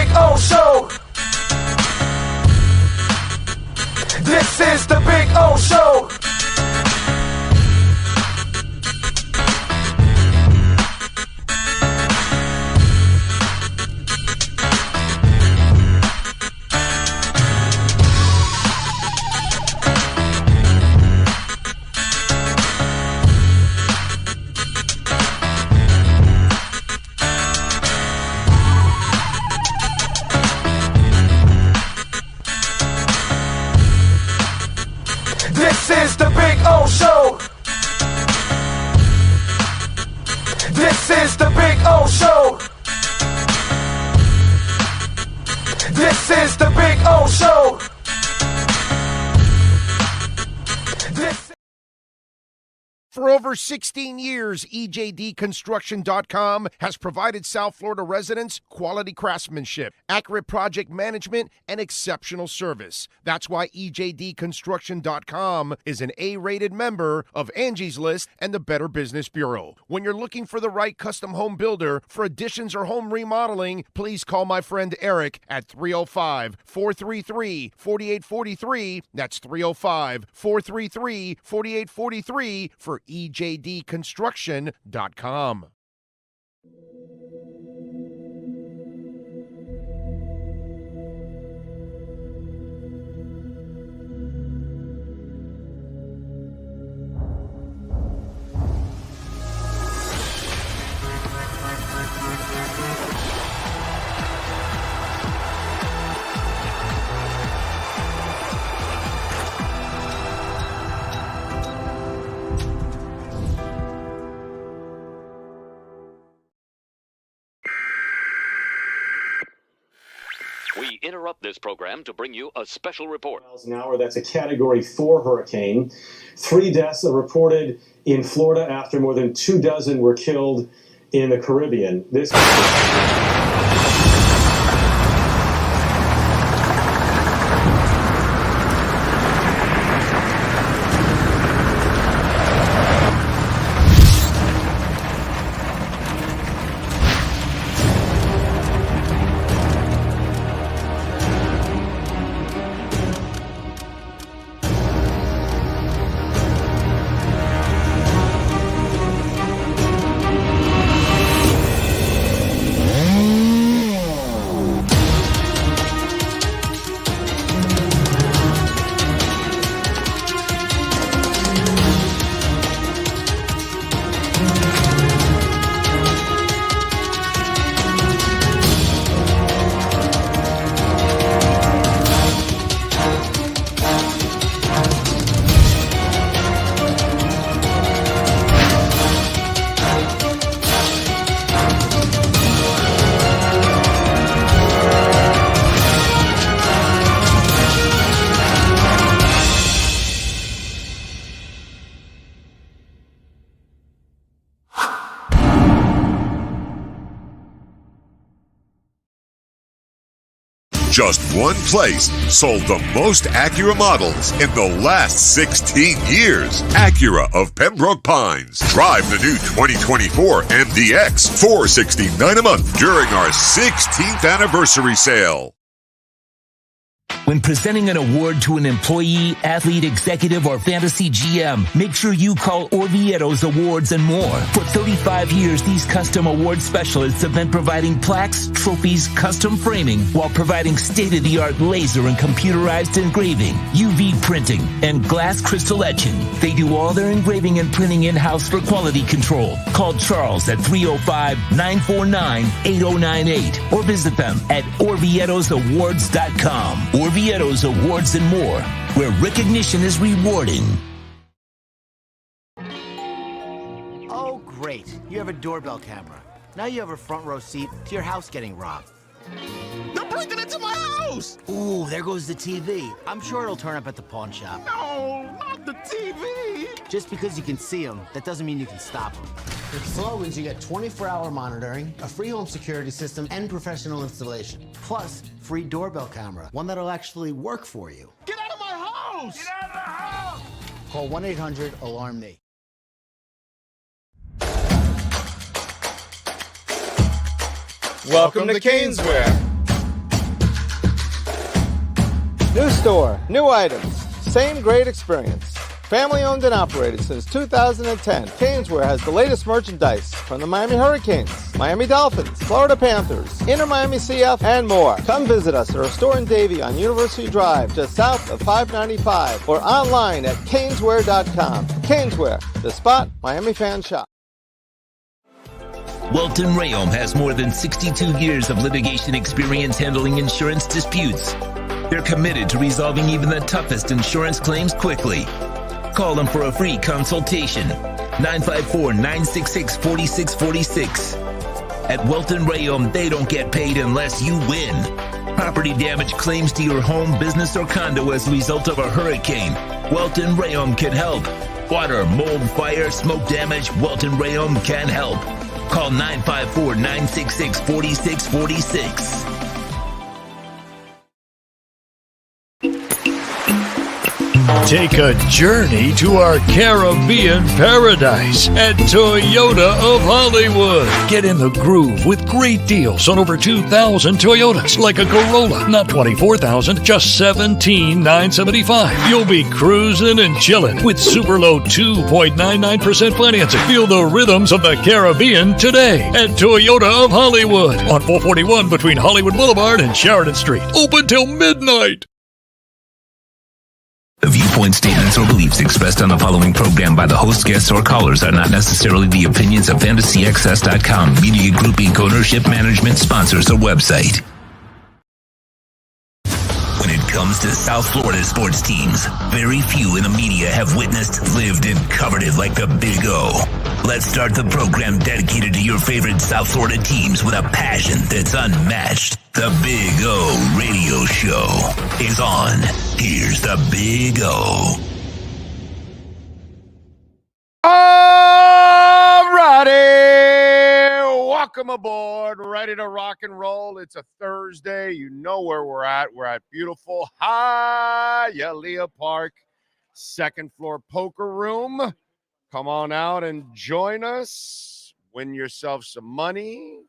Big O Show. This is the Big O Show. This is the Big O Show. This is the Big O Show. This is the Big O Show. For over 16 years, EJDConstruction.com has provided South Florida residents quality craftsmanship, accurate project management, and exceptional service. That's why EJDConstruction.com is an A-rated member of Angie's List and the Better Business Bureau. When you're looking for the right custom home builder for additions or home remodeling, please call my friend Eric at 305-433-4843. That's 305-433-4843 for EJDConstruction.com. We interrupt this program to bring you a special report. Miles an hour, that's a Category 4 hurricane. 3 deaths are reported in Florida after more than 24 were killed in the Caribbean. This Just one place sold the most Acura models in the last 16 years. Acura of Pembroke Pines. Drive the new 2024 MDX, $469 a month during our 16th anniversary sale. When presenting an award to an employee, athlete, executive, or fantasy GM, make sure you call Orvieto's Awards and More. For 35 years, these custom award specialists have been providing plaques, trophies, custom framing, while providing state-of-the-art laser and computerized engraving, UV printing, and glass crystal etching. They do all their engraving and printing in-house for quality control. Call Charles at 305-949-8098 or visit them at orvietosawards.com. Orvieto's Awards and More, where recognition is rewarding. Oh, great. You have a doorbell camera. Now you have a front row seat to your house getting robbed. They're breaking into my house! Ooh, there goes the TV. I'm sure it'll turn up at the pawn shop. No, not the TV! Just because you can see them, that doesn't mean you can stop them. With Slogans, you get 24-hour monitoring, a free home security system, and professional installation. Plus, free doorbell camera, one that'll actually work for you. Get out of my house! Get out of the house! Call 1-800-ALARM-ME. Welcome to Caneswear. New store, new items, same great experience. Family owned and operated since 2010, Caneswear has the latest merchandise from the Miami Hurricanes, Miami Dolphins, Florida Panthers, InterMiamiCF, and more. Come visit us at our store in Davie on University Drive, just south of 595, or online at caneswear.com. Caneswear, the spot Miami fans shop. Welton Rayom has more than 62 years of litigation experience handling insurance disputes. They're committed to resolving even the toughest insurance claims quickly. Call them for a free consultation. 954-966-4646. At Welton Rayom, they don't get paid unless you win. Property damage claims to your home, business, or condo as a result of a hurricane. Welton Rayom can help. Water, mold, fire, smoke damage, Welton Rayom can help. Call 954-966-4646. Take a journey to our Caribbean paradise at Toyota of Hollywood. Get in the groove with great deals on over 2,000 Toyotas, like a Corolla, not 24,000, just 17,975. You'll be cruising and chilling with super low 2.99% financing. Feel the rhythms of the Caribbean today at Toyota of Hollywood on 441 between Hollywood Boulevard and Sheridan Street. Open till midnight. The viewpoints, statements, or beliefs expressed on the following program by the host, guests, or callers are not necessarily the opinions of FantasyXS.com, Media Group Inc. ownership, management, sponsors, or website. When it comes to South Florida sports teams, very few in the media have witnessed, lived, and covered it like the Big O. Let's start the program dedicated to your favorite South Florida teams with a passion that's unmatched. The Big O Radio Show is on. Here's the Big O. All righty. Welcome aboard. Ready to rock and roll. It's a Thursday. You know where we're at. We're at beautiful Hialeah Park, second floor poker room. Come on out and join us. Win yourself some money.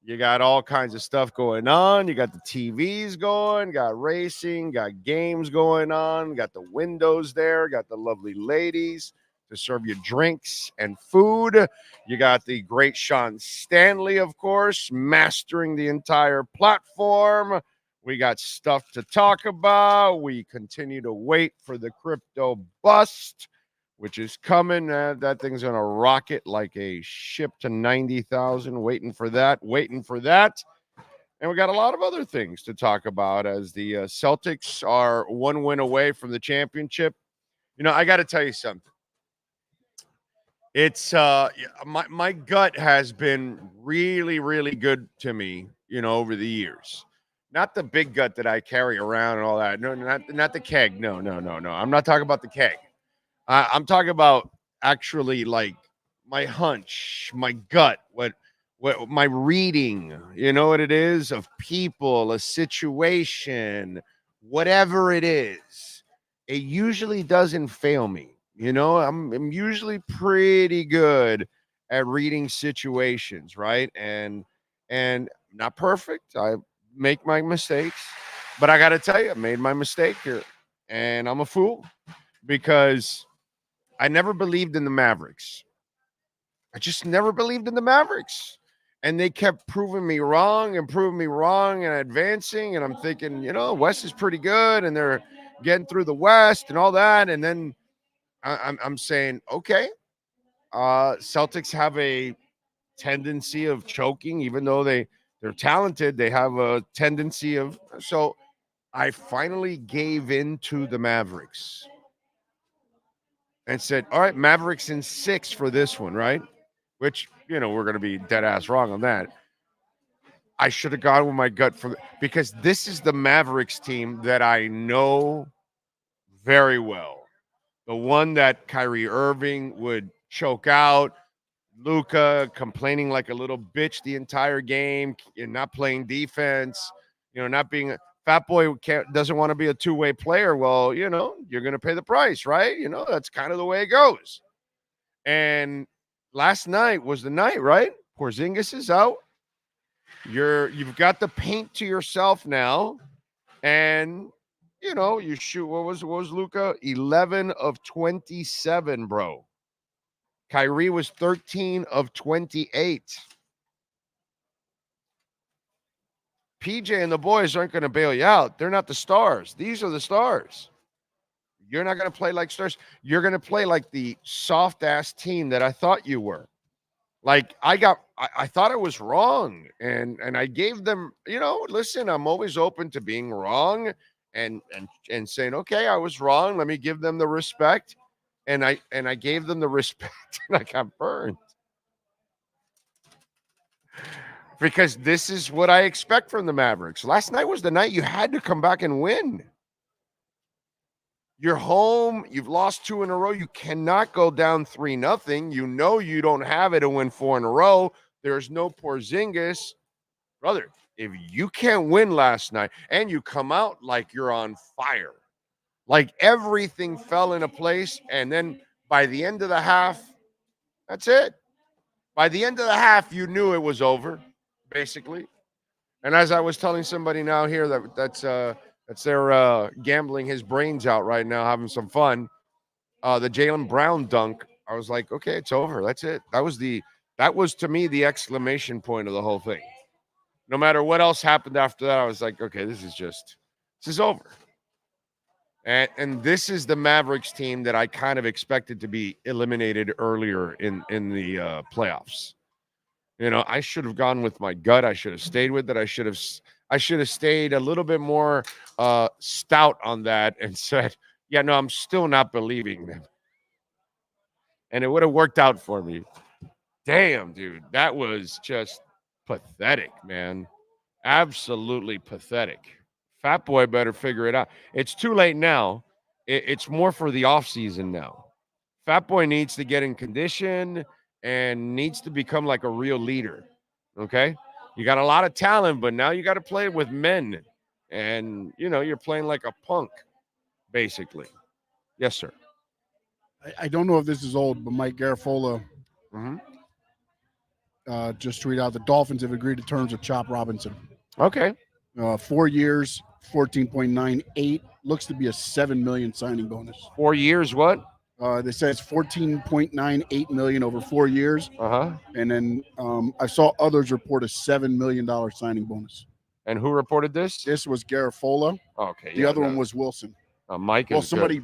You got all kinds of stuff going on. You got the TVs going, got racing, got games going on, got the windows there, got the lovely ladies to serve you drinks and food. You got the great Sean Stanley, of course, mastering the entire platform. We got stuff to talk about. We continue to wait for the crypto bust, which is coming. That thing's going to rocket like a ship to 90,000. Waiting for that. And we got a lot of other things to talk about as the Celtics are one win away from the championship. You know, I got to tell you something. It's my gut has been really, really good to me, you know, over the years. Not the big gut that I carry around and all that. No, not the keg. No. I'm not talking about the keg. I'm talking about actually like my hunch, my gut, what my reading, you know what it is, of people, a situation, whatever it is. It usually doesn't fail me. You know, I'm usually pretty good at reading situations, right? And not perfect. I make my mistakes, but I got to tell you, I made my mistake here, and I'm a fool because I never believed in the Mavericks. I just never believed in the Mavericks. And they kept proving me wrong and advancing. And I'm thinking, you know, West is pretty good and they're getting through the West and all that. And then I'm saying, okay, Celtics have a tendency of choking, even though they're talented. They have a tendency of. So I finally gave in to the Mavericks and said, all right, Mavericks in 6 for this one, right? Which, you know, we're going to be dead ass wrong on that. I should have gone with my gut because this is the Mavericks team that I know very well. The one that Kyrie Irving would choke out, Luka complaining like a little bitch the entire game and not playing defense, you know, not being Fat Boy doesn't want to be a two-way player. Well, you know, you're going to pay the price, right? You know, that's kind of the way it goes. And last night was the night, right? Porzingis is out. You've got the paint to yourself now, and you shoot. What was Luka? 11 of 27, bro. Kyrie was 13 of 28. PJ and the boys aren't going to bail you out. They're not the stars. These are the stars. You're not going to play like stars. You're going to play like the soft-ass team that I thought you were. Like I thought I was wrong, and I gave them, listen, I'm always open to being wrong and saying, okay, I was wrong. Let me give them the respect. And I gave them the respect, and I got burned. Because this is what I expect from the Mavericks. Last night was the night you had to come back and win. You're home. You've lost 2 in a row. You cannot go down 3-0. You know you don't have it to win 4 in a row. There's no Porzingis. Brother, if you can't win last night and you come out like you're on fire, like everything fell into place, and then by the end of the half, that's it. By the end of the half, you knew it was over, basically. And as I was telling somebody now here that's their gambling his brains out right now, having some fun. The Jaylen Brown dunk, I was like, okay, it's over. That's it. That was to me the exclamation point of the whole thing. No matter what else happened after that, I was like, okay, this is over. And this is the Mavericks team that I kind of expected to be eliminated earlier in the playoffs. I should have gone with my gut. I should have stayed with it. I should have stayed a little bit more stout on that and said, yeah, no, I'm still not believing them. And it would have worked out for me. Damn, dude, that was just pathetic, man. Absolutely pathetic. Fat Boy better figure it out. It's too late now. It's more for the offseason now. Fat Boy needs to get in condition and needs to become like a real leader, okay? You got a lot of talent, but now you got to play with men. And, you're playing like a punk, basically. Yes, sir. I don't know if this is old, but Mike Garafolo just tweeted out the Dolphins have agreed to terms with Chop Robinson. Okay. 4 years, 14.98. Looks to be a $7 million signing bonus. 4 years, what? They say it's $14.98 million over 4 years. And then I saw others report a $7 million signing bonus. And who reported this? This was Garafolo. Okay. The other one was Wilson. Mike. Well, somebody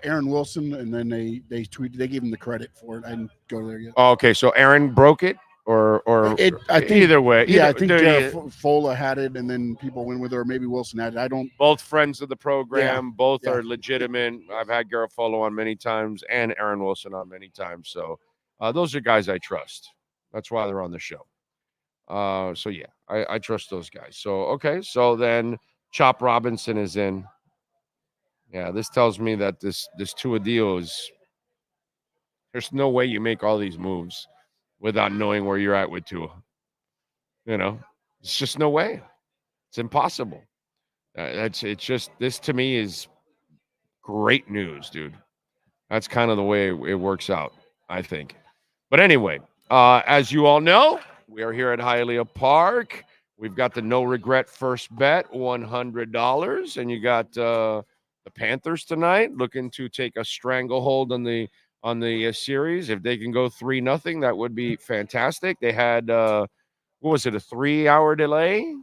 Aaron Wilson, and then they tweeted. They gave him the credit for it. I didn't go there yet. Oh, okay, so Aaron broke it, or I think either way. Yeah, I think Garafolo had it, and then people went with it, or maybe Wilson had it. I don't. Both friends of the program. Both are legitimate. I've had Garafolo on many times, and Aaron Wilson on many times. So those are guys I trust. That's why they're on the show. So yeah, I trust those guys. So okay, so then Chop Robinson is in. Yeah, this tells me that this Tua deal is. There's no way you make all these moves without knowing where you're at with Tua. It's just no way. It's impossible. It's just, this to me is great news, dude. That's kind of the way it works out, I think. But anyway, as you all know, we are here at Hialeah Park. We've got the no regret first bet, $100, and you got the Panthers tonight looking to take a stranglehold on the series. If they can go 3-0, that would be fantastic. They had what was it, a 3-hour delay?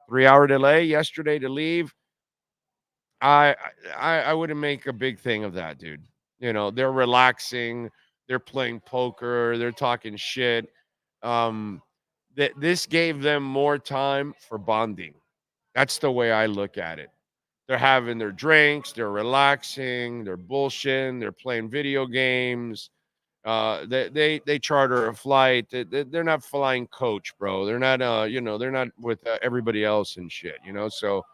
3-hour delay yesterday to leave. I wouldn't make a big thing of that, dude. They're relaxing, they're playing poker, they're talking shit. This gave them more time for bonding. That's the way I look at it. They're having their drinks, they're relaxing, they're bullshitting, they're playing video games. They charter a flight. They're not flying coach, bro. They're not they're not with everybody else and shit, So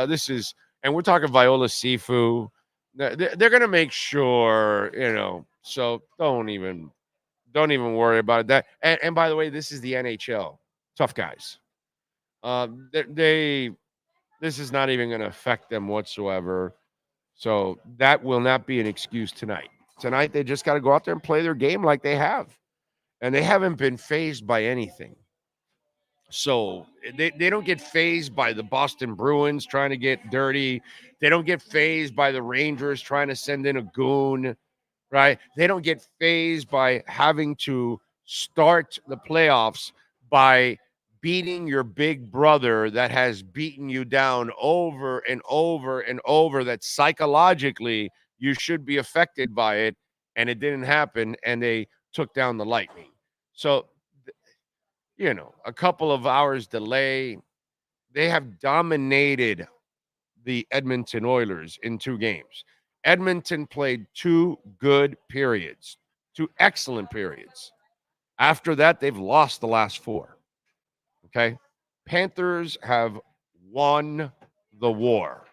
this is, and we're talking Viola Sifu. They're gonna make sure, so don't even worry about that. And by the way, this is the NHL. Tough guys. This is not even going to affect them whatsoever. So that will not be an excuse tonight. Tonight, they just got to go out there and play their game like they have. And they haven't been fazed by anything. So they don't get fazed by the Boston Bruins trying to get dirty. They don't get fazed by the Rangers trying to send in a goon, right? They don't get fazed by having to start the playoffs by beating your big brother that has beaten you down over and over and over, that psychologically you should be affected by it, and it didn't happen, and they took down the Lightning. So, a couple of hours delay, they have dominated the Edmonton Oilers in 2 games. Edmonton played 2 good periods, 2 excellent periods. After that, they've lost the last 4. Okay? Panthers have won the war.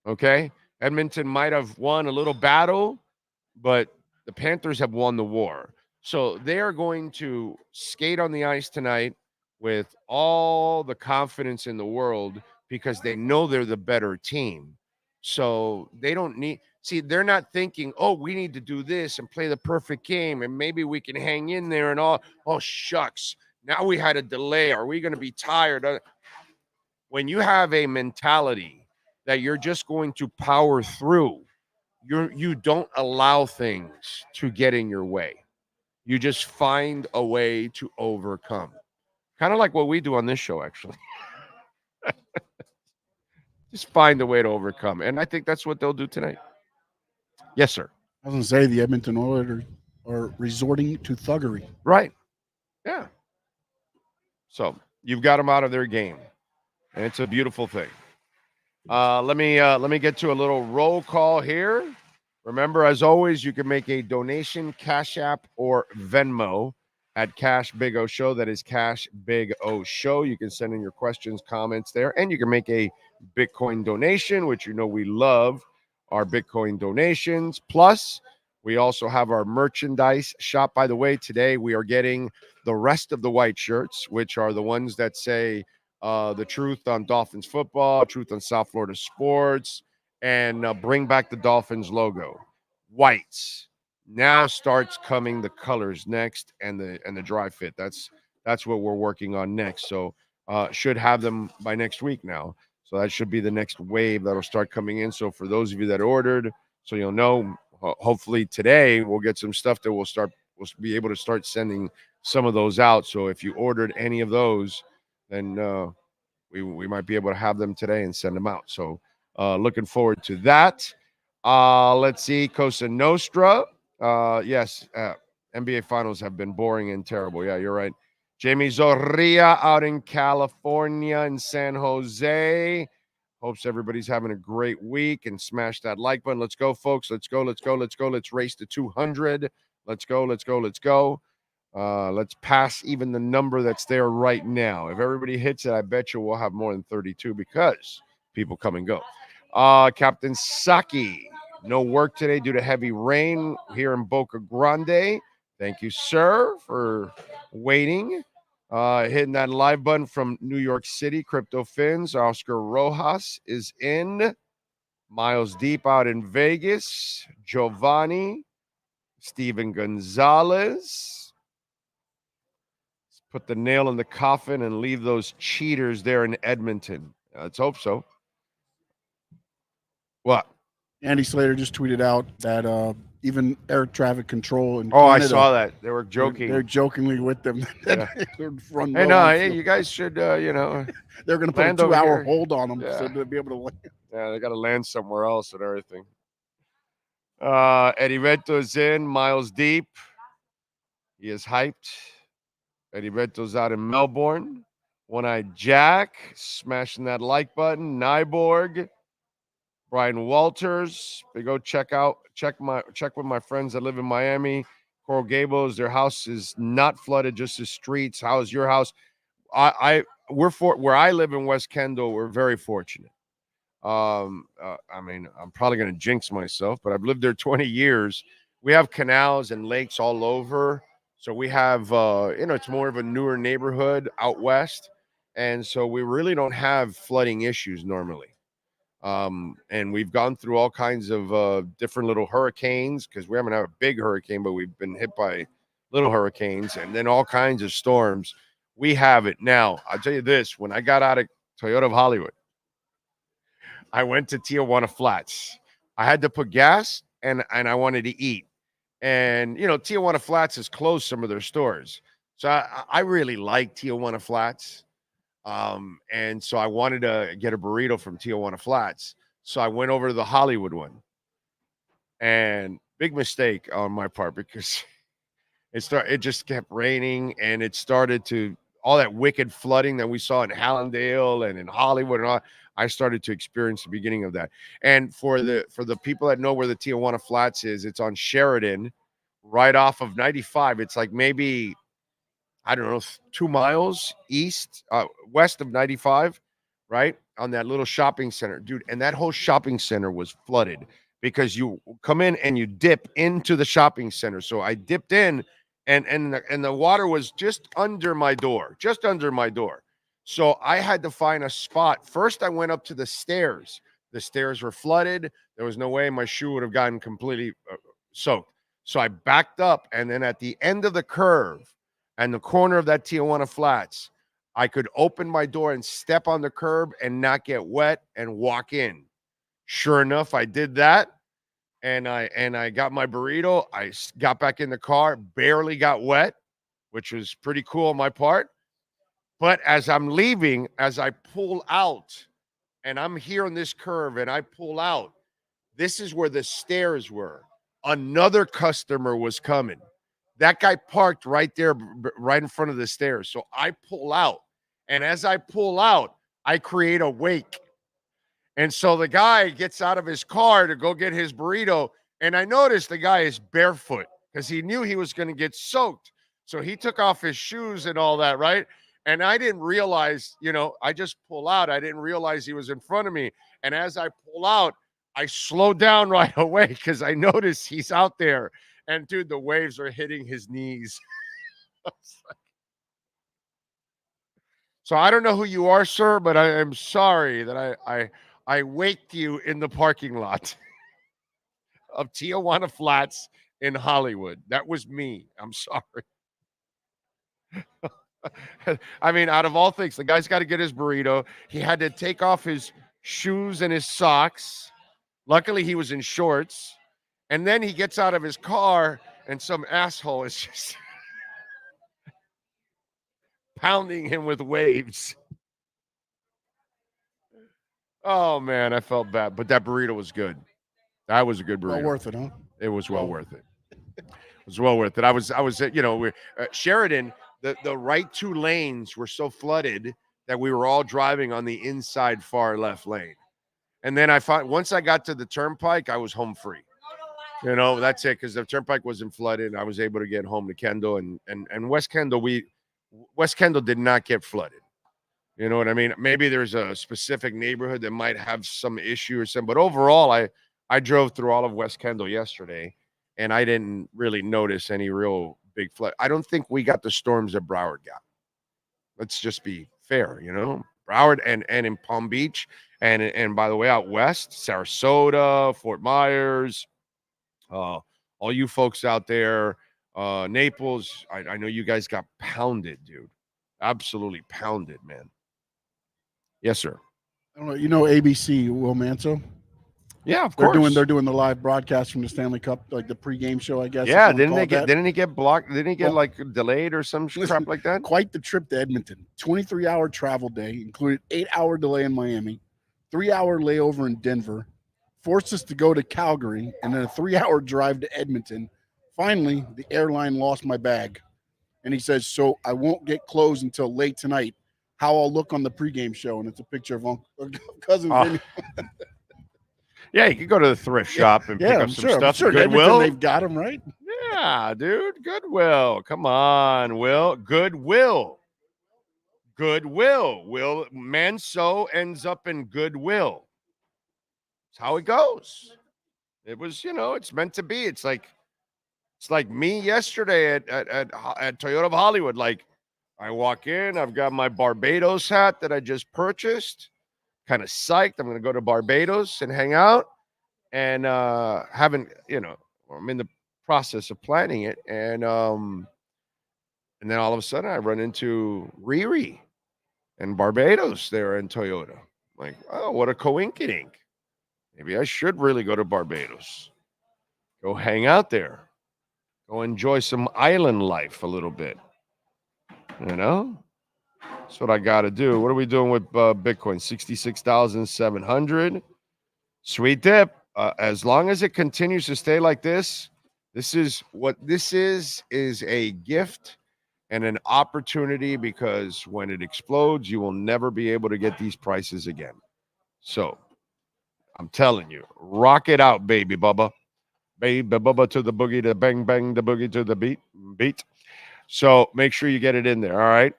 Okay? Edmonton might have won a little battle, but the Panthers have won the war. So they are going to skate on the ice tonight with all the confidence in the world because they know they're the better team. So they don't need – see, they're not thinking, oh, we need to do this and play the perfect game and maybe we can hang in there and all. Oh, shucks. Now we had a delay. Are we going to be tired? When you have a mentality that you're just going to power through, you don't allow things to get in your way. You just find a way to overcome. Kind of like what we do on this show, actually. Just find a way to overcome. And I think that's what they'll do tonight. Yes, sir. I was going to say the Edmonton Oilers are resorting to thuggery. Right. Yeah. So you've got them out of their game. And it's a beautiful thing. Let me get to a little roll call here. Remember, as always, you can make a donation, Cash App or Venmo at Cash Big O Show. That is Cash Big O Show. You can send in your questions, comments there, and you can make a Bitcoin donation, which we love our Bitcoin donations. Plus, we also have our merchandise shop. By the way, today we are getting the rest of the white shirts, which are the ones that say the truth on Dolphins football, truth on South Florida sports, and bring back the Dolphins logo. Whites. Now starts coming the colors next, and the dry fit. That's what we're working on next. So should have them by next week now. So that should be the next wave that'll start coming in. So for those of you that ordered, so you'll know, hopefully today we'll get some stuff that we'll be able to start sending some of those out. So if you ordered any of those, then we might be able to have them today and send them out. So looking forward to that. Let's see. Cosa Nostra. Yes, NBA Finals have been boring and terrible. Yeah, you're right. Jamie Zorria out in California, in San Jose. Hopes everybody's having a great week, and smash that like button. Let's go, folks. Let's go. Let's race to 200. Let's go. Let's pass even the number that's there right now. If everybody hits it, I bet you we'll have more than 32 because people come and go. Captain Saki, no work today due to heavy rain here in Boca Grande. Thank you, sir, for waiting. Hitting that live button from New York City, Crypto Fins. Oscar Rojas is in. Miles Deep out in Vegas. Giovanni. Steven Gonzalez. Let's put the nail in the coffin and leave those cheaters there in Edmonton. Let's hope so. What? Andy Slater just tweeted out that even air traffic control in Canada, I saw that. They were joking. They're jokingly with them. Yeah. Hey, you guys should, they're going to put a 2-hour hold on them so they'll be able to land. Yeah, they got to land somewhere else and everything. Eddie Beto is in. Miles Deep. He is hyped. Eddie Beto's out in Melbourne. One-Eyed Jack smashing that like button. Nyborg. Brian Walters. We go check with my friends that live in Miami. Coral Gables, their house is not flooded, just the streets. How's your house? Where I live in West Kendall, we're very fortunate. I mean, I'm probably going to jinx myself, but I've lived there 20 years. We have canals and lakes all over. So we have, it's more of a newer neighborhood out west. And so we really don't have flooding issues normally. And we've gone through all kinds of different little hurricanes because we haven't had a big hurricane, but we've been hit by little hurricanes and then all kinds of storms. We have it. Now, I'll tell you this. When I got out of Toyota of Hollywood, I went to Tijuana Flats. I had to put gas and I wanted to eat. And, Tijuana Flats has closed some of their stores. So I really like Tijuana Flats. And so I wanted to get a burrito from Tijuana Flats. So I went over to the Hollywood one. And big mistake on my part because it just kept raining and it started to all that wicked flooding that we saw in Hallandale and in Hollywood and all. I started to experience the beginning of that. And for the people that know where the Tijuana Flats is, it's on Sheridan, right off of 95. It's like maybe, I don't know, 2 miles west of 95, right? On that little shopping center, dude. And that whole shopping center was flooded because you come in and you dip into the shopping center. So I dipped in and the water was just under my door. So I had to find a spot. First, I went up to the stairs. The stairs were flooded. There was no way my shoe would have gotten completely soaked. So I backed up, and then at the end of the curve and the corner of that Tijuana Flats, I could open my door and step on the curb and not get wet and walk in. Sure enough, I did that, and I got my burrito. I got back in the car, barely got wet, which was pretty cool on my part. But as I'm leaving, as I pull out, and I'm here on this curve, and I pull out, this is where the stairs were. Another customer was coming. That guy parked right there, right in front of the stairs. So I pull out, and as I pull out, I create a wake. And so the guy gets out of his car to go get his burrito, and I noticed the guy is barefoot because he knew he was going to get soaked. So he took off his shoes and all that, right? And I didn't realize, I just pull out. I didn't realize he was in front of me. And as I pull out, I slow down right away because I noticed he's out there. And, dude, the waves are hitting his knees. So I don't know who you are, sir, but I am sorry that I waked you in the parking lot of Tijuana Flats in Hollywood. That was me. I'm sorry. I mean, out of all things, the guy's got to get his burrito. He had to take off his shoes and his socks. Luckily, he was in shorts. And then he gets out of his car, and some asshole is just pounding him with waves. Oh, man, I felt bad. But that burrito was good. That was a good burrito. Well worth it, huh? It was well worth it. It was well worth it. I was Sheridan, the right 2 lanes were so flooded that we were all driving on the inside far left lane. And then once I got to the turnpike, I was home free. That's it, because the turnpike wasn't flooded. I was able to get home to Kendall and West Kendall. West Kendall did not get flooded. You know what I mean? Maybe there's a specific neighborhood that might have some issue or something. But overall, I drove through all of West Kendall yesterday, and I didn't really notice any real big flood. I don't think we got the storms that Broward got. Let's just be fair, Broward and in Palm Beach, and by the way, out west, Sarasota, Fort Myers, all you folks out there, Naples. I know you guys got pounded, dude. Absolutely pounded, man. Yes, sir. I don't know. ABC, Will Manso? Yeah, of course. They're doing the live broadcast from the Stanley Cup, like the pregame show, I guess. Yeah, didn't he get blocked? Didn't he get delayed or some crap like that? Quite the trip to Edmonton. 23-hour travel day, included 8-hour delay in Miami, 3-hour layover in Denver, forced us to go to Calgary, and then a 3-hour drive to Edmonton. Finally, the airline lost my bag. And he says, so I won't get closed until late tonight. How I'll look on the pregame show. And it's a picture of cousin Vinny. Yeah, you could go to the thrift shop and pick up some stuff. Sure, Goodwill. They've got them, right? Yeah, dude. Goodwill. Come on, Will. Goodwill. Will Manso ends up in Goodwill. That's how it goes. It was, it's meant to be. It's like me yesterday at Toyota of Hollywood. Like, I walk in, I've got my Barbados hat that I just purchased. Kind of psyched. I'm going to go to Barbados and hang out. And I'm in the process of planning it. And And then all of a sudden I run into Riri and Barbados there in Toyota. Like, oh, what a coinkydink. Maybe I should really go to Barbados. Go hang out there. Go enjoy some island life a little bit. You know? That's what I got to do. What are we doing with Bitcoin? 66,700. Sweet dip. As long as it continues to stay like this is what this is a gift and an opportunity, because when it explodes, you will never be able to get these prices again. So I'm telling you, rock it out, baby Bubba. Baby Bubba to the boogie, to bang, bang, the boogie to the beat. So make sure you get it in there, all right?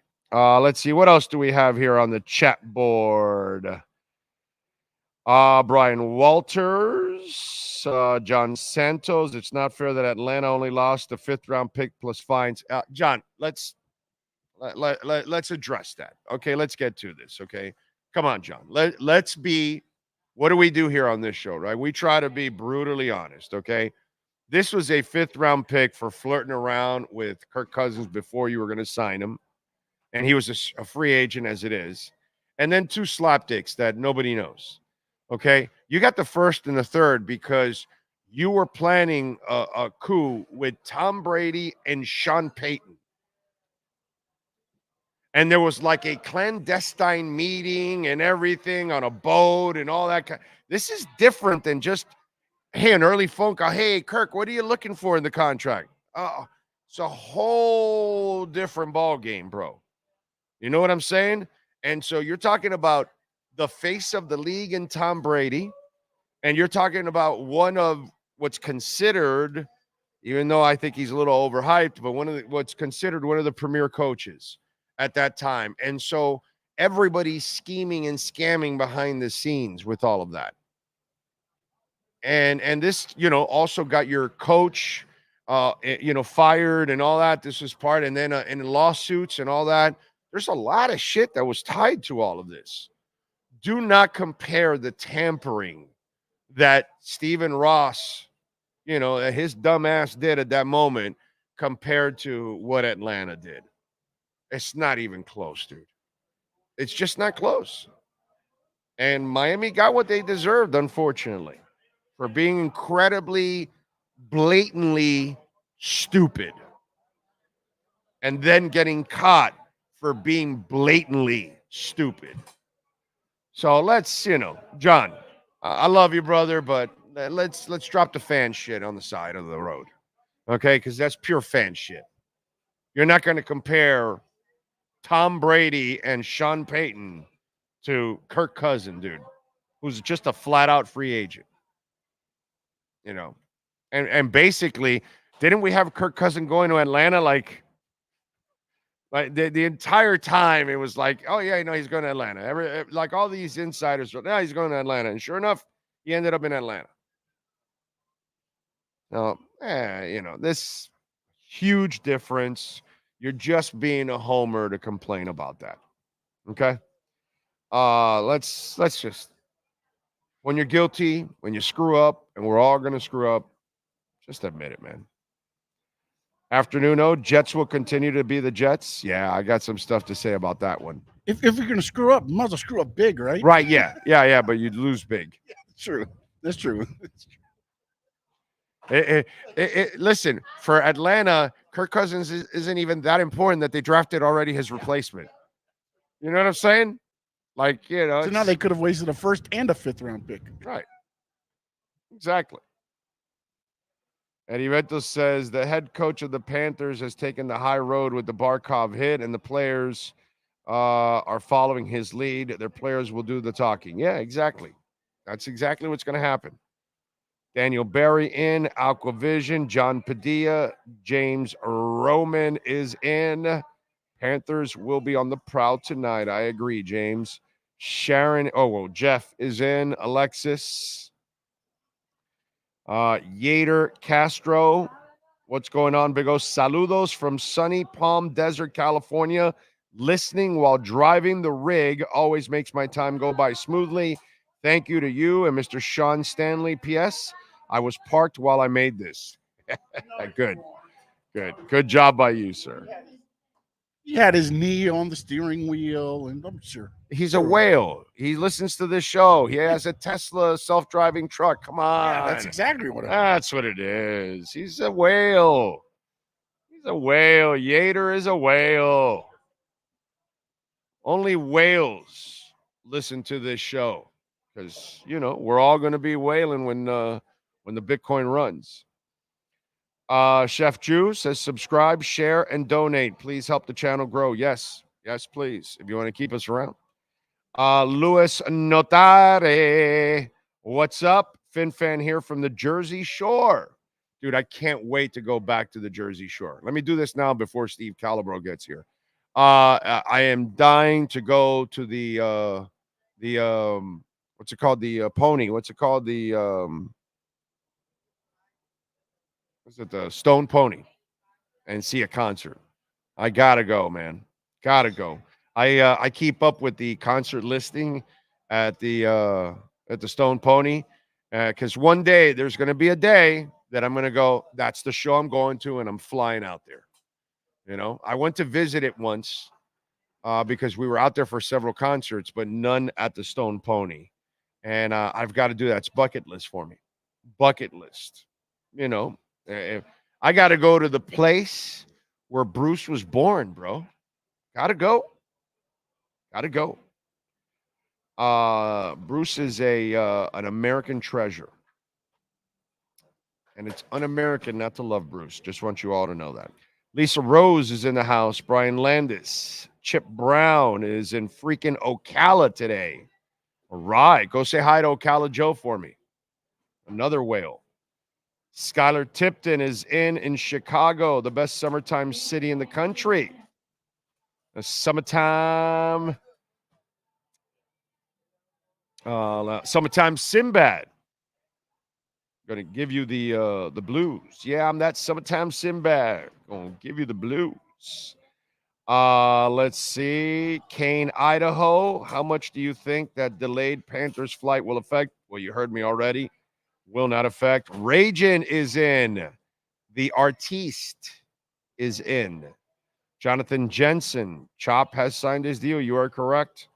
Let's see, what else do we have here on the chat board? Brian Walters, John Santos. It's not fair that Atlanta only lost the 5th-round pick plus fines. John, let's address that. Okay, let's get to this. Okay, come on, John. Let's be. What do we do here on this show, right? We try to be brutally honest. Okay, this was a 5th-round pick for flirting around with Kirk Cousins before you were going to sign him, and he was a free agent as it is, and then 2 slapdicks that nobody knows. Okay, you got the 1st and the 3rd because you were planning a coup with Tom Brady and Sean Payton. And there was like a clandestine meeting and everything on a boat and all that. This is different than just, hey, an early phone call. Hey, Kirk, what are you looking for in the contract? It's a whole different ball game, bro. You know what I'm saying? And so you're talking about the face of the league in Tom Brady, and you're talking about one of what's considered, even though I think he's a little overhyped, but what's considered one of the premier coaches at that time. And so everybody's scheming and scamming behind the scenes with all of that. And this, also got your coach, fired and all that. This was part, and then in lawsuits and all that. There's a lot of shit that was tied to all of this. Do not compare the tampering that Stephen Ross, his dumb ass did at that moment compared to what Atlanta did. It's not even close, dude. It's just not close. And Miami got what they deserved, unfortunately, for being incredibly, blatantly stupid. And then getting caught for being blatantly stupid. So let's, John, I love you, brother, but let's drop the fan shit on the side of the road, okay? Because that's pure fan shit. You're not going to compare Tom Brady and Sean Payton to Kirk Cousins, dude, who's just a flat-out free agent, And basically, didn't we have Kirk Cousins going to Atlanta like the entire time? It was like, oh yeah, he's going to Atlanta. Like all these insiders, he's going to Atlanta, and sure enough, he ended up in Atlanta. Now, this huge difference. You're just being a homer to complain about that. Okay? Let's just, when you're guilty, when you screw up, and we're all going to screw up, just admit it, man. Afternoon, Jets will continue to be the Jets. Yeah, I got some stuff to say about that one. If you're going to screw up, you might as well screw up big, right? Right, yeah, but you'd lose big. Yeah, true. That's true. Listen, for Atlanta, Kirk Cousins isn't even that important that they drafted already his replacement. You know what I'm saying? Like, So now they could have wasted a 1st and a 5th-round pick. Right. Exactly. Eddie Ventos says the head coach of the Panthers has taken the high road with the Barkov hit, and the players are following his lead. Their players will do the talking. Yeah, exactly. That's exactly what's going to happen. Daniel Barry in, Aquavision, John Padilla, James Roman is in. Panthers will be on the prowl tonight. I agree, James. Jeff is in. Alexis. Yater Castro. What's going on, Big O? Saludos from sunny Palm Desert, California. Listening while driving the rig always makes my time go by smoothly. Thank you to you and Mr. Sean Stanley. P.S. I was parked while I made this. Good job by you, sir. He had his knee on the steering wheel, and I'm sure. He's a whale. He listens to this show. He has a Tesla self-driving truck. Come on. Yeah, that's exactly what it is. That's what it is. He's a whale. He's a whale. Yater is a whale. Only whales listen to this show because, we're all going to be whaling when the Bitcoin runs. Chef Jew says, subscribe, share, and donate. Please help the channel grow. Yes, please, if you want to keep us around. Luis Notare, what's up? FinFan here from the Jersey Shore. Dude, I can't wait to go back to the Jersey Shore. Let me do this now before Steve Calabro gets here. I am dying to go to the what's it called? The pony. What's it called? The the Stone Pony, and see a concert. I gotta go, man. Gotta go. I keep up with the concert listing at the Stone Pony, because one day there's going to be a day that I'm going to go. That's the show I'm going to, and I'm flying out there. I went to visit it once because we were out there for several concerts, but none at the Stone Pony, and I've got to do that. It's bucket list for me. Bucket list. I got to go to the place where Bruce was born, bro. Gotta go. Bruce is an American treasure. And it's un-American not to love Bruce. Just want you all to know that. Lisa Rose is in the house. Brian Landis. Chip Brown is in freaking Ocala today. All right. Go say hi to Ocala Joe for me. Another whale. Skylar Tipton is in Chicago, the best summertime city in the country. The summertime Sinbad. Gonna give you the blues. Yeah, I'm that summertime Sinbad. Gonna give you the blues. Let's see. Kane, Idaho. How much do you think that delayed Panthers flight will affect? Well, you heard me already. Will not affect. Ragin is in. The artiste is in. Jonathan Jensen. Chop has signed his deal. You are correct.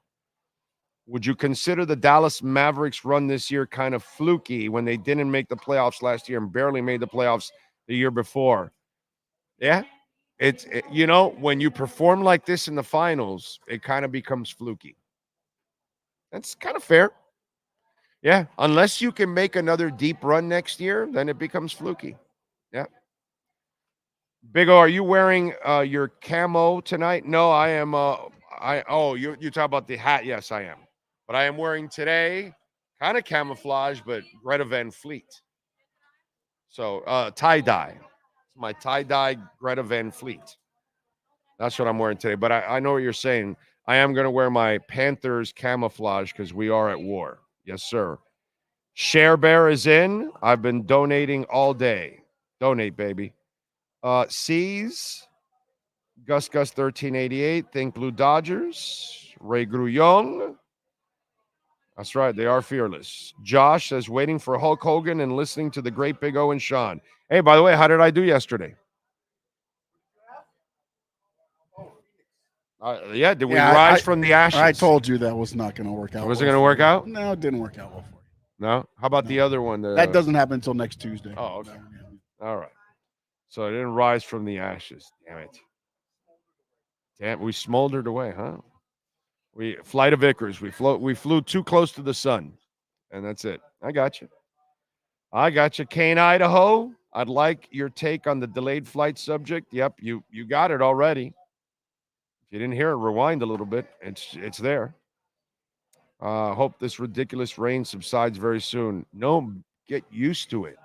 Would you consider the Dallas Mavericks run this year kind of fluky when they didn't make the playoffs last year and barely made the playoffs the year before? Yeah. When you perform like this in the finals, it kind of becomes fluky. That's kind of fair. Yeah, unless you can make another deep run next year, then it becomes fluky. Yeah. Big O, are you wearing your camo tonight? No, I am. You talk about the hat? Yes, I am. But I am wearing today, kind of camouflage, but Greta Van Fleet. So tie dye. It's my tie dye Greta Van Fleet. That's what I'm wearing today. But I know what you're saying. I am going to wear my Panthers camouflage because we are at war. Yes, sir. Share Bear is in. I've been donating all day. Donate, baby. C's. Gus 1388. Think Blue Dodgers. Ray Grullon. That's right. They are fearless. Josh says, waiting for Hulk Hogan and listening to the great Big O and Sean. Hey, by the way, how did I do yesterday? Did we rise from the ashes? I told you that was not going to work out. Was it going to work out? No, it didn't work out well for you. No? How about the other one? That doesn't happen until next Tuesday. Oh, okay. All right. So it didn't rise from the ashes. Damn it. Damn, we smoldered away, huh? Flight of Icarus. We flew too close to the sun. And that's it. I got you. Kane, Idaho. I'd like your take on the delayed flight subject. Yep, you got it already. If you didn't hear it, rewind a little bit. It's there. Hope this ridiculous rain subsides very soon. No, get used to it.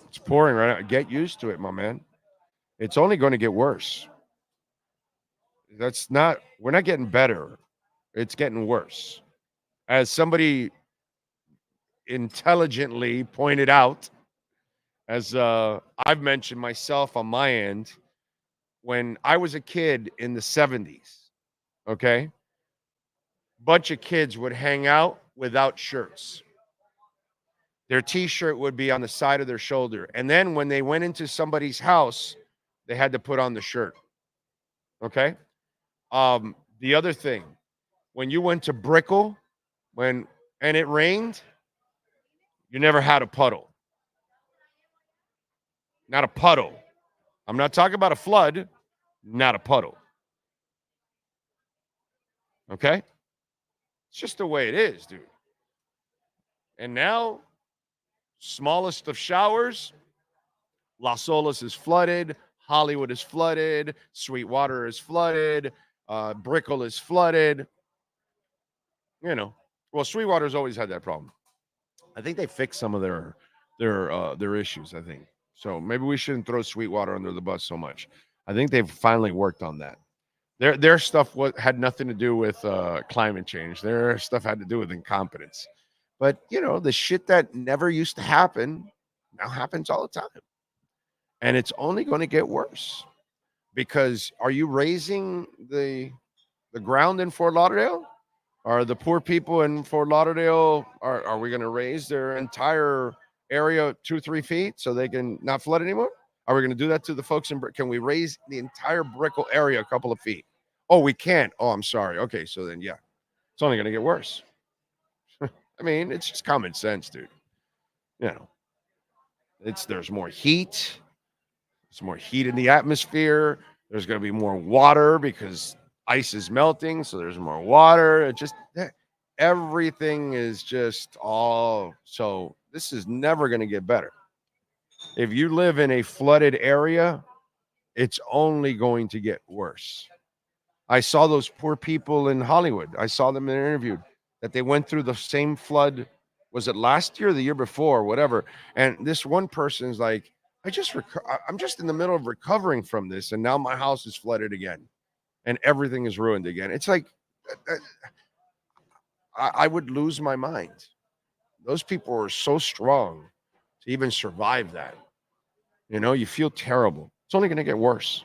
It's pouring right now. Get used to it, my man. It's only going to get worse. We're not getting better. It's getting worse. As somebody intelligently pointed out, as I've mentioned myself on my end, when I was a kid in the 70s, okay, bunch of kids would hang out without shirts. Their T-shirt would be on the side of their shoulder. And then when they went into somebody's house they had to put on the shirt. Okay. The other thing, when you went to Brickell, and it rained, you never had a puddle. Not a puddle. I'm not talking about a flood, not a puddle. Okay? It's just the way it is, dude. And now, smallest of showers, Las Olas is flooded, Hollywood is flooded, Sweetwater is flooded, Brickell is flooded. You know, well, Sweetwater's always had that problem. I think they fixed some of their issues, I think. So maybe we shouldn't throw Sweetwater under the bus so much. I think they've finally worked on that. Their stuff had nothing to do with climate change. Their stuff had to do with incompetence. But, you know, the shit that never used to happen now happens all the time. And it's only going to get worse. Because are you raising the ground in Fort Lauderdale? Are the poor people in Fort Lauderdale, are we going to raise their entire area 2-3 feet so they can not flood anymore? Are we going to do that to the folks in Can we raise the entire Brickell area a couple of feet? Oh, we can't. Oh, I'm sorry. Okay, so then, yeah, it's only going to get worse. I mean, it's just common sense, dude. You know, there's more heat. There's more heat in the atmosphere. There's going to be more water because ice is melting, so there's more water. It just everything is just all so this is never going to get better. If you live in a flooded area, it's only going to get worse. I saw those poor people in Hollywood. I saw them interviewed that they went through the same flood. Was it last year or the year before, whatever? And this one person is like, I'm just in the middle of recovering from this, and now my house is flooded again. And everything is ruined again. It's like, I would lose my mind. Those people are so strong to even survive that. You know, you feel terrible. It's only going to get worse,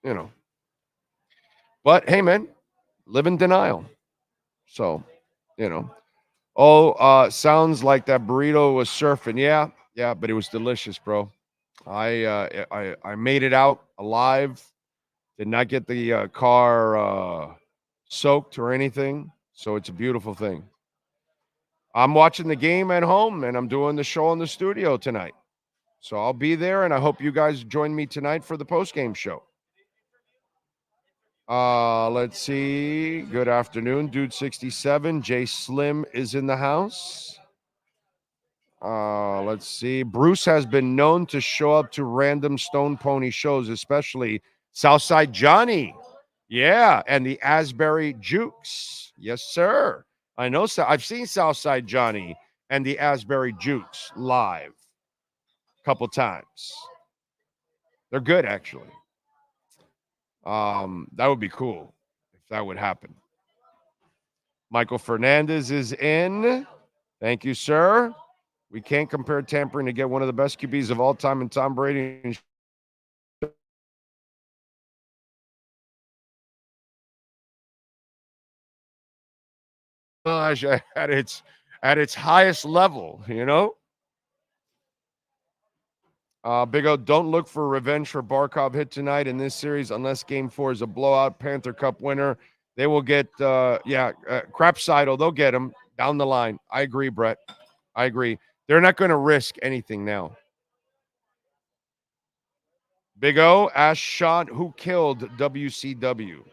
you know. But, hey, man, live in denial. So, you know. Sounds like that burrito was surfing. Yeah, but it was delicious, bro. I made it out alive. Did not get the car soaked or anything, so it's a beautiful thing. I'm watching the game at home, and I'm doing the show in the studio tonight. So I'll be there, and I hope you guys join me tonight for the post-game show. Let's see. Good afternoon, Dude 67. Jay Slim is in the house. Let's see. Bruce has been known to show up to random Stone Pony shows, especially Southside Johnny. Yeah, and the Asbury Jukes. Yes, sir. I know. I've seen Southside Johnny and the Asbury Jukes live a couple times. They're good, actually. That would be cool if that would happen. Michael Fernandez is in. Thank you, sir. We can't compare tampering to get one of the best QBs of all time in Tom Brady. Gosh, at its highest level, you know. Big O, don't look for revenge for Barkov hit tonight in this series unless Game 4 is a blowout. Panther Cup winner. They will get, Crapsidle. They'll get him down the line. I agree, Brett. I agree. They're not going to risk anything now. Big O, Ash shot. Who killed WCW?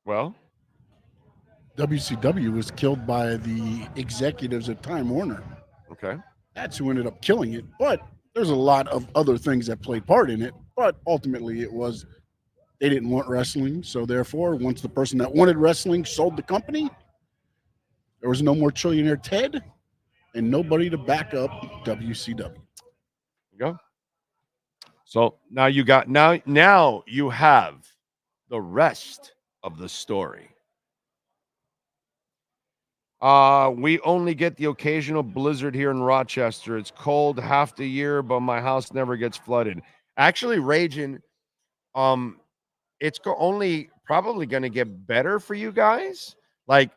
Well, WCW was killed by the executives at Time Warner. Okay. That's who ended up killing it. But there's a lot of other things that played part in it. But ultimately, it was they didn't want wrestling. So therefore, once the person that wanted wrestling sold the company, there was no more Trillionaire Ted and nobody to back up WCW. There you go. So now you have the rest of the story. We only get the occasional blizzard here in Rochester. It's cold half the year, but my house never gets flooded. Actually, Raging, it's only probably going to get better for you guys. Like,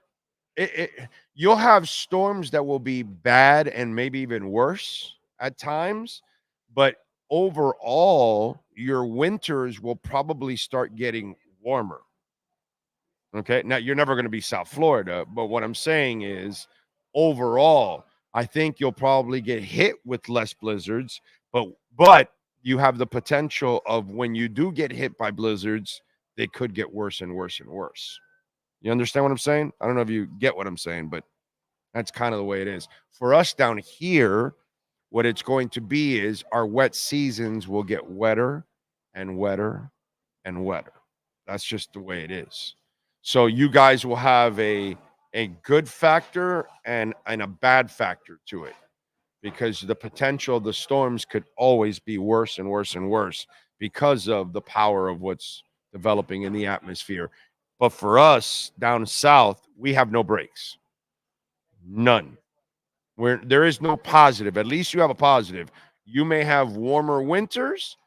you'll have storms that will be bad and maybe even worse. at times, but overall, your winters will probably start getting warmer. Okay. Now, you're never going to be South Florida, but what I'm saying is overall, I think you'll probably get hit with less blizzards, but you have the potential of when you do get hit by blizzards, they could get worse and worse and worse. You understand what I'm saying? I don't know if you get what I'm saying, but that's kind of the way it is. For us down here, what it's going to be is our wet seasons will get wetter and wetter and wetter. That's just the way it is. So you guys will have a good factor and a bad factor to it, because the potential of the storms could always be worse and worse and worse because of the power of what's developing in the atmosphere. But for us down south, we have no breaks. None. There is no positive. At least you have a positive. You may have warmer winters,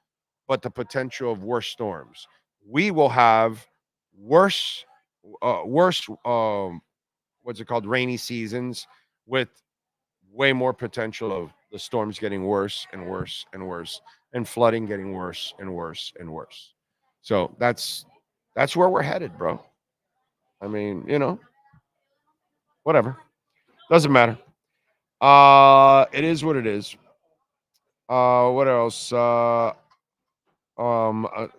but the potential of worse storms. We will have worse what's it called, rainy seasons, with way more potential of the storms getting worse and worse and worse, and flooding getting worse and worse and worse. So that's where we're headed, bro. I mean, whatever, doesn't matter. It is what it is. What else?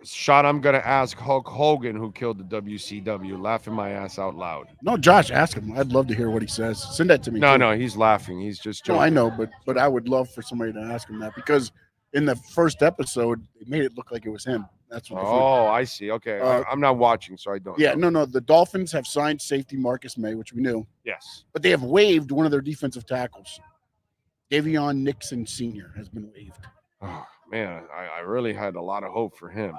Shot, I'm gonna ask Hulk Hogan who killed the WCW, laughing my ass out loud. No, Josh, ask him. I'd love to hear what he says. Send that to me. No, he's laughing. He's just joking. No, I know, but I would love for somebody to ask him that, because in the first episode, it made it look like it was him. That's what. I see. Okay, I'm not watching, so I don't. Yeah, know. no. The Dolphins have signed safety Marcus May, which we knew. Yes, but they have waived one of their defensive tackles. Davion Nixon Sr. has been waived. Oh, man, I really had a lot of hope for him.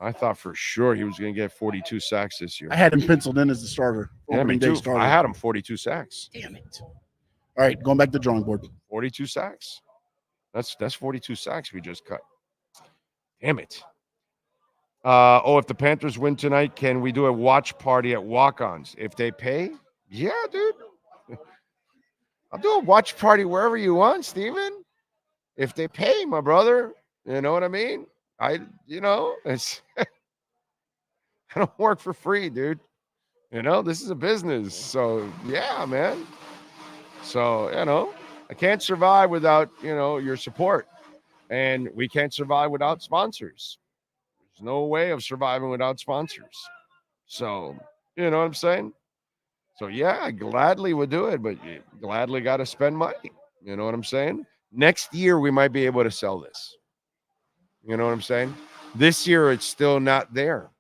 I thought for sure he was going to get 42 sacks this year. I had him penciled in as the starter. Yeah, me too. I had him 42 sacks. Damn it. All right, going back to the drawing board. 42 sacks. That's 42 sacks we just cut. Damn it. If the Panthers win tonight, can we do a watch party at Walk-Ons? If they pay? Yeah, dude. I'll do a watch party wherever you want, Steven. If they pay, my brother. You know what I mean? It's I don't work for free, dude. This is a business. So, yeah, man. So, I can't survive without, your support. And we can't survive without sponsors. There's no way of surviving without sponsors. So, you know what I'm saying? So, yeah, I gladly would do it, but you gladly got to spend money. You know what I'm saying? Next year, we might be able to sell this. You know what I'm saying? This year, it's still not there.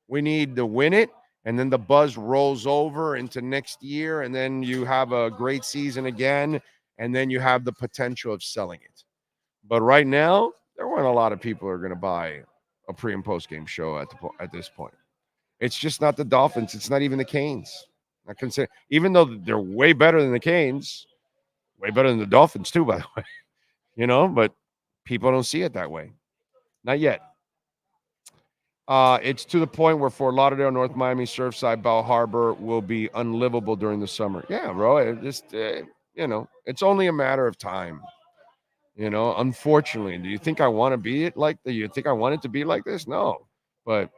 We need to win it, and then the buzz rolls over into next year, and then you have a great season again, and then you have the potential of selling it. But right now, there weren't a lot of people who are going to buy a pre- and post-game show at this point. It's just not the Dolphins. It's not even the Canes. I consider, even though they're way better than the Canes, way better than the Dolphins too, by the way. But people don't see it that way. Not yet. It's to the point where Fort Lauderdale, North Miami, Surfside, Bal Harbor will be unlivable during the summer. Yeah, bro. It just, it's only a matter of time. Unfortunately, do you think I want to be it like that? You think I want it to be like this? No. But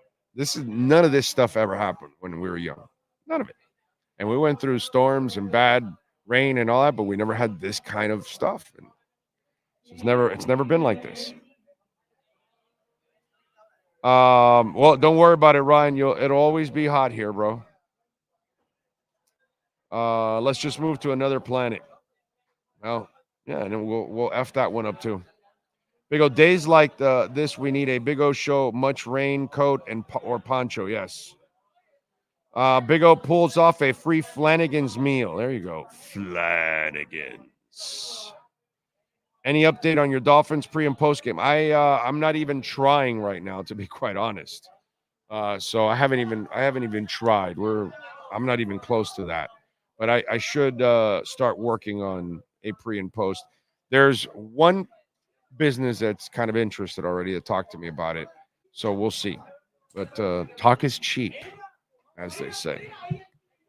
none of this stuff ever happened when we were young. None of it. And we went through storms and bad rain and all that, but we never had this kind of stuff. And it's never been like this. Well, don't worry about it, Ryan. It'll always be hot here, bro. Let's just move to another planet. Well, yeah, and then we'll F that one up too. Big O, days like this, we need a Big O show, much rain, coat, or poncho. Yes. Big O pulls off a free Flanagan's meal. There you go. Flanagan's. Any update on your Dolphins pre- and post-game? I'm not even trying right now, to be quite honest. So I haven't even tried. I'm not even close to that. But I should start working on a pre and post. There's one business that's kind of interested already to talk to me about it. So we'll see. But talk is cheap, as they say.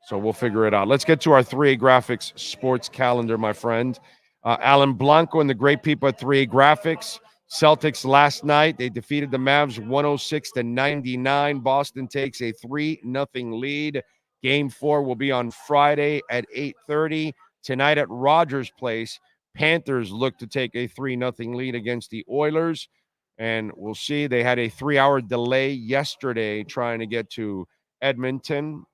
So we'll figure it out. Let's get to our 3A Graphics sports calendar, my friend. Alan Blanco and the great people at 3A Graphics. Celtics last night, they defeated the Mavs 106-99. Boston takes a 3-0 lead. Game 4 will be on Friday at 8:30. Tonight at Rogers Place, Panthers look to take a 3-0 lead against the Oilers. And we'll see. They had a 3-hour delay yesterday trying to get to Edmonton.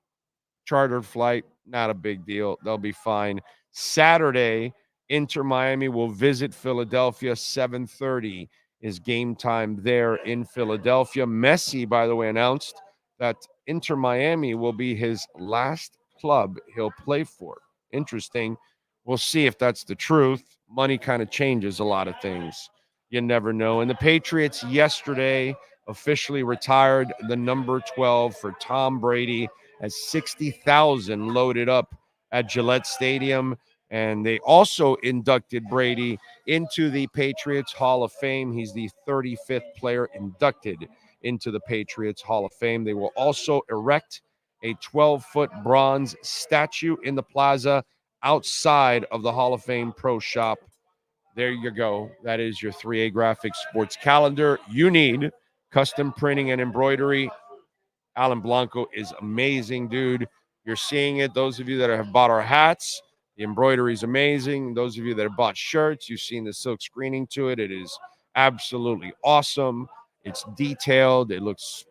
Chartered flight, not a big deal. They'll be fine. Saturday, InterMiami will visit Philadelphia. 7:30 is game time there in Philadelphia. Messi, by the way, announced that InterMiami will be his last club he'll play for. Interesting. We'll see if that's the truth. Money kind of changes a lot of things. You never know. And the Patriots yesterday officially retired the number 12 for Tom Brady as 60,000 loaded up at Gillette Stadium. And they also inducted Brady into the Patriots Hall of Fame. He's the 35th player inducted into the Patriots Hall of Fame. They will also erect a 12-foot bronze statue in the plaza outside of the Hall of Fame Pro Shop. There you go. That is your 3A Graphics sports calendar. You need custom printing and embroidery. Alan Blanco is amazing, dude. You're seeing it. Those of you that have bought our hats, the embroidery is amazing. Those of you that have bought shirts, you've seen the silk screening to it. It is absolutely awesome. It's detailed. It looks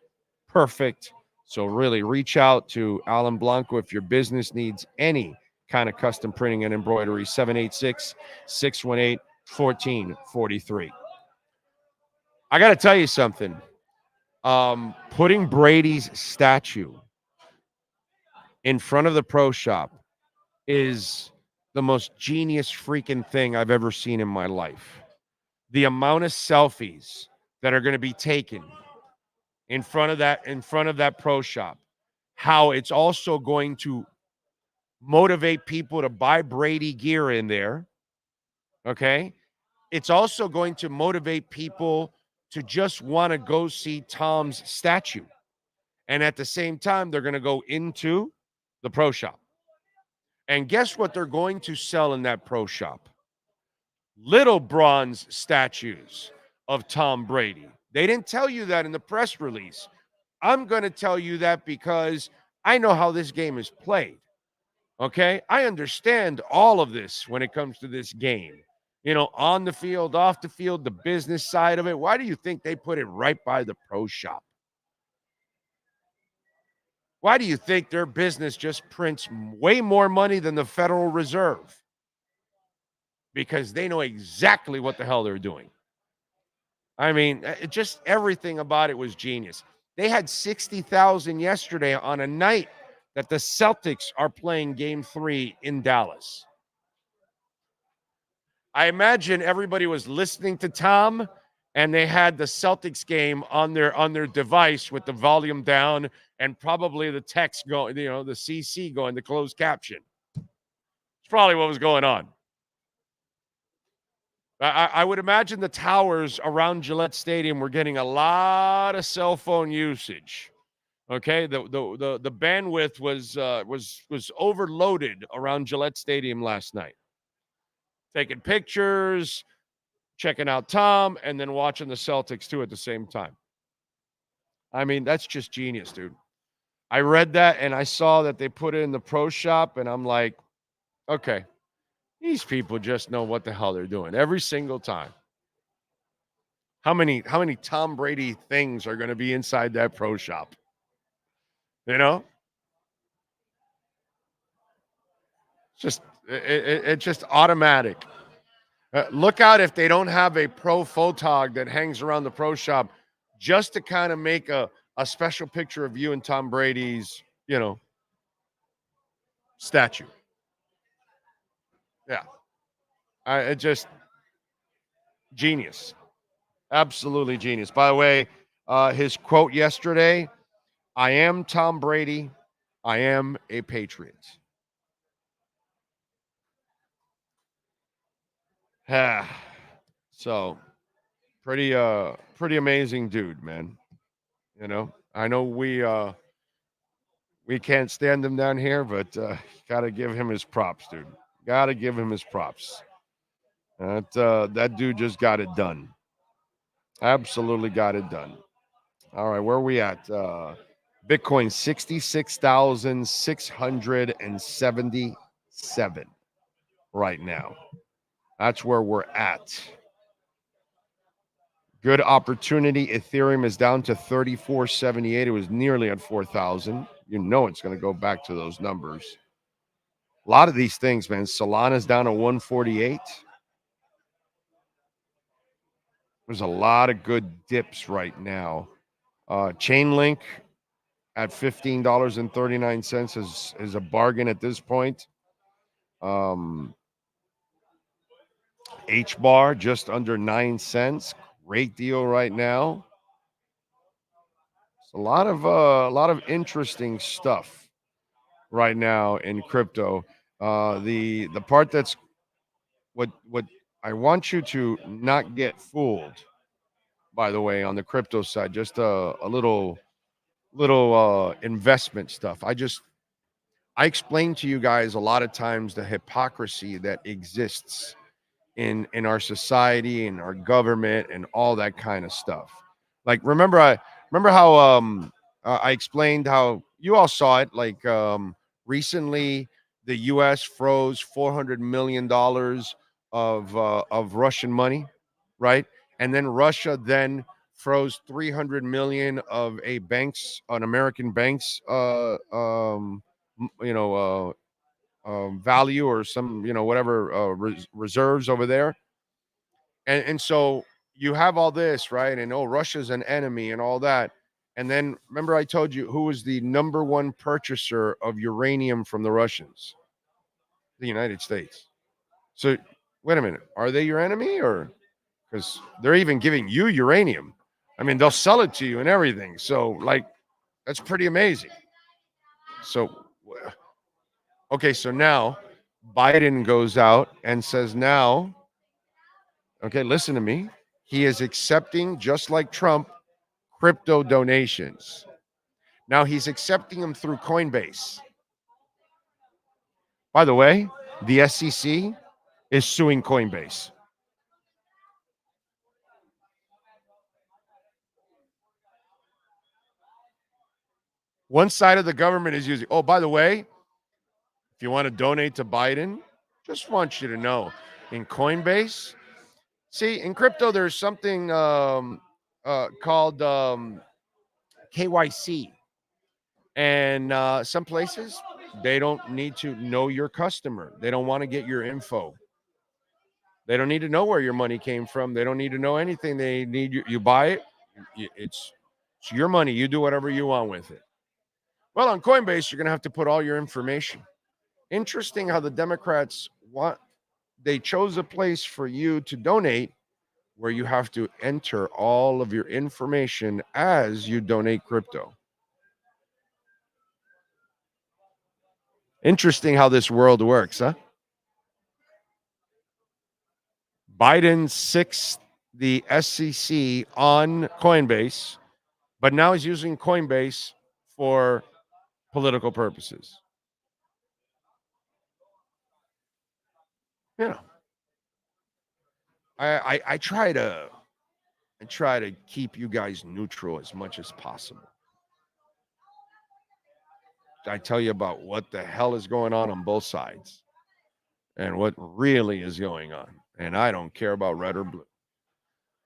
perfect. So really reach out to Alan Blanco if your business needs any kind of custom printing and embroidery. 786-618-1443. I got to tell you something. Putting Brady's statue in front of the pro shop is the most genius freaking thing I've ever seen in my life. The amount of selfies that are going to be taken in front of that pro shop, how it's also going to motivate people to buy Brady gear in there. Okay. It's also going to motivate people to just want to go see Tom's statue. And at the same time, they're going to go into the pro shop. And guess what they're going to sell in that pro shop? Little bronze statues of Tom Brady. They didn't tell you that in the press release. I'm going to tell you that because I know how this game is played. Okay? I understand all of this when it comes to this game. You know, on the field, off the field, the business side of it. Why do you think they put it right by the pro shop? Why do you think their business just prints way more money than the Federal Reserve? Because they know exactly what the hell they're doing. I mean, just everything about it was genius. They had 60,000 yesterday on a night that the Celtics are playing Game 3 in Dallas. I imagine everybody was listening to Tom, and they had the Celtics game on their device with the volume down and probably the text going, the CC going, the closed caption. It's probably what was going on. I would imagine the towers around Gillette Stadium were getting a lot of cell phone usage. Okay, the bandwidth was overloaded around Gillette Stadium last night. Taking pictures, checking out Tom, and then watching the Celtics too at the same time. I mean, that's just genius, dude. I read that and I saw that they put it in the pro shop, and I'm like, okay, these people just know what the hell they're doing every single time. How many Tom Brady things are going to be inside that pro shop? You know? It's just automatic. Look out if they don't have a pro photog that hangs around the pro shop just to kind of make a special picture of you and Tom Brady's, statue. Yeah. It just genius. Absolutely genius. By the way, his quote yesterday, I am Tom Brady. I am a Patriot. So pretty amazing dude, man. I know we can't stand him down here, but gotta give him his props, dude. Gotta give him his props. That dude just got it done. Absolutely got it done. All right, where are we at? Bitcoin 66,677 right now. That's where we're at. Good opportunity. Ethereum is down to 3478. It was nearly at 4,000. You know it's going to go back to those numbers. A lot of these things, man. Solana's down to 148. There's a lot of good dips right now. Chainlink at $15.39 is a bargain at this point. H-bar just under 9 cents. Great deal right now. It's a lot of interesting stuff right now in crypto. The part that's what I want you to not get fooled, by the way, on the crypto side, just a little investment stuff. I explain to you guys a lot of times the hypocrisy that exists in our society and our government and all that kind of stuff. Like remember how I explained how you all saw it, like recently the US froze $400 million of Russian money, right? And then Russia then froze 300 million of an American bank's value or some whatever reserves over there, and so you have all this, right? And Russia's an enemy and all that. And then remember I told you who was the number one purchaser of uranium from the Russians? The United States. So wait a minute, are they your enemy? Or because they're even giving you uranium. I mean, they'll sell it to you and everything. So like, that's pretty amazing. So okay, so now Biden goes out and says now, okay, listen to me. He is accepting, just like Trump, crypto donations. Now he's accepting them through Coinbase. By the way, the SEC is suing Coinbase. One side of the government is using, oh, by the way, if you want to donate to Biden, just want you to know, in Coinbase, see, in crypto, there's something called KYC. And some places, they don't need to know your customer. They don't want to get your info. They don't need to know where your money came from. They don't need to know anything. They need you buy it. It's your money. You do whatever you want with it. Well, on Coinbase, you're going to have to put all your information. Interesting how the Democrats they chose a place for you to donate where you have to enter all of your information as you donate crypto. Interesting how this world works, huh? Biden sixth the SEC on Coinbase, but now he's using Coinbase for political purposes. You know, I try to keep you guys neutral as much as possible. I tell you about what the hell is going on both sides and what really is going on. And I don't care about red or blue.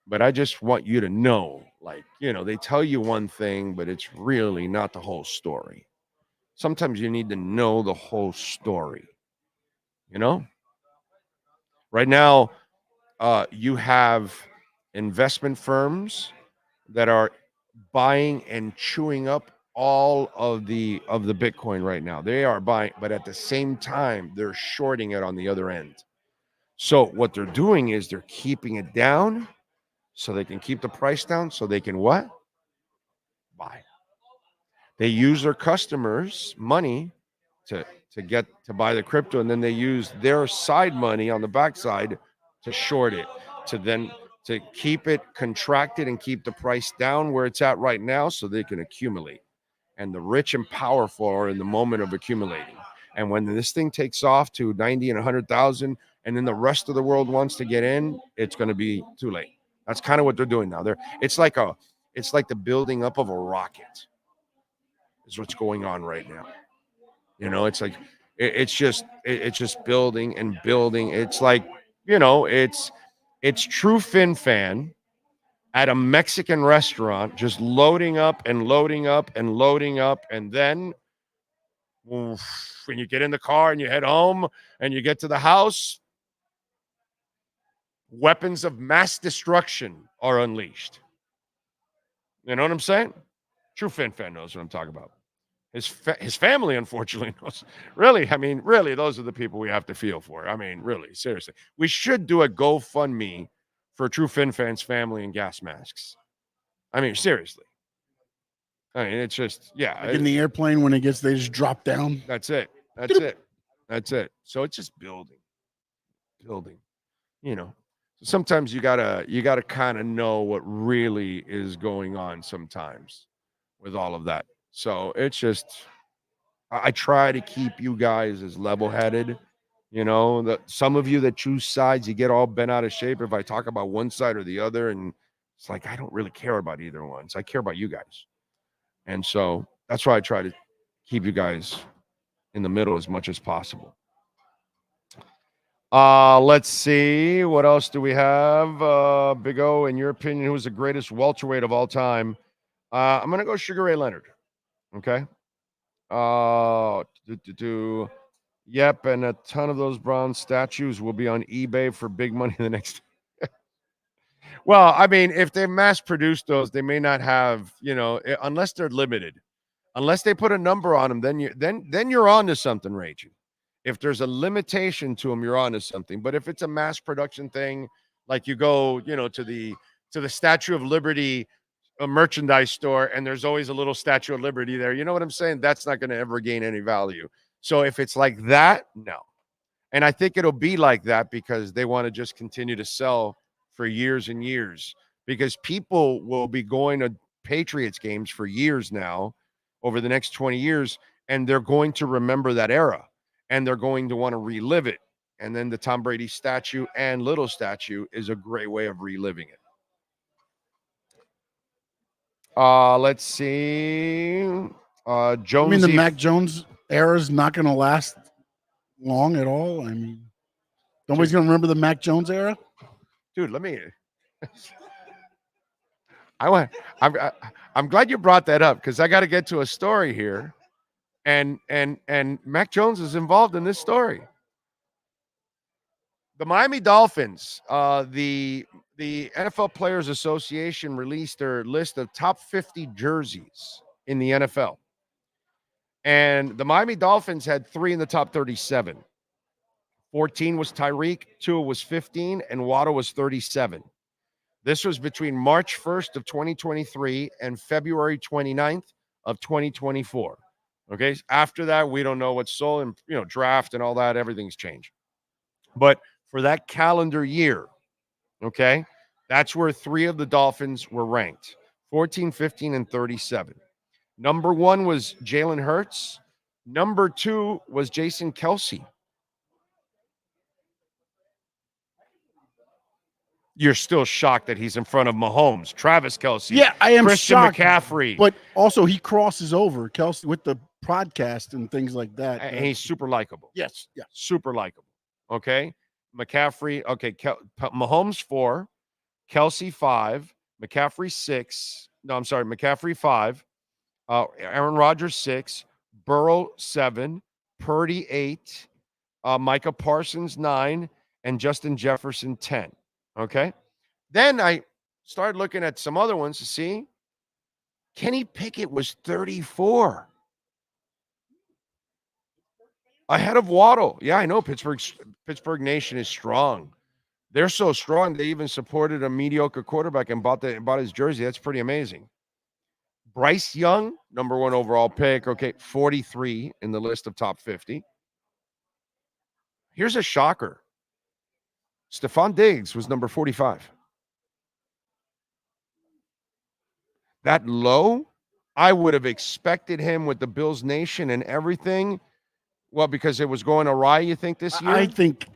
But I just want you to know, like, they tell you one thing, but it's really not the whole story. Sometimes you need to know the whole story. Right now, you have investment firms that are buying and chewing up all of the Bitcoin right now. They are buying, but at the same time, they're shorting it on the other end. So what they're doing is they're keeping it down so they can keep the price down so they can what? Buy. They use their customers' money to buy the crypto, and then they use their side money on the backside to short it, to keep it contracted and keep the price down where it's at right now so they can accumulate. And the rich and powerful are in the moment of accumulating. And when this thing takes off to 90 and 100,000, and then the rest of the world wants to get in, it's going to be too late. That's kind of what they're doing now. It's like the building up of a rocket is what's going on right now. It's like it's just building and building. It's like, it's true Fin Fan at a Mexican restaurant, just loading up and loading up and loading up. And then when you get in the car and you head home and you get to the house, weapons of mass destruction are unleashed. You know what I'm saying? True Fin Fan knows what I'm talking about. His family, unfortunately, knows. Really, those are the people we have to feel for. Really, seriously. We should do a GoFundMe for True Fin Fan's family and gas masks. Seriously. It's just, yeah. Like in the airplane when they just drop down. That's it. So it's just building. Sometimes you gotta kind of know what really is going on sometimes with all of that. So it's just, I try to keep you guys as level-headed. That some of you that choose sides, you get all bent out of shape if I talk about one side or the other, and it's like I don't really care about either one. So I care about you guys, and so that's why I try to keep you guys in the middle as much as possible. Let's see, what else do we have? Big O, in your opinion, who's the greatest welterweight of all time? I'm gonna go Sugar Ray Leonard. Okay. Yep, and a ton of those bronze statues will be on eBay for big money the next. Well, if they mass produce those, they may not have, unless they're limited, unless they put a number on them. Then you're on to something, Raging. If there's a limitation to them, you're on to something. But if it's a mass production thing, like you go, to the Statue of Liberty a merchandise store, and there's always a little Statue of Liberty there. You know what I'm saying? That's not going to ever gain any value. So if it's like that, no. And I think it'll be like that because they want to just continue to sell for years and years, because people will be going to Patriots games for years now over the next 20 years, and they're going to remember that era, and they're going to want to relive it. And then the Tom Brady statue and little statue is a great way of reliving it. Let's see. Jones. The Mac Jones era is not going to last long at all. Nobody's going to remember the Mac Jones era. Dude, let me. I'm glad you brought that up because I got to get to a story here, and Mac Jones is involved in this story. The Miami Dolphins, the NFL Players Association released their list of top 50 jerseys in the NFL. And the Miami Dolphins had 3 in the top 37. 14 was Tyreek, 2 was 15, and Waddle was 37. This was between March 1st of 2023 and February 29th of 2024. Okay, after that, we don't know what's sold, and draft and all that, everything's changed. But for that calendar year, okay, that's where 3 of the Dolphins were ranked, 14, 15, and 37. Number 1 was Jalen Hurts. Number 2 was Jason Kelce. You're still shocked that he's in front of Mahomes, Travis Kelce. Yeah, I am Christian shocked. McCaffrey. But also he crosses over Kelce with the podcast and things like that. And he's super likable. Yes. Yeah. Super likable. Okay. McCaffrey. Okay. Mahomes 4, Kelce 5, McCaffrey 6. No, I'm sorry. McCaffrey 5. Aaron Rodgers 6, Burrow 7, Purdy 8, Micah Parsons 9, and Justin Jefferson 10. Okay. Then I started looking at some other ones to see. Kenny Pickett was 34. Ahead of Waddle. Yeah, I know Pittsburgh Nation is strong. They're so strong they even supported a mediocre quarterback and bought his jersey. That's pretty amazing. Bryce Young, number 1 overall pick. Okay, 43 in the list of top 50. Here's a shocker. Stephon Diggs was number 45. That low, I would have expected him with the Bills Nation and everything. Well, because it was going awry, you think, this year? I think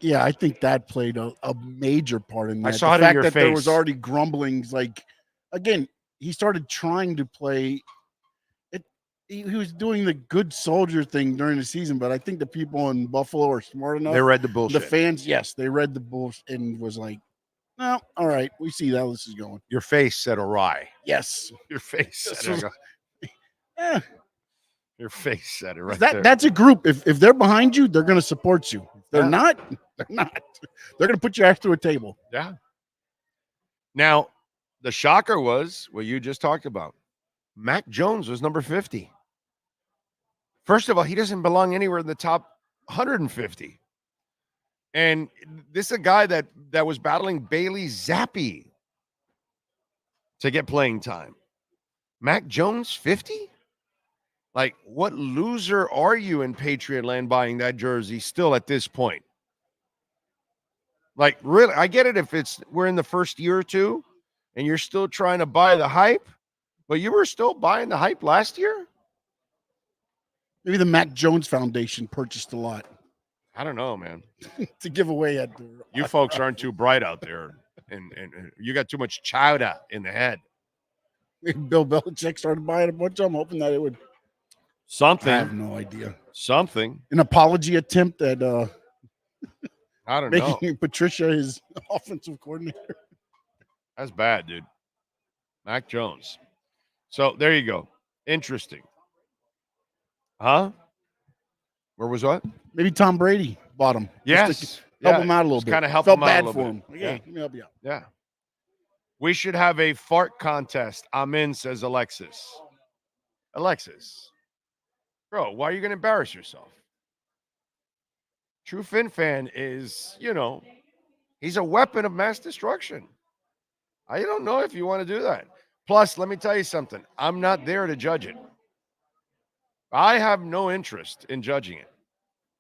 that played a major part in that. I saw it the in fact your that there was face. already grumblings. Like, again, he started trying to play. He was doing the good soldier thing during the season, but I think the people in Buffalo are smart enough. They read the bullshit. The fans, yes, they read the bullshit and was like, "No, all right, we see how this is going." Your face said awry. Yes, Your face said it. Eh, Your face said it right there. that's a group. If they're behind you, they're going to support you. If they're Yeah. not, they're not. They're going to put your ass to a table. Yeah. Now, the shocker was what you just talked about. Mac Jones was number 50. First of all, he doesn't belong anywhere in the top 150. And this is a guy that was battling Bailey Zappi to get playing time. Mac Jones, 50? Like, what loser are you in Patriot land buying that jersey still at this point? Like, really, I get it if we're in the first year or two and you're still trying to buy the hype, but you were still buying the hype last year? Maybe the Mac Jones Foundation purchased a lot I don't know, man. to give away at You folks aren't too bright out there, and you got too much chowder in the head. Bill Belichick started buying a bunch of them, hoping that it would. Something. I have no idea. Something. An apology attempt at I don't know. making Patricia his offensive coordinator. That's bad, dude. Mac Jones. So there you go. Interesting. Huh? Where was what? Maybe Tom Brady bought him. Yes. Just to help him out a little bit. Kind of help Felt him out bad a little for bit. him. Like, Yeah. hey, let me help you out. Yeah. We should have a fart contest. I'm in, says Alexis. Alexis. Bro, why are you going to embarrass yourself? True Fin fan is, he's a weapon of mass destruction. I don't know if you want to do that. Plus, let me tell you something. I'm not there to judge it. I have no interest in judging it.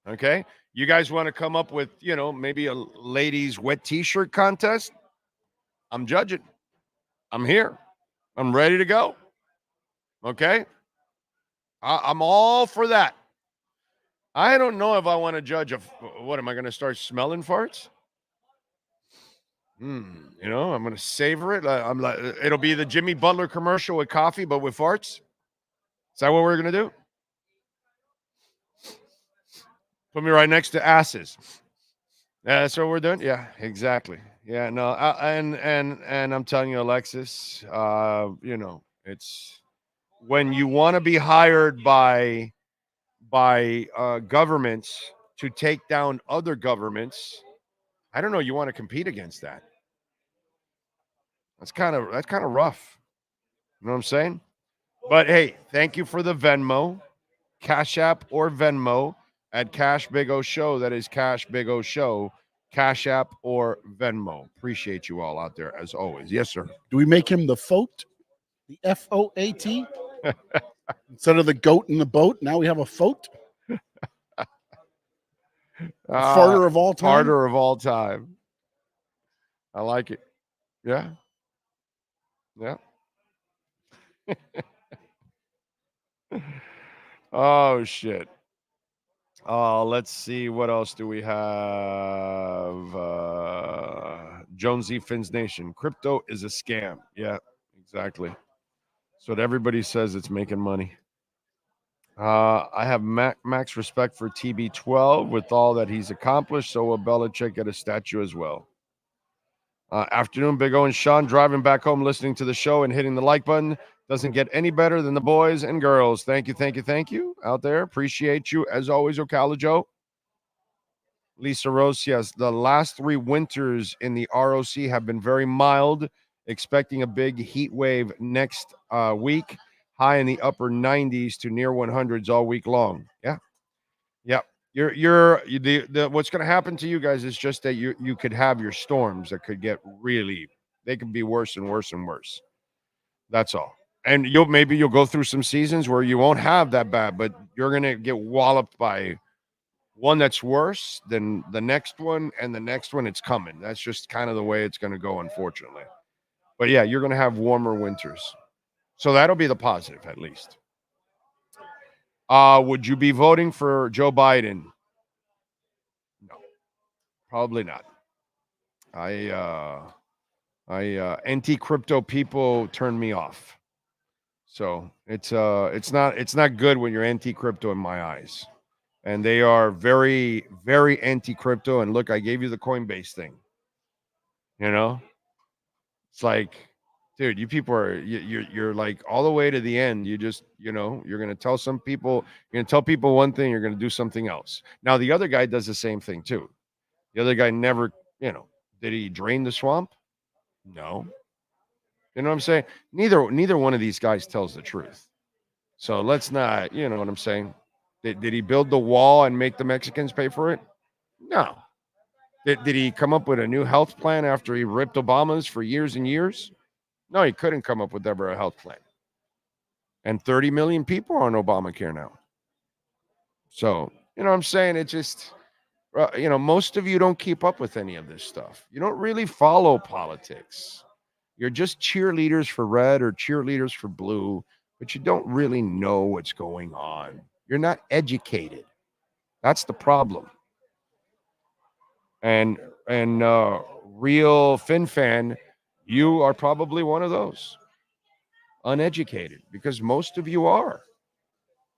Okay? You guys want to come up with, maybe a ladies' wet t-shirt contest? I'm judging. I'm here. I'm ready to go. Okay? I'm all for that. I don't know if I want to judge what am I going to start smelling farts? I'm going to savor it. I'm like, it'll be the Jimmy Butler commercial with coffee, but with farts. Is that what we're going to do? Put me right next to asses. That's what we're doing. Yeah, exactly. Yeah, no, and I'm telling you, Alexis, it's when you want to be hired by governments to take down other governments. I don't know. You want to compete against that? That's kind of rough. You know what I'm saying? But hey, thank you for the Venmo, Cash App or Venmo at Cash Big O Show. That is Cash Big O Show, Cash App or Venmo. Appreciate you all out there as always. Yes, sir. Do we make him the FOAT? The FOAT? Instead of the goat in the boat, now we have a FOAT? Farter of all time? Farter of all time. I like it. Yeah. Yeah. Oh, shit. Let's see. What else do we have? Jonesy Fins Nation. Crypto is a scam. Yeah, exactly. So what everybody says, it's making money. I have max respect for TB12 with all that he's accomplished. So will Belichick get a statue as well. Afternoon, Big O and Sean driving back home, listening to the show and hitting the like button. Doesn't get any better than the boys and girls. Thank you out there. Appreciate you as always, Ocala Joe. Lisa Rose, yes, the last 3 winters in the ROC have been very mild. Expecting a big heat wave next week. High in the upper 90s to near 100s all week long. Yeah. What's going to happen to you guys is just that you could have your storms that could get they could be worse and worse and worse. That's all. And you'll go through some seasons where you won't have that bad, but you're going to get walloped by one that's worse than the next one, and the next one, it's coming. That's just kind of the way it's going to go, unfortunately. But yeah, you're going to have warmer winters. So that'll be the positive, at least. Would you be voting for Joe Biden? No, probably not. Anti-crypto people turn me off. So it's not good when you're anti-crypto in my eyes. And they are very, very anti-crypto. And look, I gave you the Coinbase thing. You know, it's like, dude, you people are you're like all the way to the end. You just, you're gonna tell people one thing, you're gonna do something else. Now the other guy does the same thing too. The other guy never, did he drain the swamp? No. You know what I'm saying? Neither one of these guys tells the truth. So let's not, you know what I'm saying? Did he build the wall and make the Mexicans pay for it? No. Did he come up with a new health plan after he ripped Obama's for years and years? No, he couldn't come up with ever a health plan. And 30 million people are on Obamacare now. So, you know what I'm saying? It just, most of you don't keep up with any of this stuff. You don't really follow politics. You're just cheerleaders for red or cheerleaders for blue, but you don't really know what's going on. You're not educated. That's the problem. And real FinFan, you are probably one of those. Uneducated, because most of you are.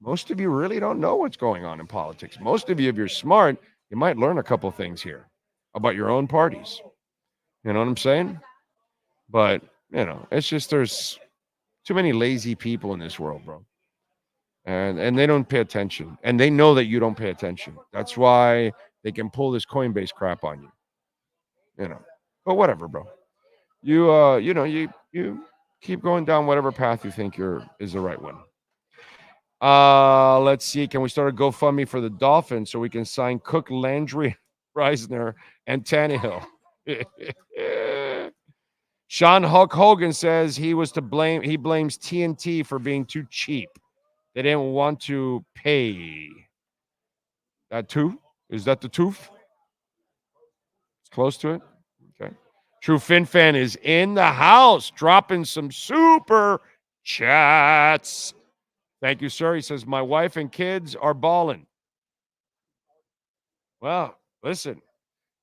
Most of you really don't know what's going on in politics. Most of you, if you're smart, you might learn a couple things here about your own parties. You know what I'm saying? But, it's just there's too many lazy people in this world, bro. And they don't pay attention. And they know that you don't pay attention. That's why they can pull this Coinbase crap on you. But whatever, bro. You keep going down whatever path you think is the right one. Let's see. Can we start a GoFundMe for the Dolphins so we can sign Cook, Landry, Reisner, and Tannehill? Sean Hulk Hogan says he was to blame. He blames TNT for being too cheap. They didn't want to pay. That too? Is that the tooth? It's close to it. Okay. True FinFan is in the house, dropping some super chats. Thank you, sir. He says, my wife and kids are balling. Well, listen,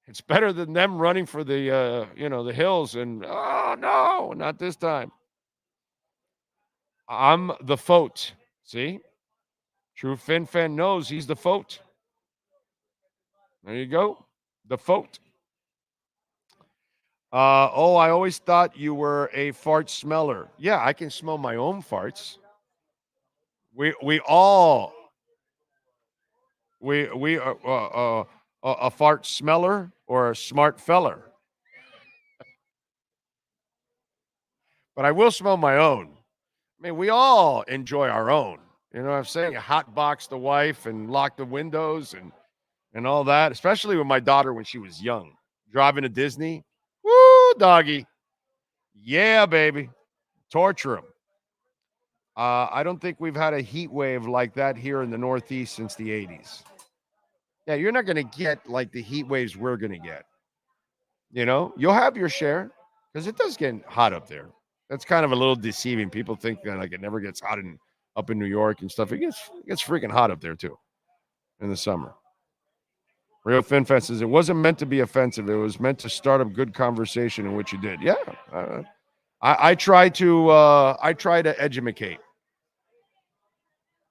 it's better than them running for the, the hills. And, oh, no, not this time. I'm the FOTE. See? True FinFan knows he's the FOTE. There you go. The FOTE. I always thought you were a fart smeller. Yeah, I can smell my own farts. We all are a fart smeller or a smart feller. But I will smell my own. I mean, we all enjoy our own. You know what I'm saying? Hot box the wife and lock the windows and all that, especially with my daughter when she was young. Driving to Disney. Woo, doggy. Yeah, baby. Torture him. I don't think we've had a heat wave like that here in the Northeast since the 80s. Yeah, you're not going to get like the heat waves we're going to get. You'll have your share because it does get hot up there. That's kind of a little deceiving. People think that like it never gets hot up in New York and stuff. It gets freaking hot up there too in the summer. Real FinFan says it wasn't meant to be offensive. It was meant to start a good conversation, in which you did. Yeah, I try to educate.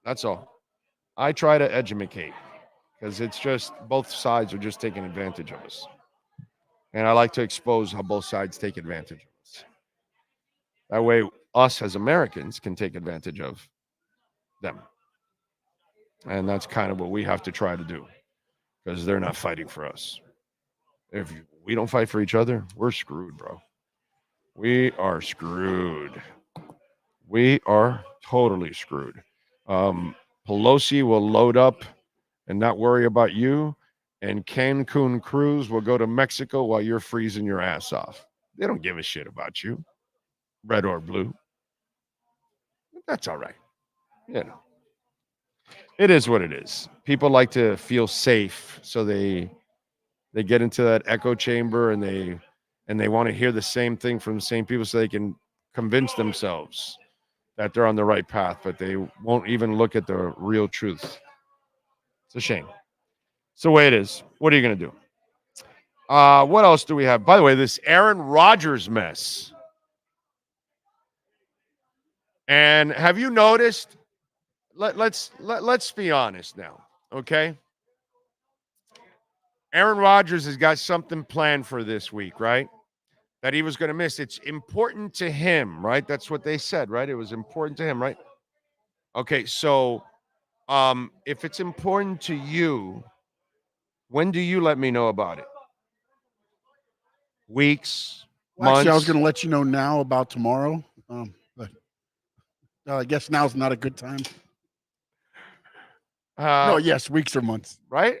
That's all. I try to educate because it's just both sides are just taking advantage of us, and I like to expose how both sides take advantage of us. That way, us as Americans can take advantage of them, and that's kind of what we have to try to do. Because they're not fighting for us. If we don't fight for each other, we're screwed, bro. We are screwed. We are totally screwed. Pelosi will load up and not worry about you. And Cancun Cruise will go to Mexico while you're freezing your ass off. They don't give a shit about you, red or blue. That's all right. It is what it is. People like to feel safe, so they get into that echo chamber and they want to hear the same thing from the same people so they can convince themselves. that they're on the right path, but they won't even look at the real truth. It's a shame. It's the way it is. What are you going to do? What else do we have? By the way, this Aaron Rodgers mess. And have you noticed? Let's be honest now, okay? Aaron Rodgers has got something planned for this week, right? That he was going to miss. It's important to him, right? That's what they said, right? It was important to him, right? Okay, so if it's important to you, when do you let me know about it? Weeks, months? Actually, I was going to let you know now about tomorrow, but I guess now's not a good time. No, yes, weeks or months, right?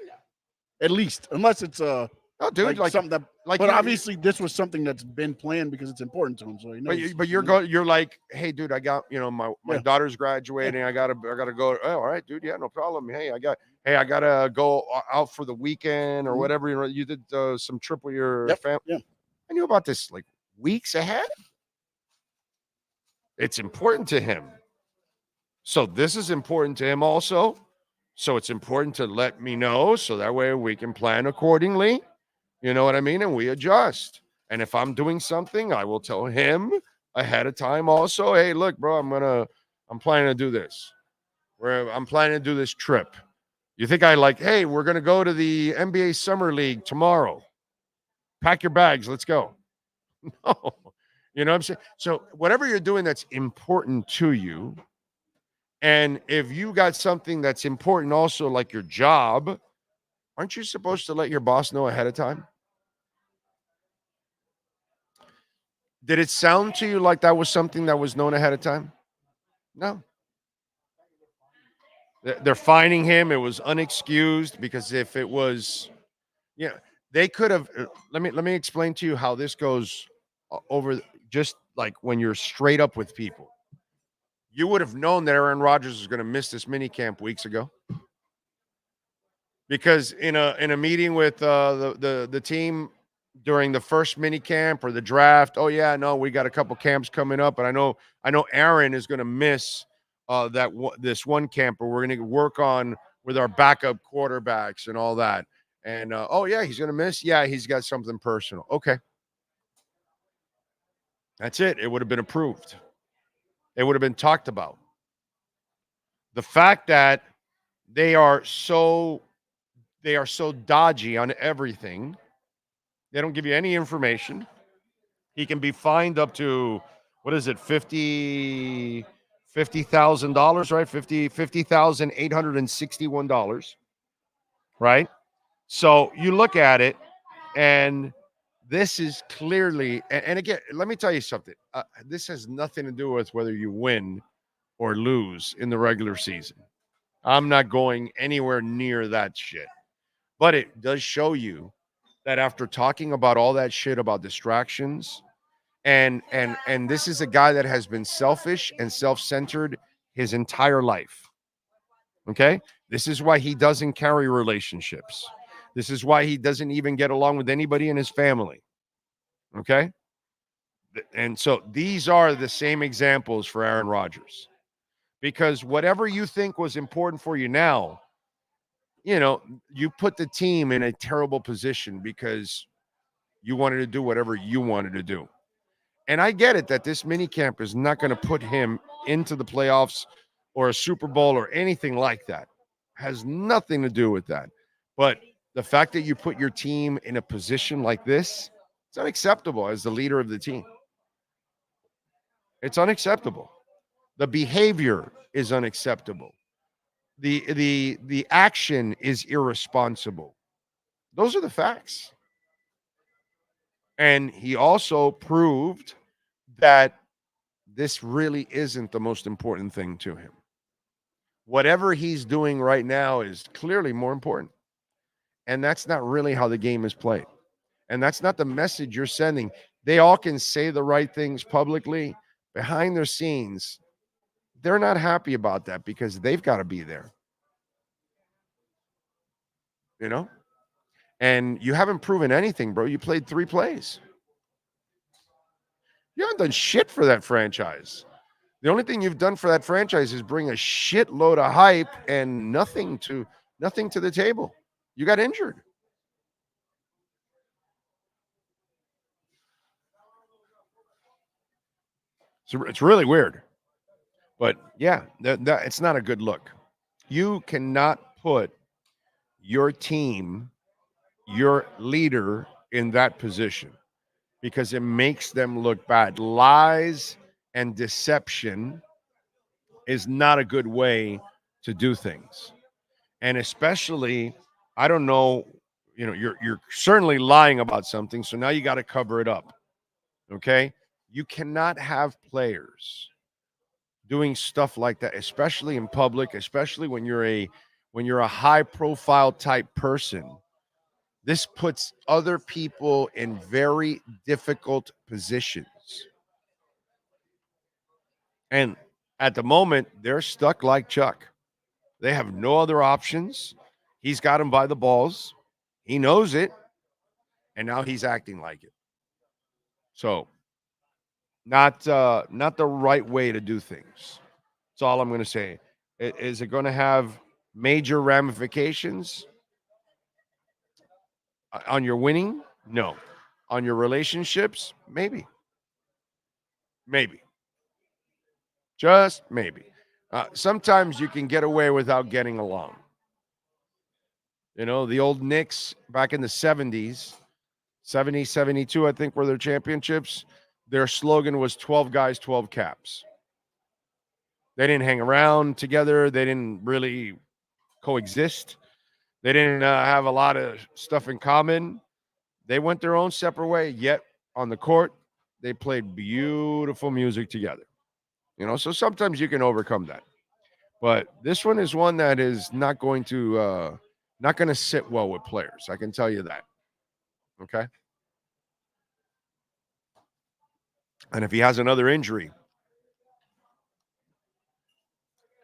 At least, unless it's dude, like something that. like but you- obviously, this was something that's been planned because it's important to him. So he knows. But you're like, hey, dude, I got my daughter's graduating. I gotta go. Oh, all right, dude. Yeah, no problem. Hey, I gotta go out for the weekend or whatever. You did some trip with your family. Yeah. I knew about this like weeks ahead. It's important to him. So this is important to him also. So it's important to let me know so that way we can plan accordingly. You know what I mean? And we adjust. And if I'm doing something, I will tell him ahead of time also, hey, look, bro, I'm planning to do this. I'm planning to do this trip. You think hey, we're going to go to the NBA Summer League tomorrow. Pack your bags. Let's go. No. You know what I'm saying? So whatever you're doing that's important to you, and if you got something that's important also like your job, aren't you supposed to let your boss know ahead of time? Did it sound to you like that was something that was known ahead of time? No. They're fining him. It was unexcused because if it was, they could have. Let me explain to you how this goes over just like when you're straight up with people. You would have known that Aaron Rodgers was going to miss this mini camp weeks ago. Because in a meeting with the team during the first mini camp or the draft, oh yeah, no, we got a couple camps coming up, and I know Aaron is going to miss this one camp, or we're going to work on with our backup quarterbacks and all that. And oh yeah, he's going to miss. Yeah, he's got something personal. Okay, that's it. It would have been approved. It would have been talked about. The fact that they are so dodgy on everything. They don't give you any information. He can be fined up to, what is it, $50,000, right? $50,861, right? So you look at it, and this is clearly, and again, let me tell you something. This has nothing to do with whether you win or lose in the regular season. I'm not going anywhere near that shit. But it does show you that after talking about all that shit about distractions, and this is a guy that has been selfish and self-centered his entire life. Okay? This is why he doesn't carry relationships. This is why he doesn't even get along with anybody in his family. Okay? And so these are the same examples for Aaron Rodgers. Because whatever you think was important for you now, you put the team in a terrible position because you wanted to do whatever you wanted to do. And I get it that this minicamp is not going to put him into the playoffs or a Super Bowl or anything like that. Has nothing to do with that. But the fact that you put your team in a position like this, it's unacceptable as the leader of the team. It's unacceptable. The behavior is unacceptable. The action is irresponsible. Those are the facts. And he also proved that this really isn't the most important thing to him. Whatever he's doing right now is clearly more important. And that's not really how the game is played. And that's not the message you're sending. They all can say the right things publicly. Behind their scenes, they're not happy about that because they've got to be there. And you haven't proven anything, bro. You played 3 plays. You haven't done shit for that franchise. The only thing you've done for that franchise is bring a shitload of hype and nothing to the table. You got injured. So it's really weird. But yeah, that it's not a good look. You cannot put your team, your leader in that position because it makes them look bad. Lies and deception is not a good way to do things. And especially, I don't know, you're certainly lying about something, so now you got to cover it up. Okay? You cannot have players doing stuff like that, especially in public, especially when you're a high profile type person. This puts other people in very difficult positions. And at the moment, they're stuck like Chuck. They have no other options. He's got him by the balls. He knows it. And now he's acting like it. So not the right way to do things. That's all I'm going to say. Is it going to have major ramifications on your winning? No. On your relationships? Maybe. Maybe. Just maybe. Sometimes you can get away without getting along. The old Knicks back in the 70s, 70, 72, I think, were their championships. Their slogan was 12 guys, 12 caps. They didn't hang around together. They didn't really coexist. They didn't have a lot of stuff in common. They went their own separate way, yet on the court, they played beautiful music together. So sometimes you can overcome that. But this one is one that is not going to sit well with players. I can tell you that. Okay? And if he has another injury,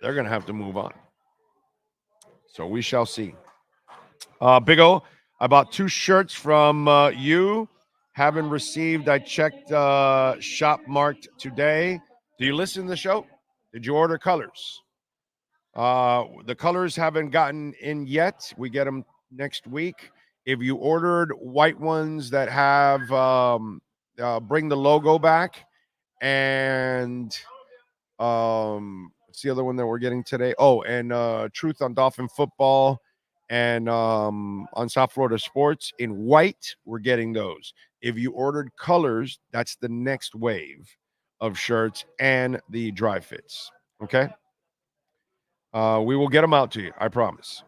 they're going to have to move on. So we shall see. Big O, I bought 2 shirts from you. Haven't received. I checked shop marked today. Do you listen to the show? Did you order colors? The colors haven't gotten in yet. We get them next week. If you ordered white ones that have bring the logo back, and what's the other one that we're getting today? Oh, and Truth on Dolphin Football and on South Florida Sports in white, we're getting those. If you ordered colors, that's the next wave of shirts and the dry fits. Okay? We will get them out to you, I promise.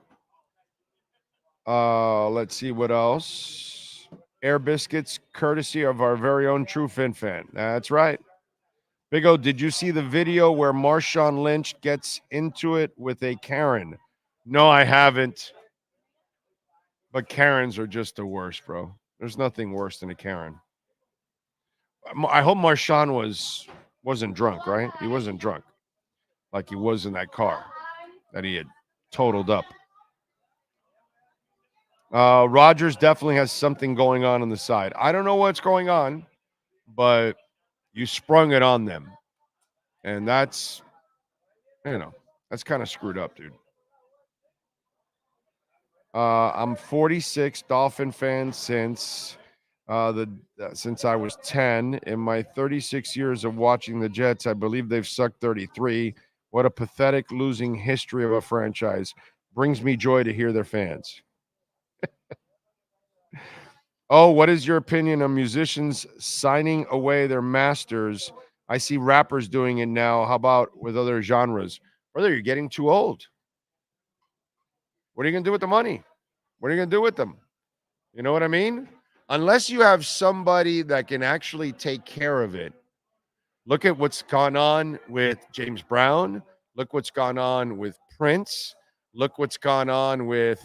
Let's see what else. Air biscuits, courtesy of our very own True Fin fan. That's right. Big O, did you see the video where Marshawn Lynch gets into it with a Karen? No, I haven't. But Karens are just the worst, bro. There's nothing worse than a Karen. I hope Marshawn wasn't drunk, right? He wasn't drunk like he was in that car that he had totaled up. Rodgers definitely has something going on the side. I don't know what's going on, but you sprung it on them. And that's kind of screwed up, dude. I'm 46, Dolphin fan since I was 10. In my 36 years of watching the Jets, I believe they've sucked 33. What a pathetic losing history of a franchise. Brings me joy to hear their fans. Oh, what is your opinion on musicians signing away their masters? I see rappers doing it now. How about with other genres? Brother, you're getting too old. What are you going to do with the money? What are you going to do with them? You know what I mean? Unless you have somebody that can actually take care of it. Look at what's gone on with James Brown. Look what's gone on with Prince. Look what's gone on with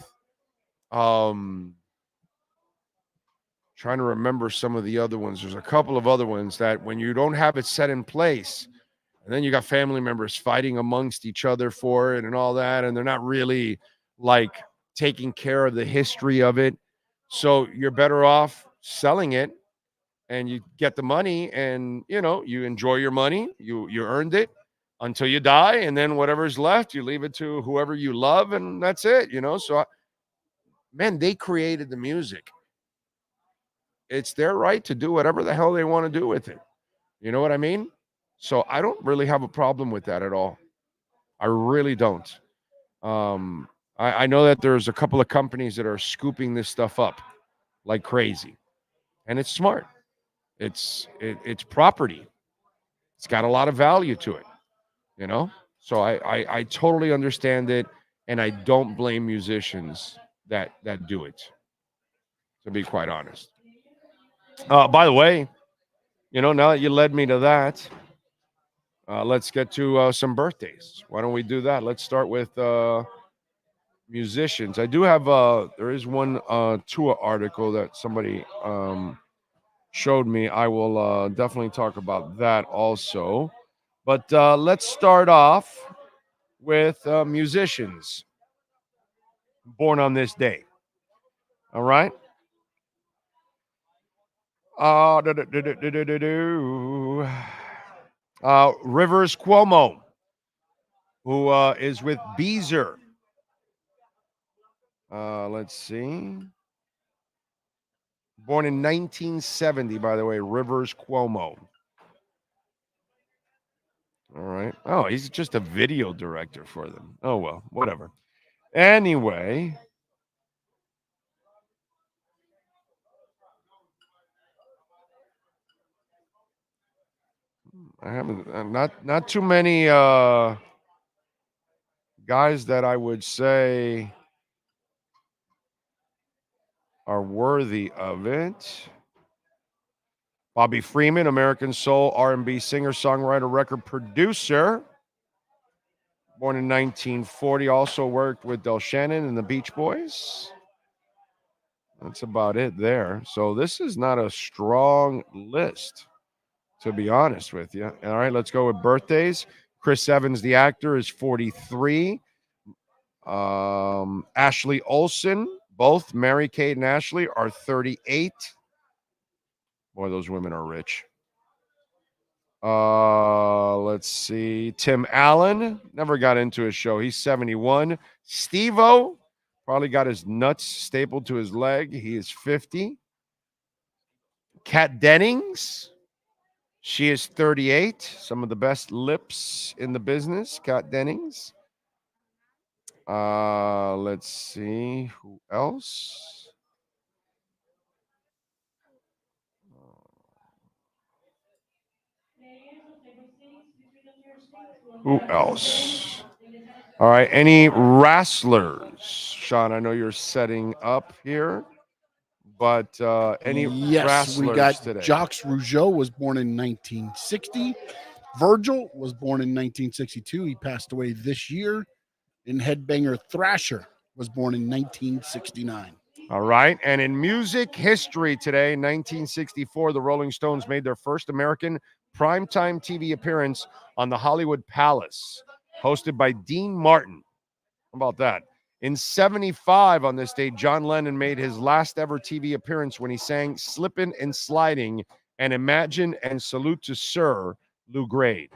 trying to remember some of the other ones. There's a couple of other ones that when you don't have it set in place, and then you got family members fighting amongst each other for it and all that, and they're not really like taking care of the history of it. So you're better off selling it and you get the money and, you enjoy your money. You earned it. until you die, and then whatever's left, you leave it to whoever you love, and that's it, So, man, they created the music. It's their right to do whatever the hell they want to do with it. You know what I mean? So I don't really have a problem with that at all. I really don't. I know that there's a couple of companies that are scooping this stuff up like crazy, and it's smart. It's property. It's got a lot of value to it, So I totally understand it, and I don't blame musicians that do it, to be quite honest. By the way, now that you led me to that, let's get to some birthdays. Why don't we do that? Let's start with musicians. I do have there is one tour article that somebody showed me. I will definitely talk about that also. But let's start off with musicians born on this day. All right. Rivers Cuomo, who is with Beezer. Let's see. Born in 1970, by the way, Rivers Cuomo. All right. Oh, he's just a video director for them. Oh, well, whatever. Anyway. I haven't, not too many guys that I would say are worthy of it. Bobby Freeman, American soul, R&B singer, songwriter, record producer. Born in 1940, also worked with Del Shannon and the Beach Boys. That's about it there. So this is not a strong list, to be honest with you. All right, let's go with birthdays. Chris Evans, the actor, is 43. Ashley Olsen, both Mary-Kate and Ashley, are 38. Boy, those women are rich. Let's see. Tim Allen, never got into his show. He's 71. Steve-O, probably got his nuts stapled to his leg. He is 50. Kat Dennings, she is 38. Some of the best lips in the business. Kat Dennings. Let's see. Who else? Who else? All right. Any wrestlers? Sean, I know you're setting up here, but any wrestlers we got today? Jacques Rougeau was born in 1960. Virgil was born in 1962. He passed away this year. And Headbanger Thrasher was born in 1969. All right. And in music history today, 1964, the Rolling Stones made their first American primetime TV appearance on the Hollywood Palace, hosted by Dean Martin. How about that? In 75, on this day, John Lennon made his last ever TV appearance when he sang Slippin' and Sliding and Imagine and Salute to Sir Lou Grade.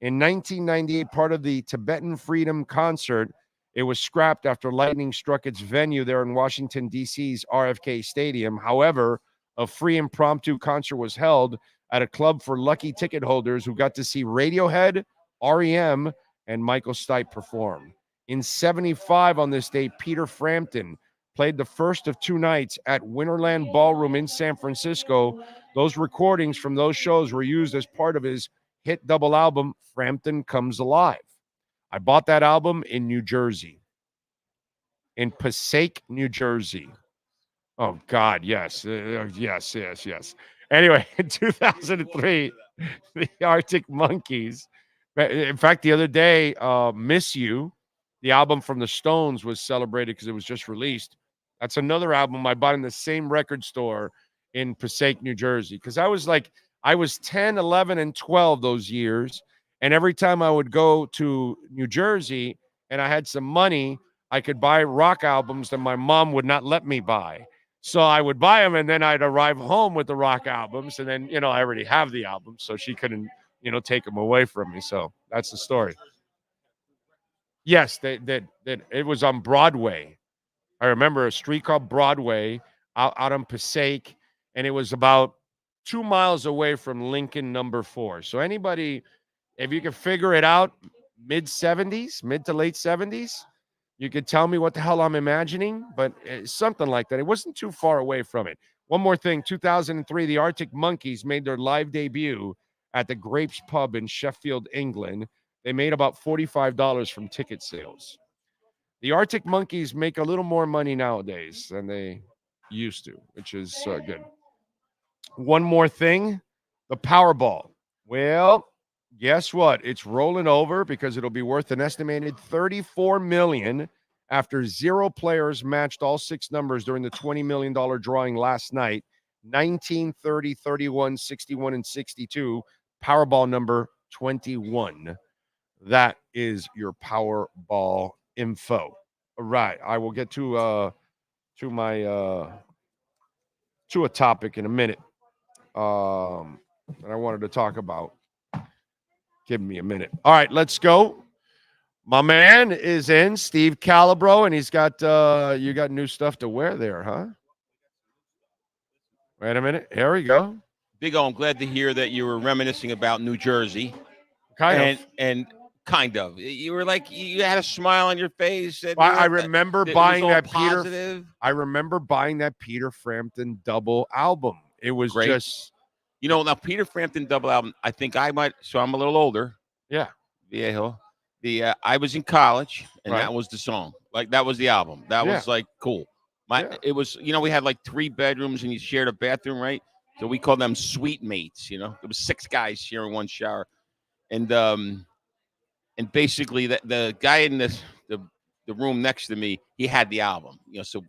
In 1998, part of the Tibetan Freedom Concert, it was scrapped after lightning struck its venue there in Washington, D.C.'s RFK Stadium. However, a free impromptu concert was held at a club for lucky ticket holders who got to see Radiohead, REM, and Michael Stipe perform. In 75, on this day, Peter Frampton played the first of two nights at Winterland Ballroom in San Francisco. Those recordings from those shows were used as part of his hit double album, Frampton Comes Alive. I bought that album in New Jersey, in Passaic, New Jersey. Oh, God, yes. Yes. Anyway, in 2003, the Arctic Monkeys. In fact, the other day, Miss You, the album from the Stones, was celebrated because it was just released. That's another album I bought in the same record store in Passaic, New Jersey, because I was 10, 11, and 12 those years. And every time I would go to New Jersey and I had some money, I could buy rock albums that my mom would not let me buy. So I would buy them, and then I'd arrive home with the rock albums. And then, I already have the albums, so she couldn't take them away from me. So that's the story. Yes, that it was on Broadway. I remember a street called Broadway out on Passaic, and it was about 2 miles away from Lincoln number 4. So anybody, if you can figure it out, mid to late 70s, you could tell me what the hell I'm imagining, but something like that. It wasn't too far away from it. One more thing, 2003, the Arctic Monkeys made their live debut at the Grapes Pub in Sheffield, England. They made about $45 from ticket sales. The Arctic Monkeys make a little more money nowadays than they used to, which is good. One more thing, the Powerball. Well, guess what? It's rolling over because it'll be worth an estimated $34 million after 0 players matched all 6 numbers during the $20 million drawing last night. 19, 30, 31, 61, and 62. Powerball number 21. That is your Powerball info. All right. I will get to a topic in a minute that I wanted to talk about. Give me a minute. All right, let's go. My man is in, Steve Calabro, and he's got you got new stuff to wear there, huh? Wait a minute. Here we go. Big O, I'm glad to hear that you were reminiscing about New Jersey. Kind of. You were like, you had a smile on your face. And I remember buying that positive. I remember buying that Peter Frampton double album. It was great. Just, now Peter Frampton double album. I think I might. So I'm a little older. Yeah. Viejo. I was in college, and right. That was the song. Like that was the album. That was like cool. It was. We had like 3 bedrooms, and you shared a bathroom, right? So we called them suite mates. There was 6 guys sharing one shower, and basically the guy in the room next to me, he had the album. So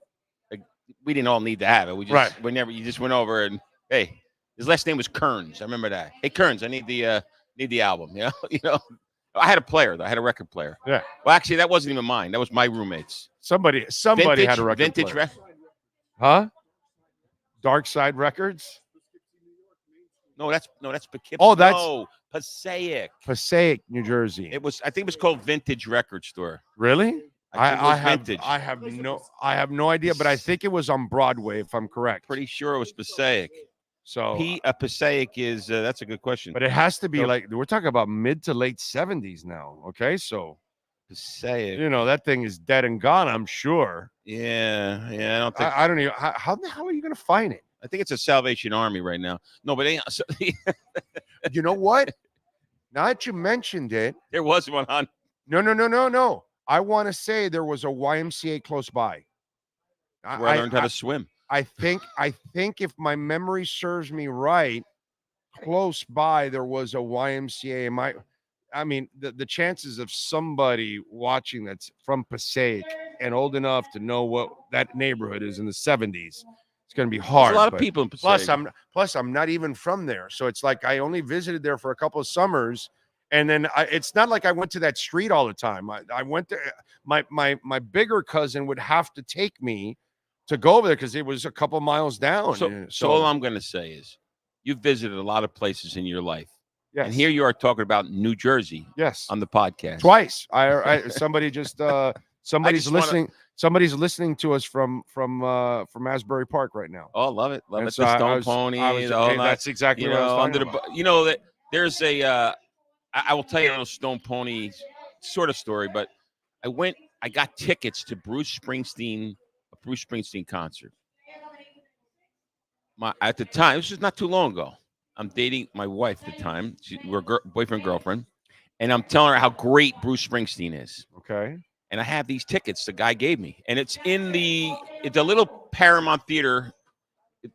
like, we didn't all need to have it. We just you just went over and hey, his last name was Kearns. I remember that. Hey Kearns, I need the album. I had a player though. I had a record player. Yeah. Well, actually, that wasn't even mine. That was my roommate's. Somebody had a record vintage player. Huh? Dark Side Records? No, that's Poughkeepsie. Oh, that's Passaic. Passaic, New Jersey. I think it was called Vintage Record Store. Really? I have no idea, but I think it was on Broadway, if I'm correct. Pretty sure it was Passaic. So Passaic is that's a good question. But it has to be like we're talking about mid to late 70s now. Okay, so Passaic. That thing is dead and gone, I'm sure. Yeah. I don't think. I don't even. How the hell are you going to find it? I think it's a Salvation Army right now. No, but you know what? Now that you mentioned it, there was one on. No. I want to say there was a YMCA close by. Where I learned how to swim. I think if my memory serves me right, close by there was a YMCA. The chances of somebody watching that's from Passaic and old enough to know what that neighborhood is in the 70s, it's going to be hard. There's a lot of people in Passaic. Plus, I'm not even from there, so it's like I only visited there for a couple of summers, and then it's not like I went to that street all the time. I went there. My bigger cousin would have to take me to go over there because it was a couple miles down. So all I'm going to say is you've visited a lot of places in your life. Yes. And here you are talking about New Jersey. Yes. On the podcast. Twice. Somebody just somebody's listening. Somebody's listening to us from Asbury Park right now. Oh, love it. Love and it. So the Stone Pony. That's exactly what I was talking about. There's I will tell you a little Stone Pony sort of story, but I got tickets to Bruce Springsteen concert. At the time, this was not too long ago. I'm dating my wife at the time. We're boyfriend, girlfriend. And I'm telling her how great Bruce Springsteen is. Okay. And I have these tickets the guy gave me. And it's it's a little Paramount Theater,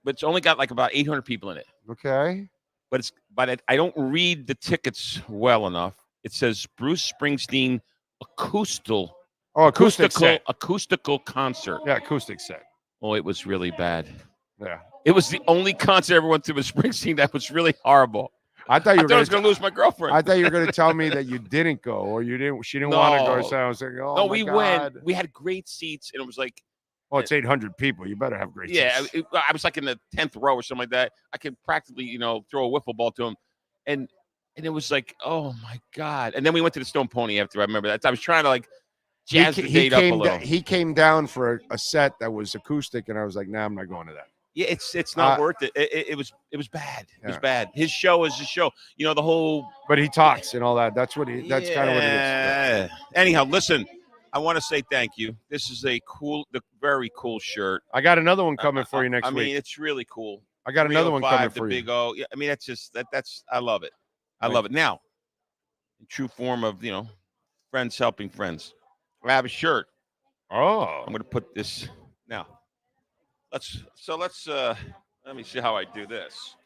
but it's only got like about 800 people in it. Okay. But I don't read the tickets well enough. It says Bruce Springsteen acoustical concert. Yeah, acoustic set. Oh, it was really bad. Yeah. It was the only concert I ever went to with Springsteen that was really horrible. I thought I was going to lose my girlfriend. I thought you were going to tell me that you didn't go or she didn't want to go. So I was like, oh, no, my we God. went. We had great seats, and it was like, oh, it's 800 people. You better have great seats. Yeah, I was like in the 10th row or something like that. I could practically, throw a wiffle ball to him. And And it was like, oh my God. And then we went to the Stone Pony after. I remember that. I was trying to like jazz the date up a little. He came down for a set that was acoustic, and I was like, nah, I'm not going to that. Yeah, it's not worth it. It was bad. It was bad. His show is his show. You know, the whole. But he talks and all that. That's kind of what it is. Anyhow, listen, I want to say thank you. This is the very cool shirt. I got another one coming for you next week. I mean, it's really cool. I got another one coming for you. The Big O. Yeah, I mean, that's just that's. I love it. I love it. Now, in true form of friends helping friends. I have a shirt. Oh, I'm going to put this now. Let's let me see how I do this.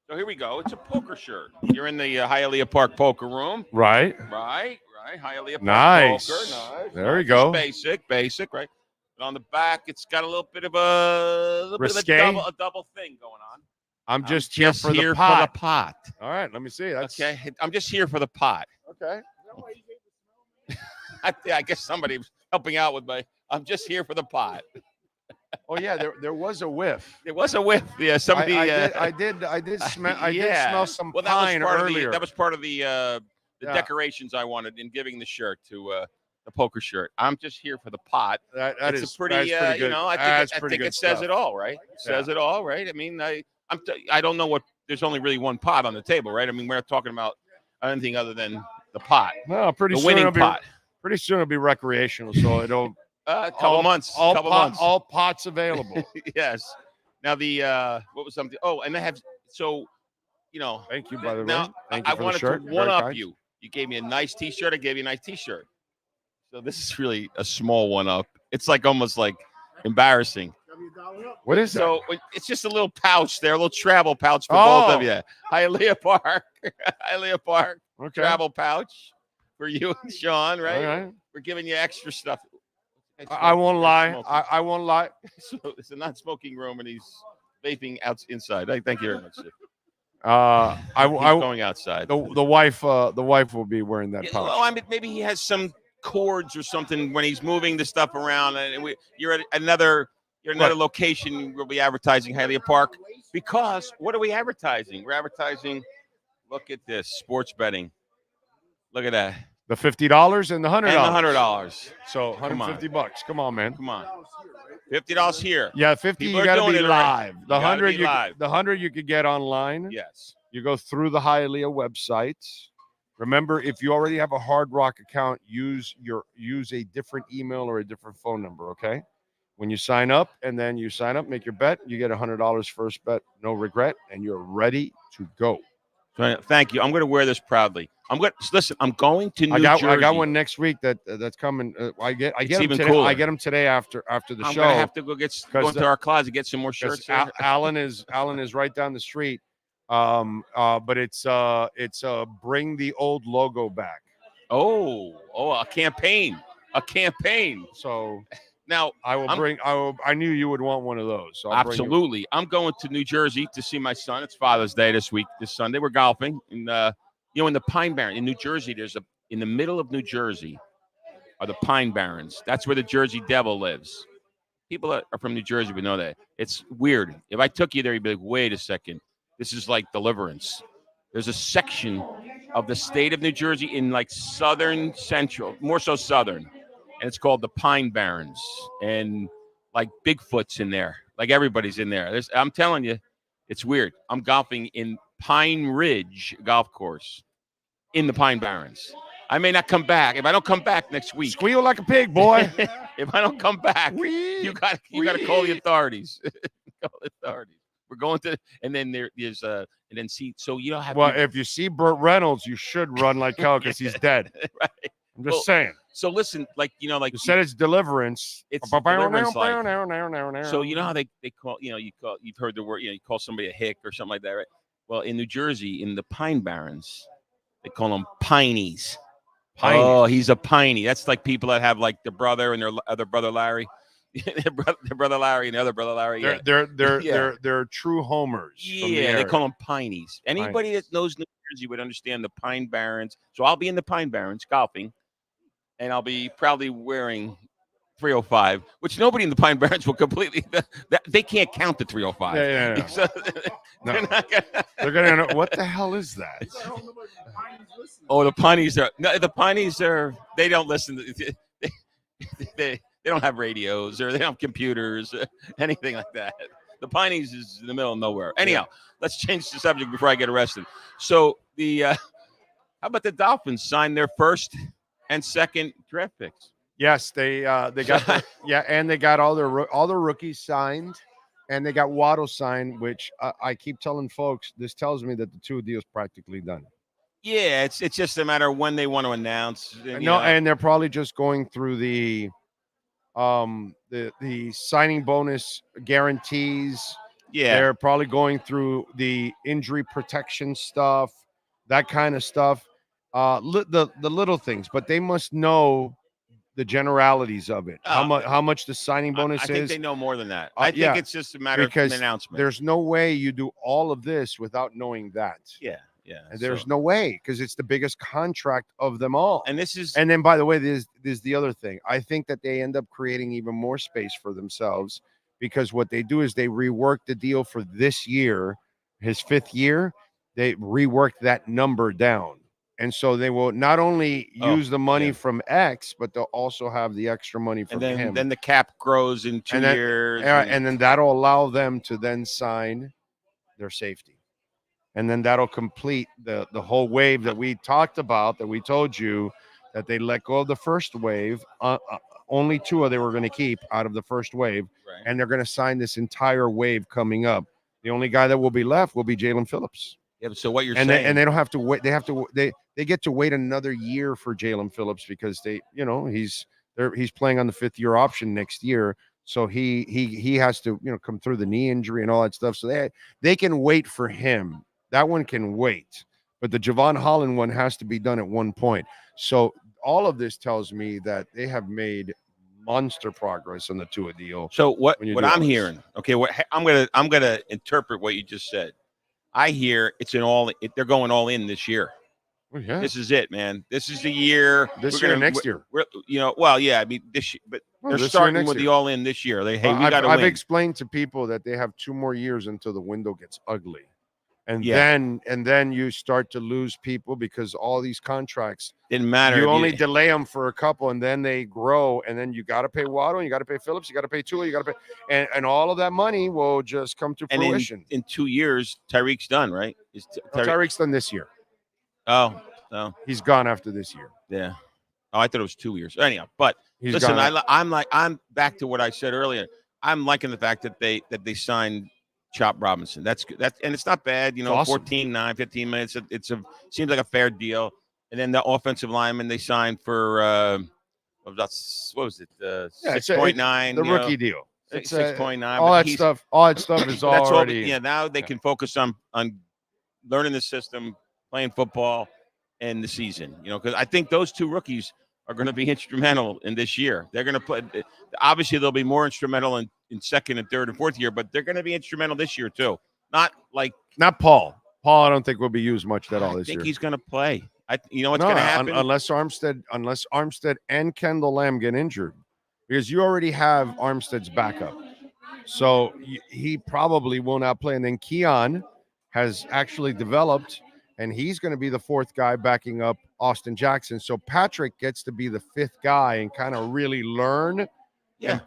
So here we go. It's a poker shirt. You're in the Hialeah Park poker room. Right. Hialeah Park nice. poker. Nice. There we go. Basic, right? And on the back, it's got a little bit of a double thing going on. I'm just here for the pot. All right, let me see. Okay. I'm just here for the pot. Okay. I guess somebody was helping out with I'm just here for the pot. Oh yeah, there was a whiff. There was a whiff. Yeah, somebody. I did smell some pine earlier. That was part of the decorations I wanted in giving the shirt to the poker shirt. I'm just here for the pot. It's pretty good. I think it says it all, right? It says it all, right? I mean, I don't know what. There's only really one pot on the table, right? I mean, we're not talking about anything other than the pot. No, pretty soon it'll be recreational, so it'll. Couple months. All pots available. Yes. Now what was something? Oh, and they have Thank you, by the way. Now Thank you I for wanted the shirt. to one up you. You gave me a nice T-shirt. I gave you a nice T-shirt. So this is really a small one up. It's like almost like embarrassing. What is that? So it's just a little pouch there, a little travel pouch for both of you. Hialeah Park. Okay. Travel pouch for you and Sean, right? All right. We're giving you extra stuff. I won't lie. I won't lie. So it's a non-smoking room, and he's vaping inside. Thank you very much, Steve. I'm going outside. The wife will be wearing that pouch. Well, I mean, maybe he has some cords or something when he's moving the stuff around, and you're at another location. We'll be advertising Hialeah Park because what are we advertising? We're advertising. Look at this, sports betting. Look at that. The $50 and the $100. And the $100. So $150. Come on, man. Come on. $50 here. Yeah, 50. You got to be live. Right. The 100. The 100 you could get online. Yes. You go through the Hialeah website. Remember, if you already have a Hard Rock account, use a different email or a different phone number. Okay. When you sign up, make your bet. You get $100 first bet, no regret, and you're ready to go. Thank you. I'm going to wear this proudly. I'm going to New Jersey. I got one next week that's coming. I get them today. Cooler. I get them today after the show. I'm gonna have to go into our closet, get some more shirts. Alan is right down the street. But it's bring the old logo back. Oh, a campaign. So now I knew you would want one of those. So absolutely. I'm going to New Jersey to see my son. It's Father's Day this Sunday. We're golfing in the Pine Barrens in New Jersey. In the middle of New Jersey are the Pine Barrens. That's where the Jersey Devil lives. People are from New Jersey would know that. It's weird. If I took you there, you'd be like, wait a second. This is like Deliverance. There's a section of the state of New Jersey in like southern central, more so southern, and it's called the Pine Barrens. And like Bigfoot's in there, like everybody's in there. I'm telling you, it's weird. I'm golfing in Pine Ridge Golf Course in the Pine Barrens. I may not come back. If I don't come back next week, squeal like a pig, boy. If I don't come back, you got to call the authorities. Call the authorities. We're going to, and then there's and then see. So you don't have. Well, if you see Burt Reynolds, you should run like hell because he's dead. Right. I'm just saying. So listen, you said it's Deliverance. It's Deliverance. So you know how they call, you've heard the word, you call somebody a hick or something like that, right? Well, in New Jersey, in the Pine Barrens, they call them Pineys. Oh, he's a piney. That's like people that have like the brother and their other brother Larry. their brother Larry and the other brother Larry. They're true homers. Yeah, they call them Pineys. Anybody that knows New Jersey would understand the Pine Barrens. So I'll be in the Pine Barrens golfing, and I'll be proudly wearing 305, which nobody in the Pine Barrens will completely. They can't count the 305. Yeah. So No. they're They're gonna know what the hell is that? Oh, the Pineys are. No, the Pineys are. They don't listen to. They don't have radios or they don't have computers, anything like that. The Pineys is in the middle of nowhere. Anyhow, let's change the subject before I get arrested. So how about the Dolphins sign their first and second draft picks? Yes, they got and they got all their rookies signed, and they got Waddle signed, which I keep telling folks. This tells me that the two deals practically done. Yeah, it's just a matter of when they want to announce. And they're probably just going through the signing bonus guarantees. Yeah, they're probably going through the injury protection stuff, that kind of stuff. The little things, but they must know the generalities of it. How much the signing bonus is. I think they know more than that. I think it's just a matter of an announcement. There's no way you do all of this without knowing that. Yeah. And there's no way, because it's the biggest contract of them all. And this is, and then by the way, there's the other thing. I think that they end up creating even more space for themselves, because what they do is they rework the deal for this year, his 5th year. They rework that number down. And so they will not only use the money from X, but they'll also have the extra money from him. Then the cap grows in 2 years. And then that'll allow them to then sign their safety. And then that'll complete the whole wave that we talked about, that we told you that they let go of the first wave. Only 2 they were going to keep out of the first wave. Right. And they're going to sign this entire wave coming up. The only guy that will be left will be Jalen Phillips. Yeah, so what you're saying, saying, and they don't have to wait. They get to wait another year for Jalen Phillips, because he's playing on the 5th year option next year. So he has to come through the knee injury and all that stuff. So they can wait for him. That one can wait, but the Javon Holland one has to be done at one point. So all of this tells me that they have made monster progress on the Tua deal. So what I'm hearing, okay, I'm gonna interpret what you just said. I hear they're going all in this year. Well, yeah. This is it, man. This is the year. Next year. I mean this year, but they're starting with the all in this year. I've explained to people that they have 2 more years until the window gets ugly. And then you start to lose people, because all these contracts didn't matter. You only delay them for a couple, and then they grow, and then you got to pay Waddle, and you got to pay Phillips, you got to pay Tua, you got to pay, and all of that money will just come to fruition. In 2 years, Tyreek's done, right? Tyreek's done this year. Oh, no, he's gone after this year. Yeah. Oh, I thought it was 2 years. Anyhow, but listen, I'm back to what I said earlier. I'm liking the fact that they signed Chop Robinson. That's good. And it's not bad, awesome. 14-9, 15 minutes. Seems like a fair deal. And then the offensive lineman they signed for what was it? 6.9. The rookie deal. It's 6.9. All that stuff is already. Now they can focus on learning the system, playing football, and the season. Because I think those 2 rookies are going to be instrumental in this year. They're going to play. Obviously, they'll be more instrumental in 2nd and 3rd and 4th year, but they're going to be instrumental this year too. Not Paul. Paul, I don't think will be used much at all this year. I think he's going to play. What's going to happen unless Armstead and Kendall Lamb get injured, because you already have Armstead's backup, so he probably will not play. And then Keon has actually developed, and he's going to be the 4th guy backing up Austin Jackson. So Patrick gets to be the 5th guy and kind of really learn and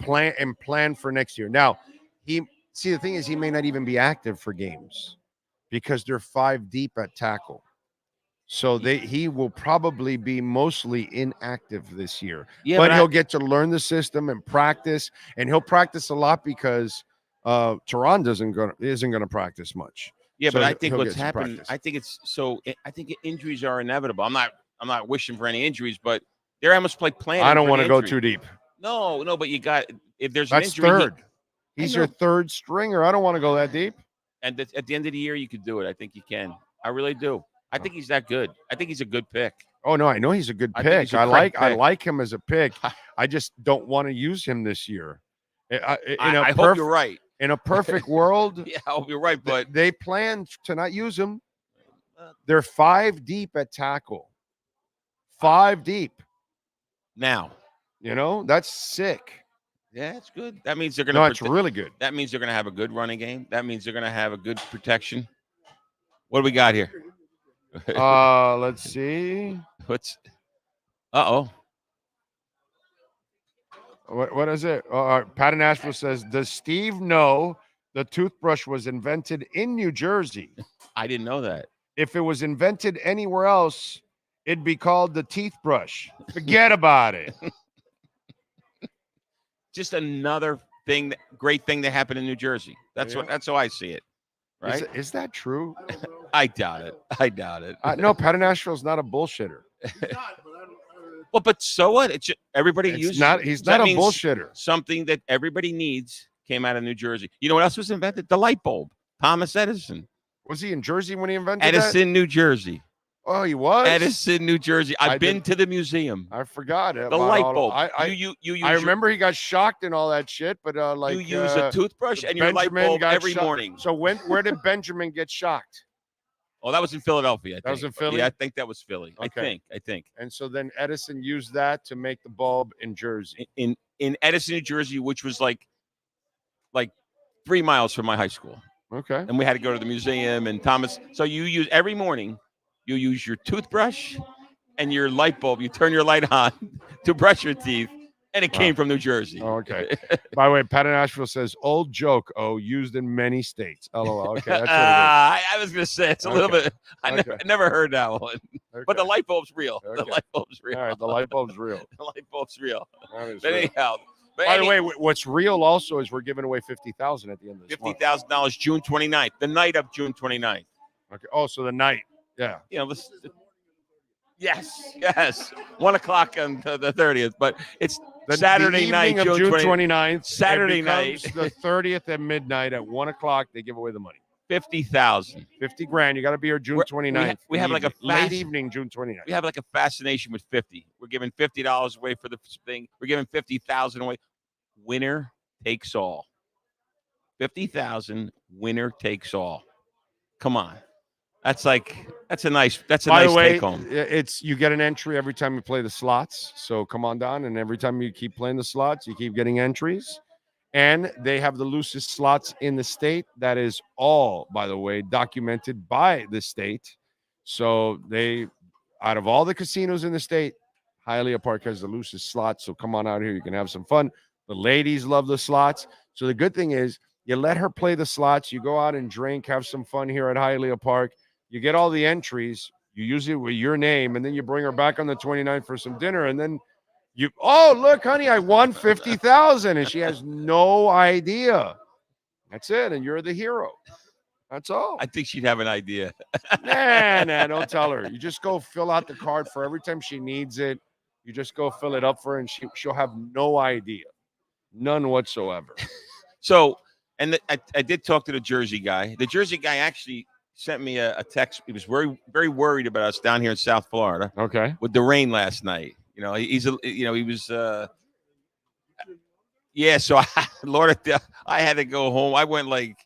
plan for next year. Now, the thing is, he may not even be active for games, because they're 5 deep at tackle. So he will probably be mostly inactive this year. Yeah, but he'll get to learn the system and practice, and he'll practice a lot, because Teron isn't going to practice much. Yeah, so but I think what's happened, I think injuries are inevitable. I'm not wishing for any injuries, but they're almost like planning. I don't want to go too deep. No, but you got, if there's an injury. Third. He's your 3rd stringer. I don't want to go that deep. And at the end of the year, you could do it. I think you can. I really do. I think he's that good. I think he's a good pick. Oh no, I know he's a good pick. I like him as a pick. I just don't want to use him this year. I hope you're right. In a perfect world, yeah, I hope you're right. But they plan to not use him. They're 5 deep at tackle. 5 deep. Now, that's sick. Yeah, it's good. That means they're going to. No, it's really good. That means they're going to have a good running game. That means they're going to have a good protection. What do we got here? Let's see. What's? Uh-oh. What is it? Pat in Nashville says, does Steve know the toothbrush was invented in New Jersey? I didn't know that. If it was invented anywhere else, it'd be called the teeth brush. Forget about it. Just another thing, great thing that happened in New Jersey. That's how I see it. Right? Is that true? I doubt it. No, Pat in Nashville's not a bullshitter. Well, but so what? It's just, everybody uses. He's not a bullshitter. Something that everybody needs came out of New Jersey. You know what else was invented? The light bulb. Thomas Edison. Was he in Jersey when he invented Edison, New Jersey. Oh, he was? Edison, New Jersey. I've been to the museum. I forgot it. The light bulb. I remember he got shocked and all that shit, but you use a toothbrush and your light bulb every morning. So where did Benjamin get shocked? Oh, that was in Philadelphia. That was in Philly? Yeah, I think that was Philly. Okay. I think. And so then Edison used that to make the bulb in Jersey. In Edison, New Jersey, which was like 3 miles from my high school. Okay. And we had to go to the museum and Thomas. So you use every morning, you use your toothbrush and your light bulb. You turn your light on to brush your teeth. And it came from New Jersey. Oh, okay. By the way, Pat in Nashville says, old joke, used in many states. LOL. Okay, that's what it is. I was going to say, it's a little bit, I never heard that one. Okay. But the light bulb's real. Okay. The light bulb's real. All right, the light bulb's real. The light bulb's real. But anyhow. By the way, what's real also is we're giving away $50,000 at the end of this month. $50,000 June 29th, the night of June 29th. Okay. Oh, so the night. Yeah. You know, yes. 1 o'clock on the 30th, but it's Saturday night, June 29th. Saturday night. The 30th at midnight at 1 o'clock. They give away the money. 50,000. 50 grand. You got to be here June 29th. We have like a late evening, June 29th. We have like a fascination with 50. We're giving $50 away for the thing. We're giving 50,000 away. Winner takes all. 50,000. Winner takes all. Come on. That's a nice take home. It's you get an entry every time you play the slots. So come on down, and every time you keep playing the slots, you keep getting entries. And they have the loosest slots in the state. That is all, by the way, documented by the state. So out of all the casinos in the state, Hialeah Park has the loosest slots. So come on out here. You can have some fun. The ladies love the slots. So the good thing is you let her play the slots. You go out and drink, have some fun here at Hialeah Park. You get all the entries. You use it with your name, and then you bring her back on the 29th for some dinner, and then look, honey, I won 50,000, and she has no idea. That's it, and you're the hero. That's all. I think she'd have an idea. Nah, don't tell her. You just go fill out the card for every time she needs it. You just go fill it up for her, and she'll have no idea, none whatsoever. So, and I did talk to the Jersey guy. The Jersey guy actually sent me a text. He was very, very worried about us down here in South Florida. Okay. With the rain last night. You know, he was so I had to go home. I went like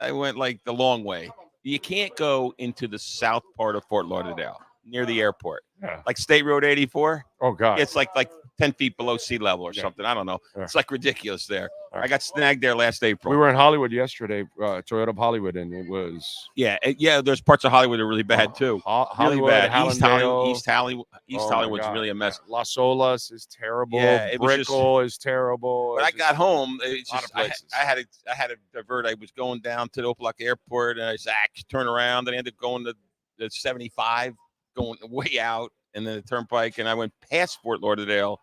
the long way. You can't go into the south part of Fort Lauderdale near the airport. Yeah. Like State Road 84. Oh God. It's like 10 feet below sea level or something. I don't know. Yeah. It's like ridiculous there. Right. I got snagged there last April. We were in Hollywood yesterday, Toyota of Hollywood, and it was there's parts of Hollywood that are really bad too. Hollywood, really bad. Hallandale. East Hollywood's really a mess. Las Olas is terrible. Yeah, Brickell is terrible. But I got home. It's just, I had to divert. I was going down to the Opelika Airport, and I said, turn around, and I ended up going to the 75, going way out, and then the turnpike, and I went past Fort Lauderdale.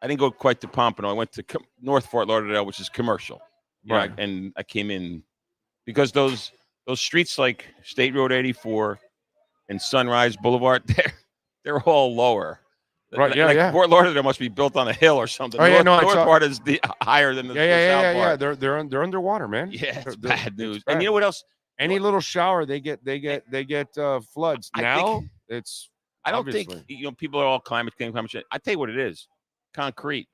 I didn't go quite to Pompano. I went to North Fort Lauderdale, which is commercial. Right. And I came in because those streets like State Road 84 and Sunrise Boulevard, they're all lower. Right. Yeah. Fort Lauderdale must be built on a hill or something. Oh, North part is higher than the south part. Yeah. They're underwater, man. Yeah, it's bad news. It's bad. And you know what else? Any little shower, they get floods. I don't think people are all climate change. I tell you what it is. Concrete.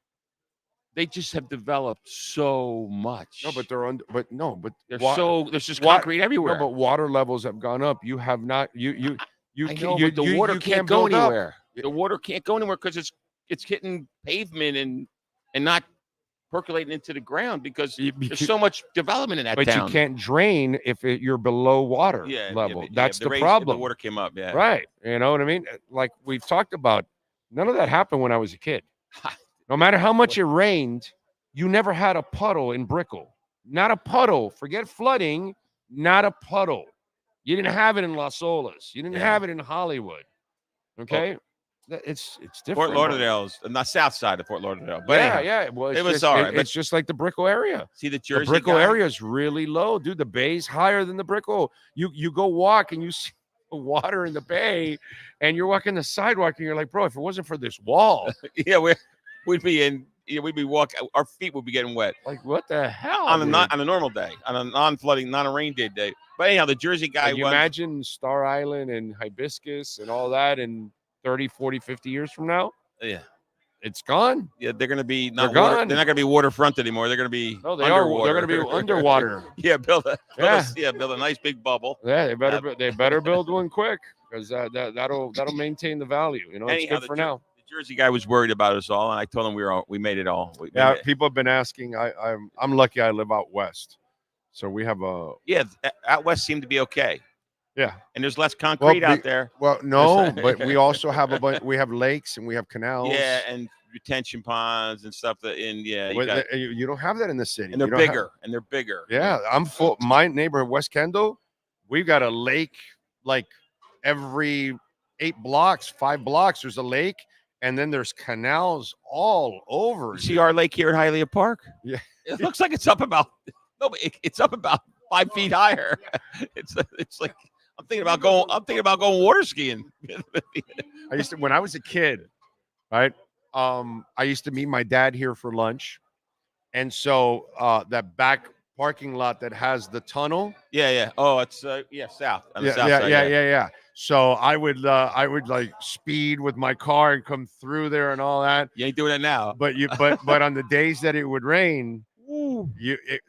They just have developed so much. No, but there's just concrete everywhere. No, but water levels have gone up. You have not. The water can't go anywhere. The water can't go anywhere because it's hitting pavement and not percolating into the ground because there's so much development in that but town. you can't drain if you're below water level. That's the problem. The water came up, Right. You know what I mean? Like we've talked about, none of that happened when I was a kid. No matter how much it rained, you never had a puddle in Brickell. Not a puddle. Forget flooding, not a puddle. You didn't have it in Las Olas. You didn't have it in Hollywood. Okay? It's different. Fort Lauderdale's not south side of Fort Lauderdale. But it was. It was all right. It's just like the Brickell area. See the Jersey Brickell guy? area is really low, dude. The bay's higher than the Brickell. You go walk and you see the water in the bay, and you're walking the sidewalk and you're like, bro, if it wasn't for this wall, we'd be in. We'd be walking. Our feet would be getting wet. Like what the hell? On a normal day, on a non-flooding, not a rain day. But anyhow, the Jersey guy. Can you imagine Star Island and Hibiscus and all that in 30, 40, 50 years from now? Yeah. It's gone. Yeah, they're going to be They're gone. They're not going to be waterfront anymore. They're going to be No, they underwater. are. They're going to be underwater. build a nice big bubble. Yeah, they better build one quick because that'll maintain the value. You know, Anyhow, it's good for now. The Jersey guy was worried about us all, and I told him we made it all. People have been asking. I'm lucky I live out west, so we have a out west seemed to be okay. Yeah, and there's less concrete out there. Well, no, but we also have a bunch. We have lakes and we have canals. Yeah, and retention ponds and stuff. You don't have that in the city. And they're bigger. Yeah, I'm full. My neighborhood, West Kendall, we've got a lake like every 5 blocks. There's a lake, and then there's canals all over. You see our lake here at Hialeah Park? Yeah, it looks like it's up about it's up about 5 feet higher. It's like. I'm thinking about going water skiing. I used to when I was a kid, right? I used to meet my dad here for lunch, and so that back parking lot that has the tunnel. Yeah. Oh, it's south. On the south side, yeah. So I would like speed with my car and come through there and all that. You ain't doing it now. But but on the days that it would rain.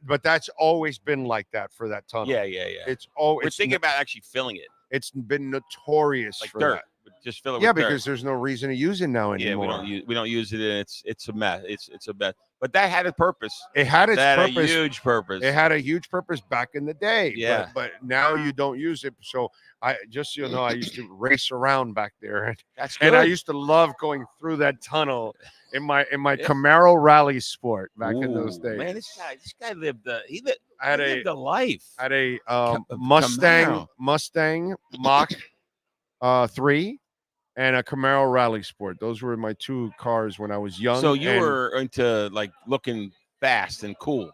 But that's always been like that for that tunnel. Yeah. It's always. We're thinking about actually filling it. It's been notorious like for dirt. That. Just fill it. With because dirt. There's no reason to use it now anymore. Yeah, we don't use it, and it's a mess. It's a mess. But that had a purpose. It had its purpose. A huge purpose. It had a huge purpose back in the day. Yeah. But now you don't use it. So I used to race around back there. That's good. And I used to love going through that tunnel in my Camaro rally sport back in those days. Man, this guy lived a life. I had a Mustang Mach 3 and a Camaro Rally Sport. Those were my 2 cars when I was young. So you were into like looking fast and cool.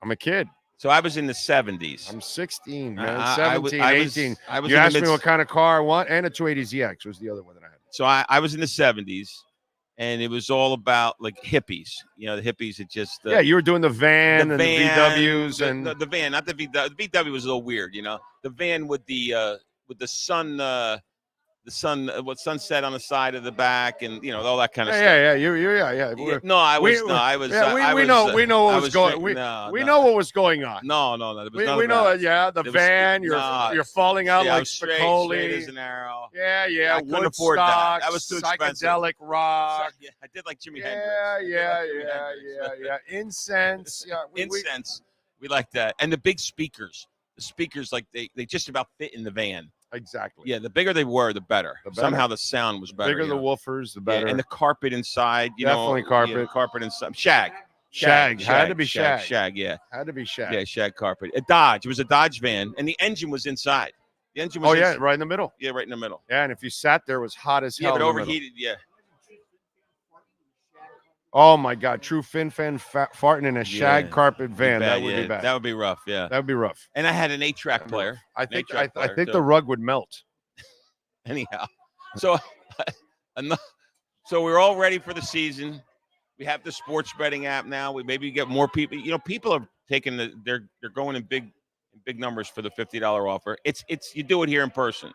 I'm a kid. So I was in the 70s. I'm 16, man. 17, 18. I was you asked me what kind of car I want, and a 280ZX was the other one that I had. So I was in the 70s, and it was all about like hippies. You know, the hippies that just you were doing the van and the VWs and the van, not the VW. The VW was a little weird, you know. The van with the sun. What sunset on the side of the back, and you know all that kind of stuff. Yeah. No, I was. We know what was going. We know what was going on. No. We know it. Yeah, the van. You're falling out like Spicoli. Straight as an arrow. Yeah. I couldn't afford that. That was too expensive. Psychedelic rock. Yeah, I did like Jimi Hendrix. Yeah. Incense. Yeah. Incense. We like that, and the big speakers. The speakers, like they just about fit in the van. Exactly. Yeah, the bigger they were, the better. Somehow the sound was better. The bigger the woofers, the better. Yeah, and the carpet inside, Definitely carpet. Yeah, carpet inside. Shag. Had to be shag. Shag, yeah. Had to be shag. Yeah, shag carpet. A Dodge. It was a Dodge van, and the engine was inside. The engine was right in the middle. Yeah, right in the middle. Yeah, and if you sat there, it was hot as hell. Yeah, but overheated, yeah. Oh my God! True fin farting in a shag carpet van. That would be bad. That would be rough. Yeah, that would be rough. And I had an 8-track player. I think the rug would melt. Anyhow, so we're all ready for the season. We have the sports betting app now. We maybe get more people. You know, people are taking they're going in big numbers for the $50 offer. It's you do it here in person.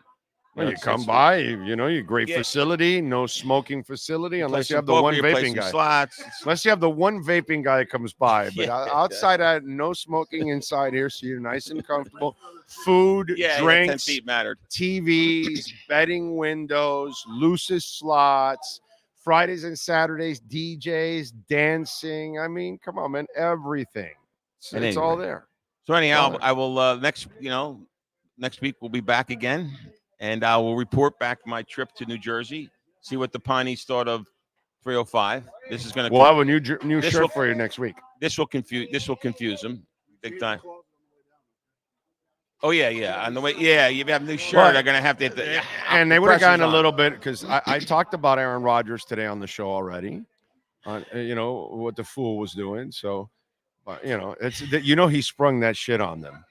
Well, you come by, you great facility, no smoking facility, unless you have the one vaping guy. Slots. Unless you have the one vaping guy that comes by. But outside, I had no smoking inside here, so you're nice and comfortable. Food, drinks, 10 feet mattered. TVs, betting windows, loosest slots, Fridays and Saturdays, DJs, dancing. I mean, come on, man, everything. It's all there. So anyhow, I will next week we'll be back again, and I will report back my trip to New Jersey. See what the Pineys thought of 305. This is going to. We'll have a new shirt for you next week. This will confuse them big time. Oh yeah. On the way, you have a new shirt. Right. They're going to have to. And they would have gotten a little bit because I talked about Aaron Rodgers today on the show already. What the fool was doing. So, he sprung that shit on them.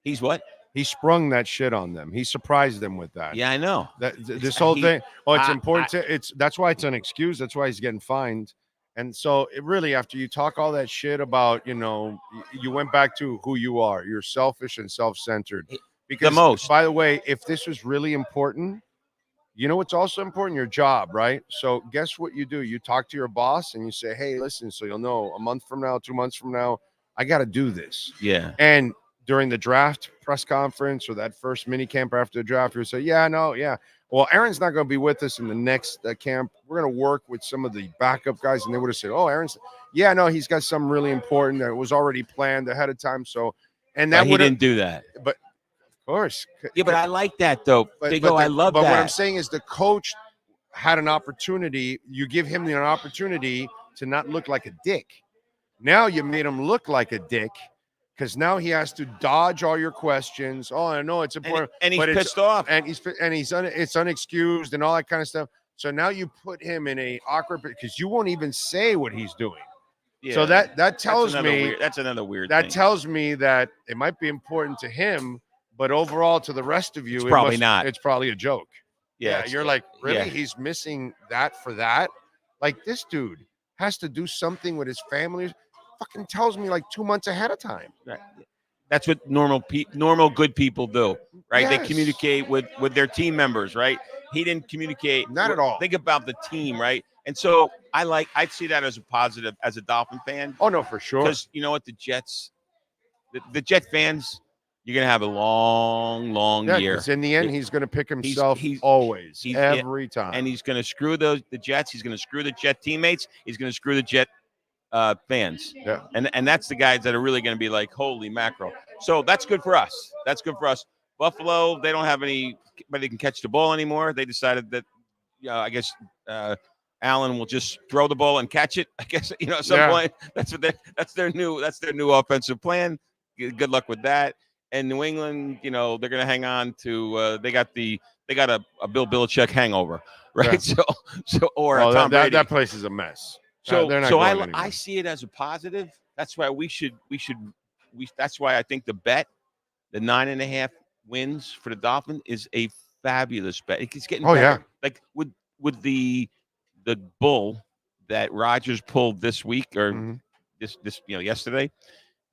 He's what? He sprung that shit on them. He surprised them with that. Yeah, I know. This whole thing. Oh, it's important. That's why it's an excuse. That's why he's getting fined. And so it really, after you talk all that shit about, you went back to who you are. You're selfish and self-centered. Because by the way, if this was really important, what's also important? Your job, right? So guess what you do? You talk to your boss and you say, hey, listen, so you'll know a month from now, 2 months from now, I got to do this. Yeah. And during the draft press conference or that first mini camp after the draft, you say, yeah. Well, Aaron's not going to be with us in the next camp. We're going to work with some of the backup guys. And they would have said, oh, he's got something really important that was already planned ahead of time. So, and that he didn't do that. But of course. Yeah, but I like that though. I love that. But what I'm saying is the coach had an opportunity. You give him an opportunity to not look like a dick. Now you made him look like a dick. Because now he has to dodge all your questions. Oh, I know it's important, and he's pissed off, and it's unexcused and all that kind of stuff. So now you put him in a awkward because you won't even say what he's doing. Yeah, so that tells me that's another weird. That tells me that it might be important to him, but overall to the rest of you, it's probably not. It's probably a joke. Yeah, you're like, really? Yeah. He's missing that for that? Like this dude has to do something with his family. Fucking tells me like 2 months ahead of time. Right. That's what normal good people do, right? Yes. They communicate with their team members, right? He didn't communicate. Not at all. Think about the team, right? And so I see that as a positive as a Dolphin fan. Oh no, for sure. Because you know what, the Jets, the Jet fans, you're gonna have a long year. In the end, he's gonna pick himself always, every time, and he's gonna screw the Jets. He's gonna screw the Jet teammates. He's gonna screw the Jet fans. Yeah. And that's the guys that are really going to be like, holy mackerel. So that's good for us. Buffalo, they don't have anybody can catch the ball anymore. They decided that, I guess Allen will just throw the ball and catch it. I guess, at some point that's their new offensive plan. Good luck with that. And New England, they're going to hang on to, they got a Bill Belichick hangover, right? Yeah. So Tom Brady. That place is a mess. So I see it as a positive. That's why that's why I think the 9.5 wins for the Dolphins is a fabulous bet. It's getting better. Yeah. Like with the bull that Rodgers pulled this week or this yesterday,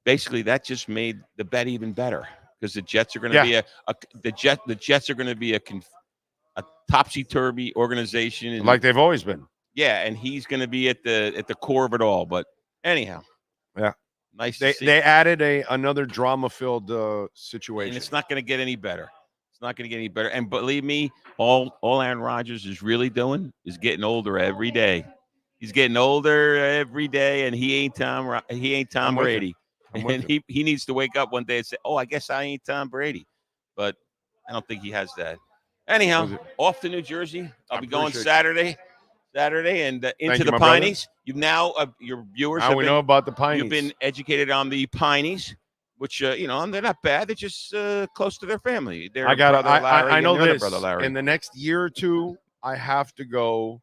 basically that just made the bet even better because the Jets are going to be the Jets are going to be a topsy-turvy organization like they've always been. Yeah, and he's going to be at the core of it all. But anyhow, yeah, nice. They added another drama-filled situation, and it's not going to get any better. And believe me, all Aaron Rodgers is really doing is getting older every day. He's getting older every day, and he ain't Tom Brady. And he needs to wake up one day and say, "Oh, I guess I ain't Tom Brady," but I don't think he has that. Anyhow, off to New Jersey. I'll be going Saturday and into the Pineys. You've now your viewers we know about the Pineys. You've been educated on the Pineys, which they're not bad. They're just close to their family. I know this. In the next year or two, I have to go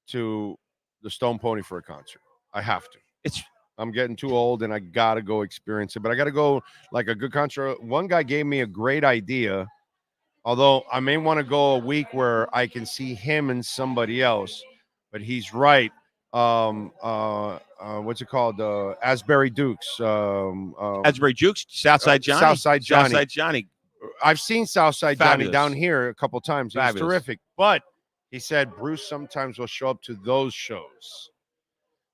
to the Stone Pony for a concert. I have to. I'm getting too old, and I gotta go experience it. But I gotta go like a good concert. One guy gave me a great idea. Although I may want to go a week where I can see him and somebody else. But he's right. What's it called? Asbury Dukes. Asbury Dukes? Southside Johnny? Southside Johnny. I've seen Southside Johnny down here a couple times. He's terrific. But he said Bruce sometimes will show up to those shows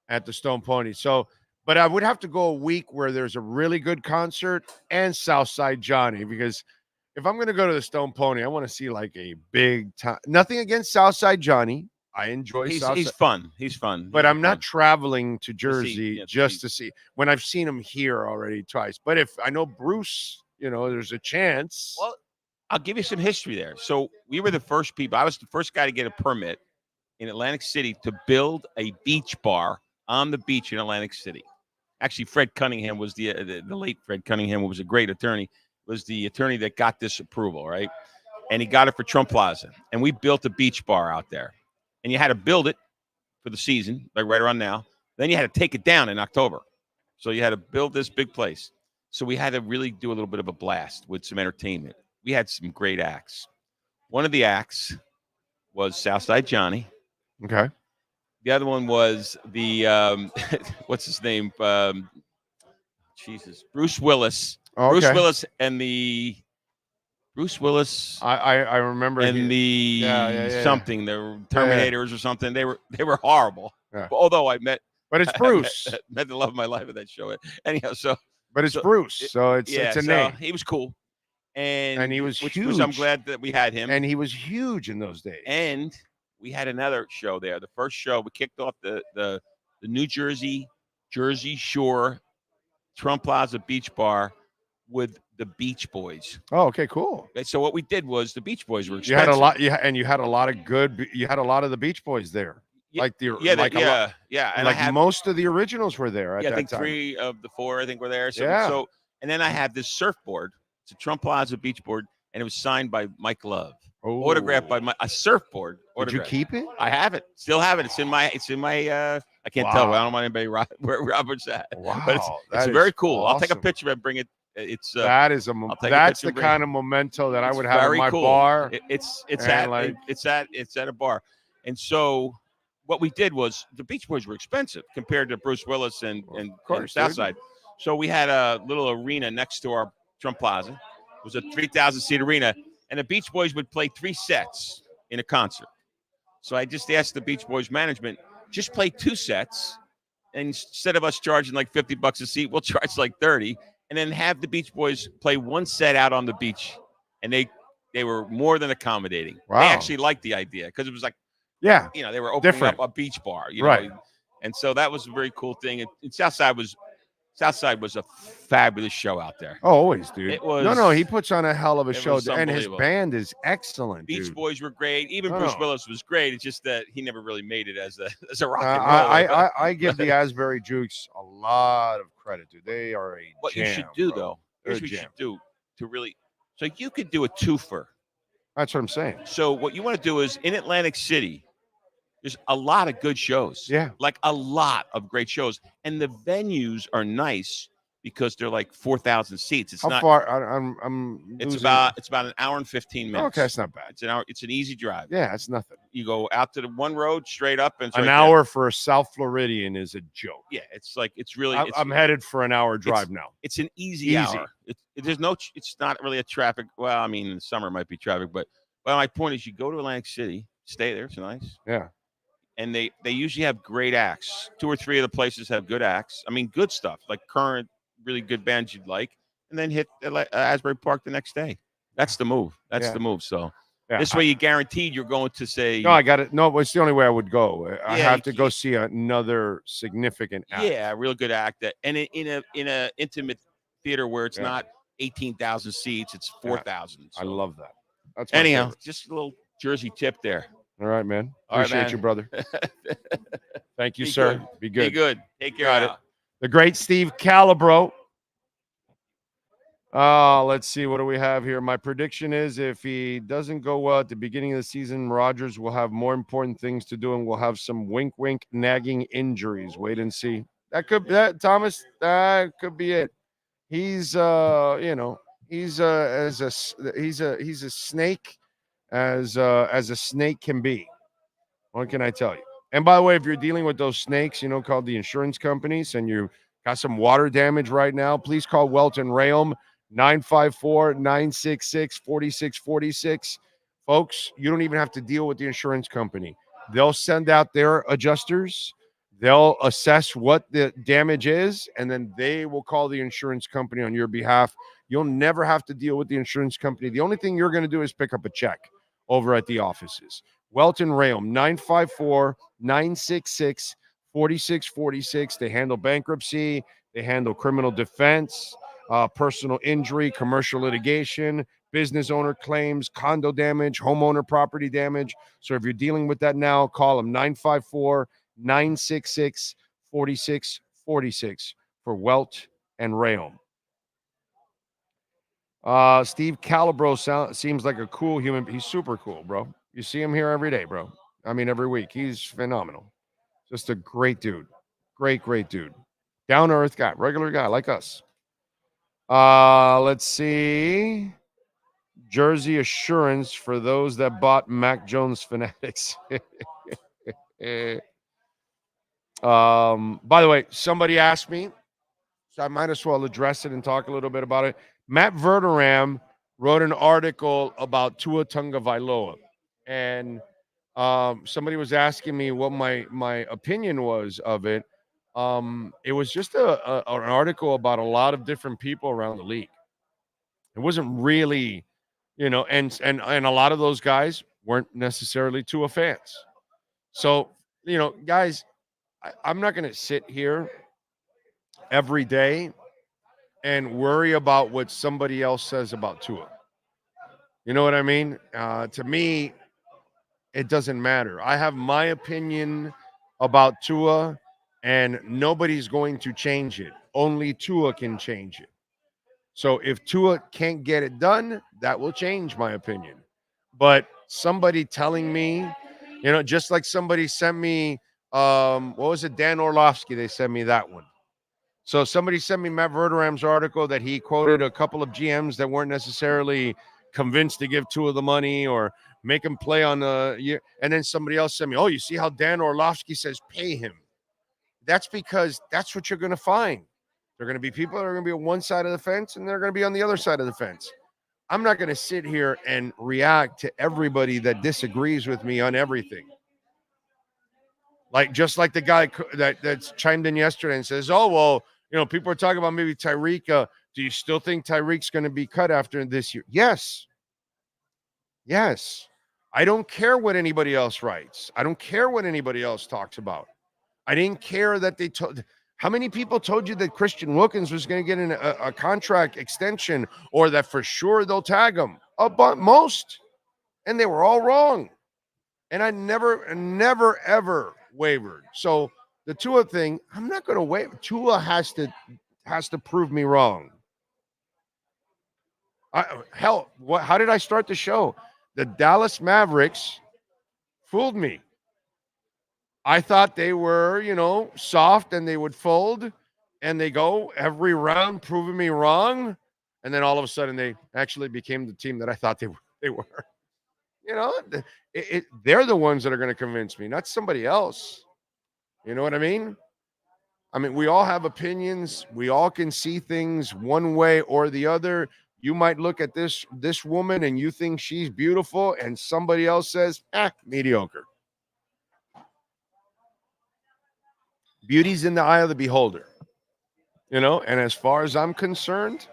at the Stone Pony. So, but I would have to go a week where there's a really good concert and Southside Johnny, because if I'm going to go to the Stone Pony, I want to see like a big time. Nothing against Southside Johnny. I enjoy He's Southside. fun. He's fun. But He's I'm not fun. traveling to Jersey yeah, just to see when I've seen him here already twice. But if I know Bruce, there's a chance. Well, I'll give you some history there. So we were the first people. I was the first guy to get a permit in Atlantic City to build a beach bar on the beach in Atlantic City. Actually, Fred Cunningham was the late Fred Cunningham, who was a great attorney, was the attorney that got this approval, right? And he got it for Trump Plaza. And we built a beach bar out there. And you had to build it for the season, like right around now. Then you had to take it down in October. So you had to build this big place. So we had to really do a little bit of a blast with some entertainment. We had some great acts. One of the acts was Southside Johnny. Okay. The other one was the what's his name? Bruce Willis. Oh, okay. Bruce Willis and the Bruce Willis. I remember. And something. The Terminators or something. They were horrible. Yeah. Although I met. But it's Bruce. Met the love of my life at that show. Anyhow, so. But it's Bruce, so it's a name. He was cool. And he was huge. Which I'm glad that we had him. And he was huge in those days. And we had another show there. The first show, we kicked off the New Jersey Shore Trump Plaza Beach Bar with the Beach Boys. Oh, okay, cool. Okay, so what we did was the Beach Boys were expensive. You had a lot, you had a lot of the Beach Boys there. And most of the originals were there at that time. I think 3 of the 4 I think were there. So and then I have this surfboard. It's a Trump Plaza beach board, and it was signed by Mike Love. Autographed by a surfboard. Did you keep it? I have it. Still have it. It's in my I can't tell. I don't want anybody where Robert's at. Wow. But it's very cool. Awesome. I'll take a picture and bring it. It's that's the kind of memento that I would have in my bar. It's at a bar. And so what we did was the Beach Boys were expensive compared to Bruce Willis and Southside. So we had a little arena next to our Trump Plaza. It was a 3,000 seat arena, and the Beach Boys would play 3 sets in a concert. So I just asked the Beach Boys management, just play 2 sets, and instead of us charging like $50 a seat, we'll charge like 30, and then have the Beach Boys play 1 set out on the beach. And they were more than accommodating. Wow. They actually liked the idea because it was like, they were opening up a beach bar, right? And so that was a very cool thing. And Southside was a fabulous show out there. Oh, always, dude. It was. He puts on a hell of a show, and his band is excellent. Beach dude. Boys were great. Even Bruce Willis was great. It's just that he never really made it as a rock and roll. I give the Asbury Jukes a lot of credit, dude. They are a what jam, you should do bro. though. Here's what you should do to really. So you could do a twofer. That's what I'm saying. So what you want to do is in Atlantic City. There's a lot of good shows. Yeah. Like a lot of great shows. And the venues are nice because they're like 4,000 seats. It's How not far? it's about an hour and 15 minutes. Okay, that's not bad. It's an hour. It's an easy drive. Yeah, it's nothing. You go out to the one road straight up, and it's an right hour there. for a South Floridian is a joke. Yeah, it's like it's really. I'm headed for an hour drive now. It's an easy hour. It's not really a traffic. Well, I mean, in the summer it might be traffic, but my point is, you go to Atlantic City, stay there. It's nice. Yeah. And they usually have great acts. 2 or 3 of the places have good acts. I mean, good stuff, like current, really good bands you'd like, and then hit Asbury Park the next day. That's the move. That's the move. So this way you're guaranteed you're going to say. No, I got it. No, it's the only way I would go. I have to go see another significant act. Yeah, a real good act. And in a intimate theater where it's not 18,000 seats, it's 4,000. So. I love that. That's anyhow, just a little Jersey tip there. All right, man. All right, Appreciate you, brother. Thank you, sir. Good. Be good. Be good. Take care. Got it. The great Steve Calabro. Let's see. What do we have here? My prediction is if he doesn't go well at the beginning of the season, Rodgers will have more important things to do and we'll have some wink, nagging injuries. Wait and see. Thomas, that could be it. He's, he's a snake as a snake can be. What can I tell you? And by the way, if you're dealing with those snakes, called the insurance companies, and you got some water damage right now, please call Welton Rayom, 954-966-4646. Folks, you don't even have to deal with the insurance company. They'll send out their adjusters. They'll assess what the damage is, and then they will call the insurance company on your behalf. You'll never have to deal with the insurance company. The only thing you're going to do is pick up a check over at the offices. Welt and Rayom, 954-966-4646. They handle bankruptcy. They handle criminal defense, personal injury, commercial litigation, business owner claims, condo damage, homeowner property damage. So if you're dealing with that now, call them 954-966-4646 for Welt and Rayom. Steve Calabro seems like a cool human. He's super cool, bro. You see him here every day, bro. I mean, every week. He's phenomenal. Just a great dude. Great dude. Down-to-earth guy. Regular guy like us. Let's see. Jersey assurance for those that bought Mac Jones fanatics. By the way, somebody asked me, so I might as well address it and talk a little bit about it. Matt Verderam wrote an article about Tua Tagovailoa, and somebody was asking me what my opinion was of it. It was just an article about a lot of different people around the league. It wasn't really, and a lot of those guys weren't necessarily Tua fans. So, guys, I'm not going to sit here every day and worry about what somebody else says about Tua. You know what I mean? To me, it doesn't matter. I have my opinion about Tua, and nobody's going to change it. Only Tua can change it. So if Tua can't get it done, that will change my opinion. But somebody telling me, just like somebody sent me, what was it? Dan Orlovsky, they sent me that one. So somebody sent me Matt Verderam's article that he quoted a couple of GMs that weren't necessarily convinced to give Tua the money or make him play on the year. And then somebody else sent me, oh, you see how Dan Orlovsky says pay him. That's because that's what you're going to find. There are going to be people that are going to be on one side of the fence and they're going to be on the other side of the fence. I'm not going to sit here and react to everybody that disagrees with me on everything. Just like the guy that's chimed in yesterday and says, oh, well, people are talking about maybe Tyreek. Do you still think Tyreek's going to be cut after this year? Yes. I don't care what anybody else writes. I don't care what anybody else talks about. I didn't care that they told. How many people told you that Christian Wilkins was going to get a contract extension or that for sure they'll tag him? Most. And they were all wrong. And I never, ever wavered. So the Tua thing, I'm not going to waver. Tua has to prove me wrong. How did I start the show? The Dallas Mavericks fooled me. I thought they were, soft and they would fold, and they go every round proving me wrong. And then all of a sudden they actually became the team that I thought they were. They're the ones that are going to convince me, not somebody else. You know what I mean? We all have opinions. We all can see things one way or the other. You might look at this woman and you think she's beautiful, and somebody else says, mediocre. Beauty's in the eye of the beholder. And as far as I'm concerned,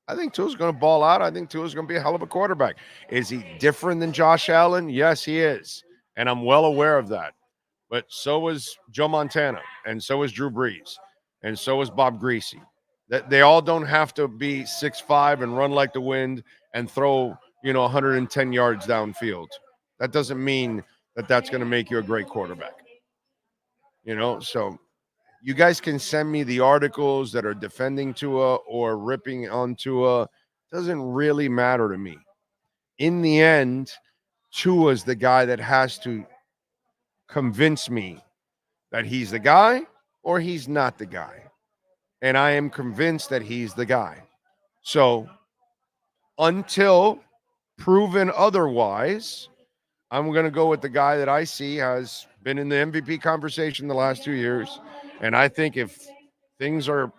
I think Tua's going to ball out. I think Tua's going to be a hell of a quarterback. Is he different than Josh Allen? Yes, he is. And I'm well aware of that. But so is Joe Montana, and so is Drew Brees, and so is Bob Greasy. That they all don't have to be 6'5" and run like the wind and throw, 110 yards downfield. That doesn't mean that that's going to make you a great quarterback. So you guys can send me the articles that are defending Tua or ripping on Tua. Doesn't really matter to me. In the end, Tua's the guy that has to convince me that he's the guy or he's not the guy. And I am convinced that he's the guy. So until proven otherwise, I'm going to go with the guy that I see has been in the MVP conversation the last 2 years. And I think if things are,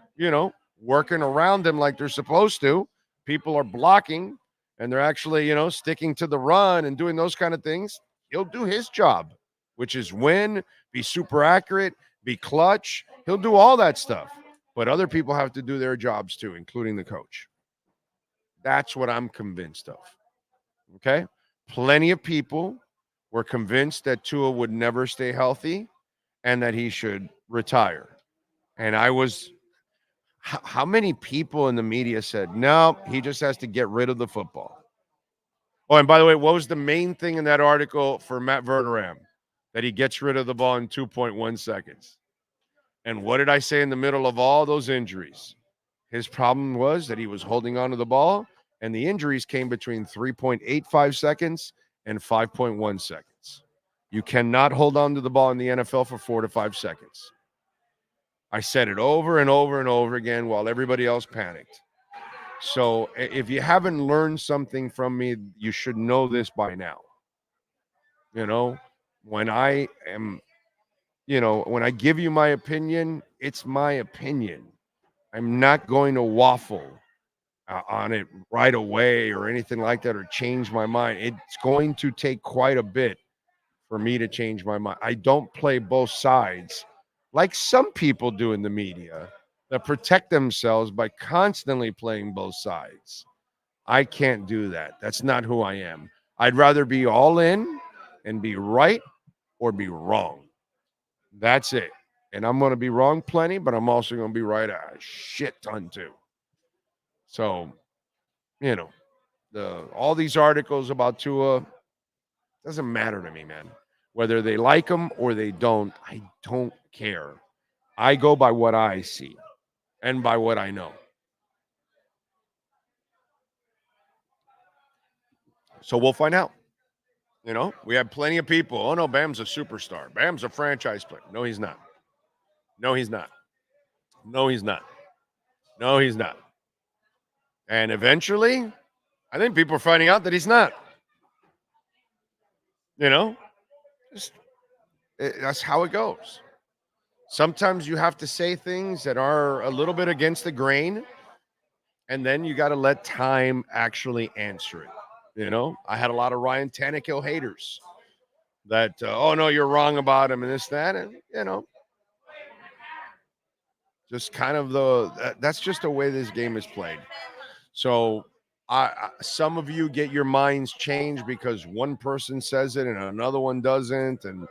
working around him like they're supposed to, people are blocking and they're actually, sticking to the run and doing those kind of things, he'll do his job, which is win, be super accurate, be clutch. He'll do all that stuff. But other people have to do their jobs too, including the coach. That's what I'm convinced of. Okay? Plenty of people were convinced that Tua would never stay healthy and that he should retire. And I was, how many people in the media said, no, he just has to get rid of the football? Oh, and by the way, what was the main thing in that article for Matt Verderam? That he gets rid of the ball in 2.1 seconds. And what did I say in the middle of all those injuries? His problem was that he was holding on to the ball, and the injuries came between 3.85 seconds and 5.1 seconds. You cannot hold on to the ball in the NFL for 4 to 5 seconds. I said it over and over and over again while everybody else panicked. So if you haven't learned something from me, you should know this by now. You know, when I give you my opinion, it's my opinion. I'm not going to waffle on it right away or anything like that or change my mind. It's going to take quite a bit for me to change my mind. I don't play both sides like some people do in the media that protect themselves by constantly playing both sides. I can't do that. That's not who I am. I'd rather be all in and be right or be wrong. That's it. And I'm going to be wrong plenty, but I'm also going to be right a shit ton too. So, you know, all these articles about Tua doesn't matter to me, man. Whether they like him or they don't, I don't care. I go by what I see and by what I know. So we'll find out. You know, we have plenty of people. Oh, no, Bam's a superstar. Bam's a franchise player. No, he's not. No, he's not. No, he's not. No, he's not. And eventually, I think people are finding out that he's not. You know, that's how it goes. Sometimes you have to say things that are a little bit against the grain, and then you got to let time actually answer it. You know, I had a lot of Ryan Tannehill haters that, oh, no, you're wrong about him and this, that. And, you know, just kind of that's just the way this game is played. So some of you get your minds changed because one person says it and another one doesn't. And,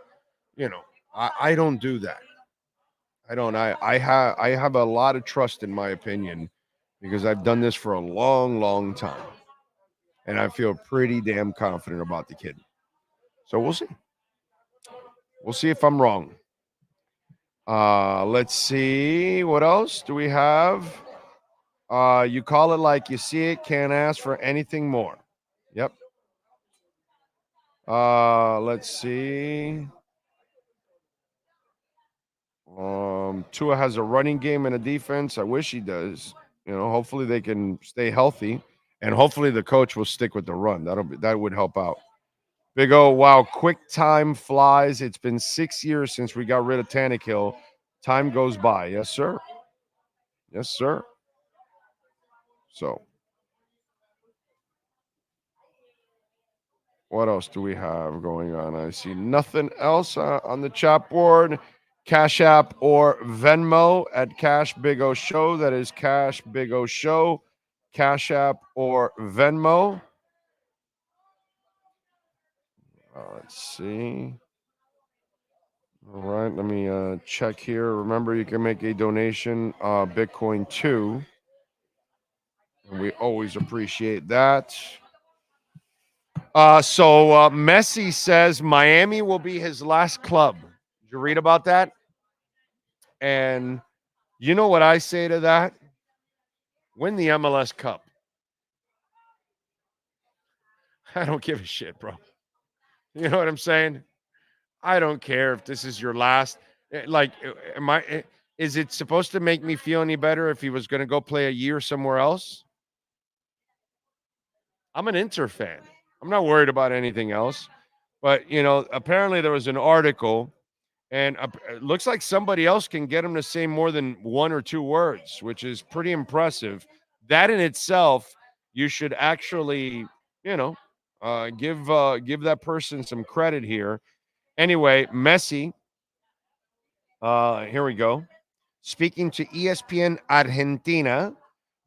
you know, I don't do that. I don't. I have a lot of trust in my opinion because I've done this for a long, long time. And I feel pretty damn confident about the kid. So we'll see. We'll see if I'm wrong. Let's see. What else do we have? You call it like you see it. Can't ask for anything more. Yep. Let's see. Tua has a running game and a defense. I wish he does. You know, hopefully they can stay healthy. And hopefully the coach will stick with the run. That would help out. Big O, wow, quick time flies. It's been 6 years since we got rid of Tannehill. Time goes by. Yes, sir. Yes, sir. So, what else do we have going on? I see nothing else on the chat board. Cash App or Venmo at Cash Big O Show. That is Cash Big O Show. Cash App or Venmo. Let's see. All right, let me check here. Remember, you can make a donation, Bitcoin too. And we always appreciate that. So Messi says Miami will be his last club. Did you read about that? And you know what I say to that? Win the MLS Cup. I don't give a shit, bro. You know what I'm saying? I don't care if this is your last. Like, is it supposed to make me feel any better if he was going to go play a year somewhere else? I'm an Inter fan. I'm not worried about anything else. But, you know, apparently there was an article, and it looks like somebody else can get him to say more than one or two words, which is pretty impressive. That in itself, you should actually, you know, give that person some credit here. Anyway, Messi, here we go. Speaking to ESPN Argentina,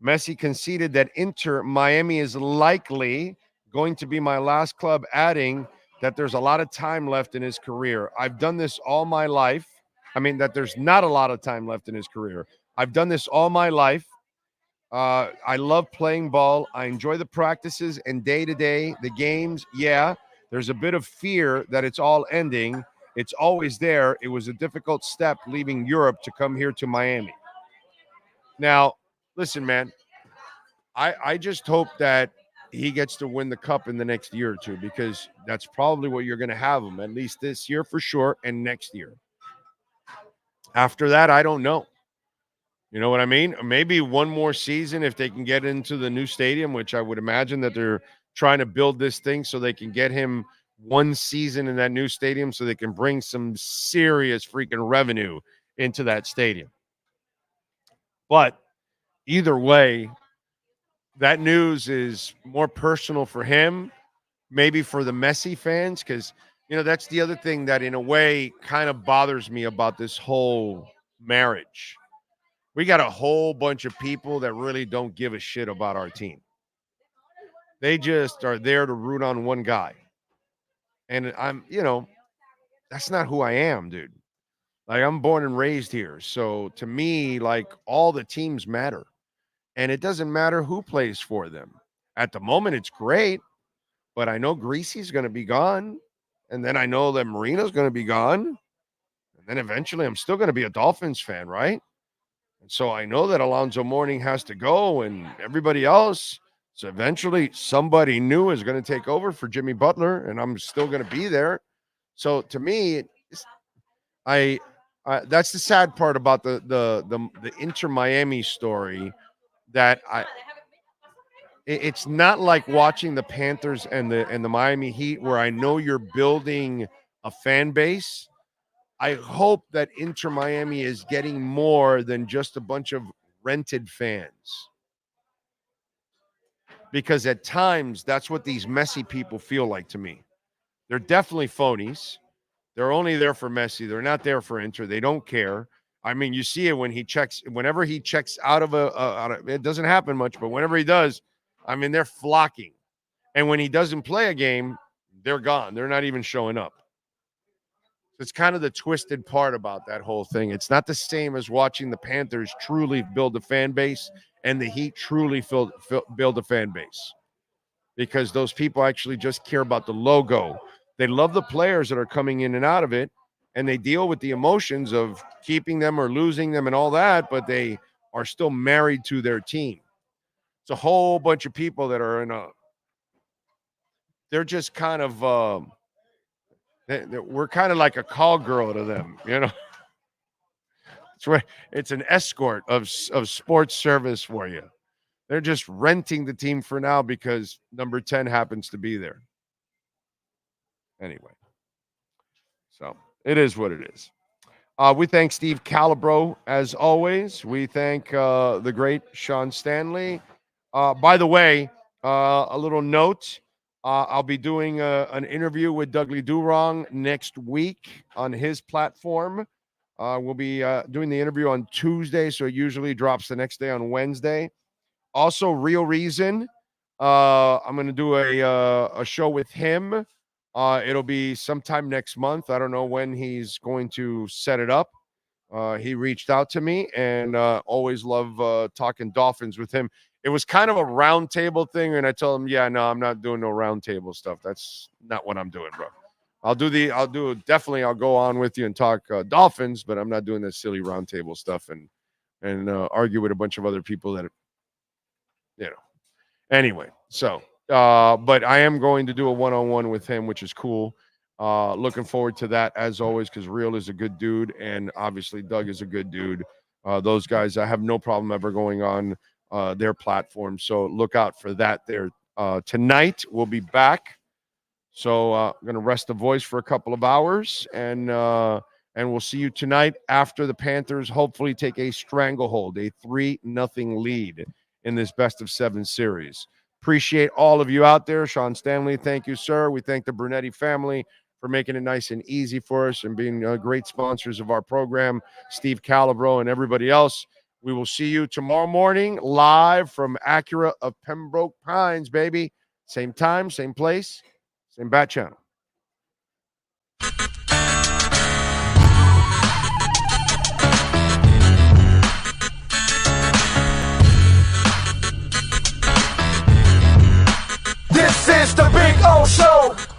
Messi conceded that InterMiami is likely going to be my last club, adding, that there's a lot of time left in his career. I've done this all my life. I mean, that there's not a lot of time left in his career. I've done this all my life. I love playing ball. I enjoy the practices and day-to-day, the games. Yeah, there's a bit of fear that it's all ending. It's always there. It was a difficult step leaving Europe to come here to Miami. Now, listen, man, I just hope that he gets to win the cup in the next year or two, because that's probably what you're going to have him, at least this year for sure, and next year. After that, I don't know. You know what I mean? Maybe one more season if they can get into the new stadium, which I would imagine that they're trying to build this thing so they can get him one season in that new stadium so they can bring some serious freaking revenue into that stadium. But either way, that news is more personal for him, maybe for the Messi fans, because, that's the other thing that in a way kind of bothers me about this whole marriage. We got a whole bunch of people that really don't give a shit about our team. They just are there to root on one guy. And that's not who I am, dude. Like, I'm born and raised here. So to me, like, all the teams matter. And it doesn't matter who plays for them. At the moment, it's great. But I know Greasy's going to be gone. And then I know that Marino's going to be gone. And then eventually I'm still going to be a Dolphins fan, right? And so I know that Alonzo Mourning has to go and everybody else. So eventually somebody new is going to take over for Jimmy Butler, and I'm still going to be there. So to me, that's the sad part about the Inter-Miami story, that it's not like watching the Panthers and the Miami Heat, where I know you're building a fan base. I hope that Inter-Miami is getting more than just a bunch of rented fans. Because at times, that's what these Messi people feel like to me. They're definitely phonies. They're only there for Messi. They're not there for Inter. They don't care. I mean, you see it whenever he checks out of it doesn't happen much, but whenever he does, I mean, they're flocking. And when he doesn't play a game, they're gone. They're not even showing up. It's kind of the twisted part about that whole thing. It's not the same as watching the Panthers truly build a fan base and the Heat truly build a fan base, because those people actually just care about the logo. They love the players that are coming in and out of it, and they deal with the emotions of keeping them or losing them and all that, but they are still married to their team. It's a whole bunch of people that are they're just kind of, we're kind of like a call girl to them, It's an escort of sports service for you. They're just renting the team for now because number 10 happens to be there. Anyway, so it is what it is. We thank Steve Calabro, as always. We thank the great Sean Stanley. By the way, a little note. I'll be doing an interview with Dudley Durong next week on his platform. We'll be doing the interview on Tuesday, so it usually drops the next day on Wednesday. Also, Real Reason. I'm going to do a show with him. It'll be sometime next month. I don't know when he's going to set it up. He reached out to me, and always love talking Dolphins with him. It was kind of a round table thing, and I told him, yeah, no, I'm not doing no round table stuff. That's not what I'm doing, bro. I'll go on with you and talk Dolphins, but I'm not doing this silly round table stuff and argue with a bunch of other people that, Anyway, so, but I am going to do a one-on-one with him, which is cool. Looking forward to that, as always, because Real is a good dude, and obviously Doug is a good dude. Those guys, I have no problem ever going on their platform, so look out for that there. Tonight, we'll be back. So I'm going to rest the voice for a couple of hours, and we'll see you tonight after the Panthers hopefully take a stranglehold, a 3-0 lead in this best-of-7 series. Appreciate all of you out there. Sean Stanley, thank you, sir. We thank the Brunetti family for making it nice and easy for us and being great sponsors of our program, Steve Calabro and everybody else. We will see you tomorrow morning live from Acura of Pembroke Pines, baby. Same time, same place, same bat channel. This is the Big O Show.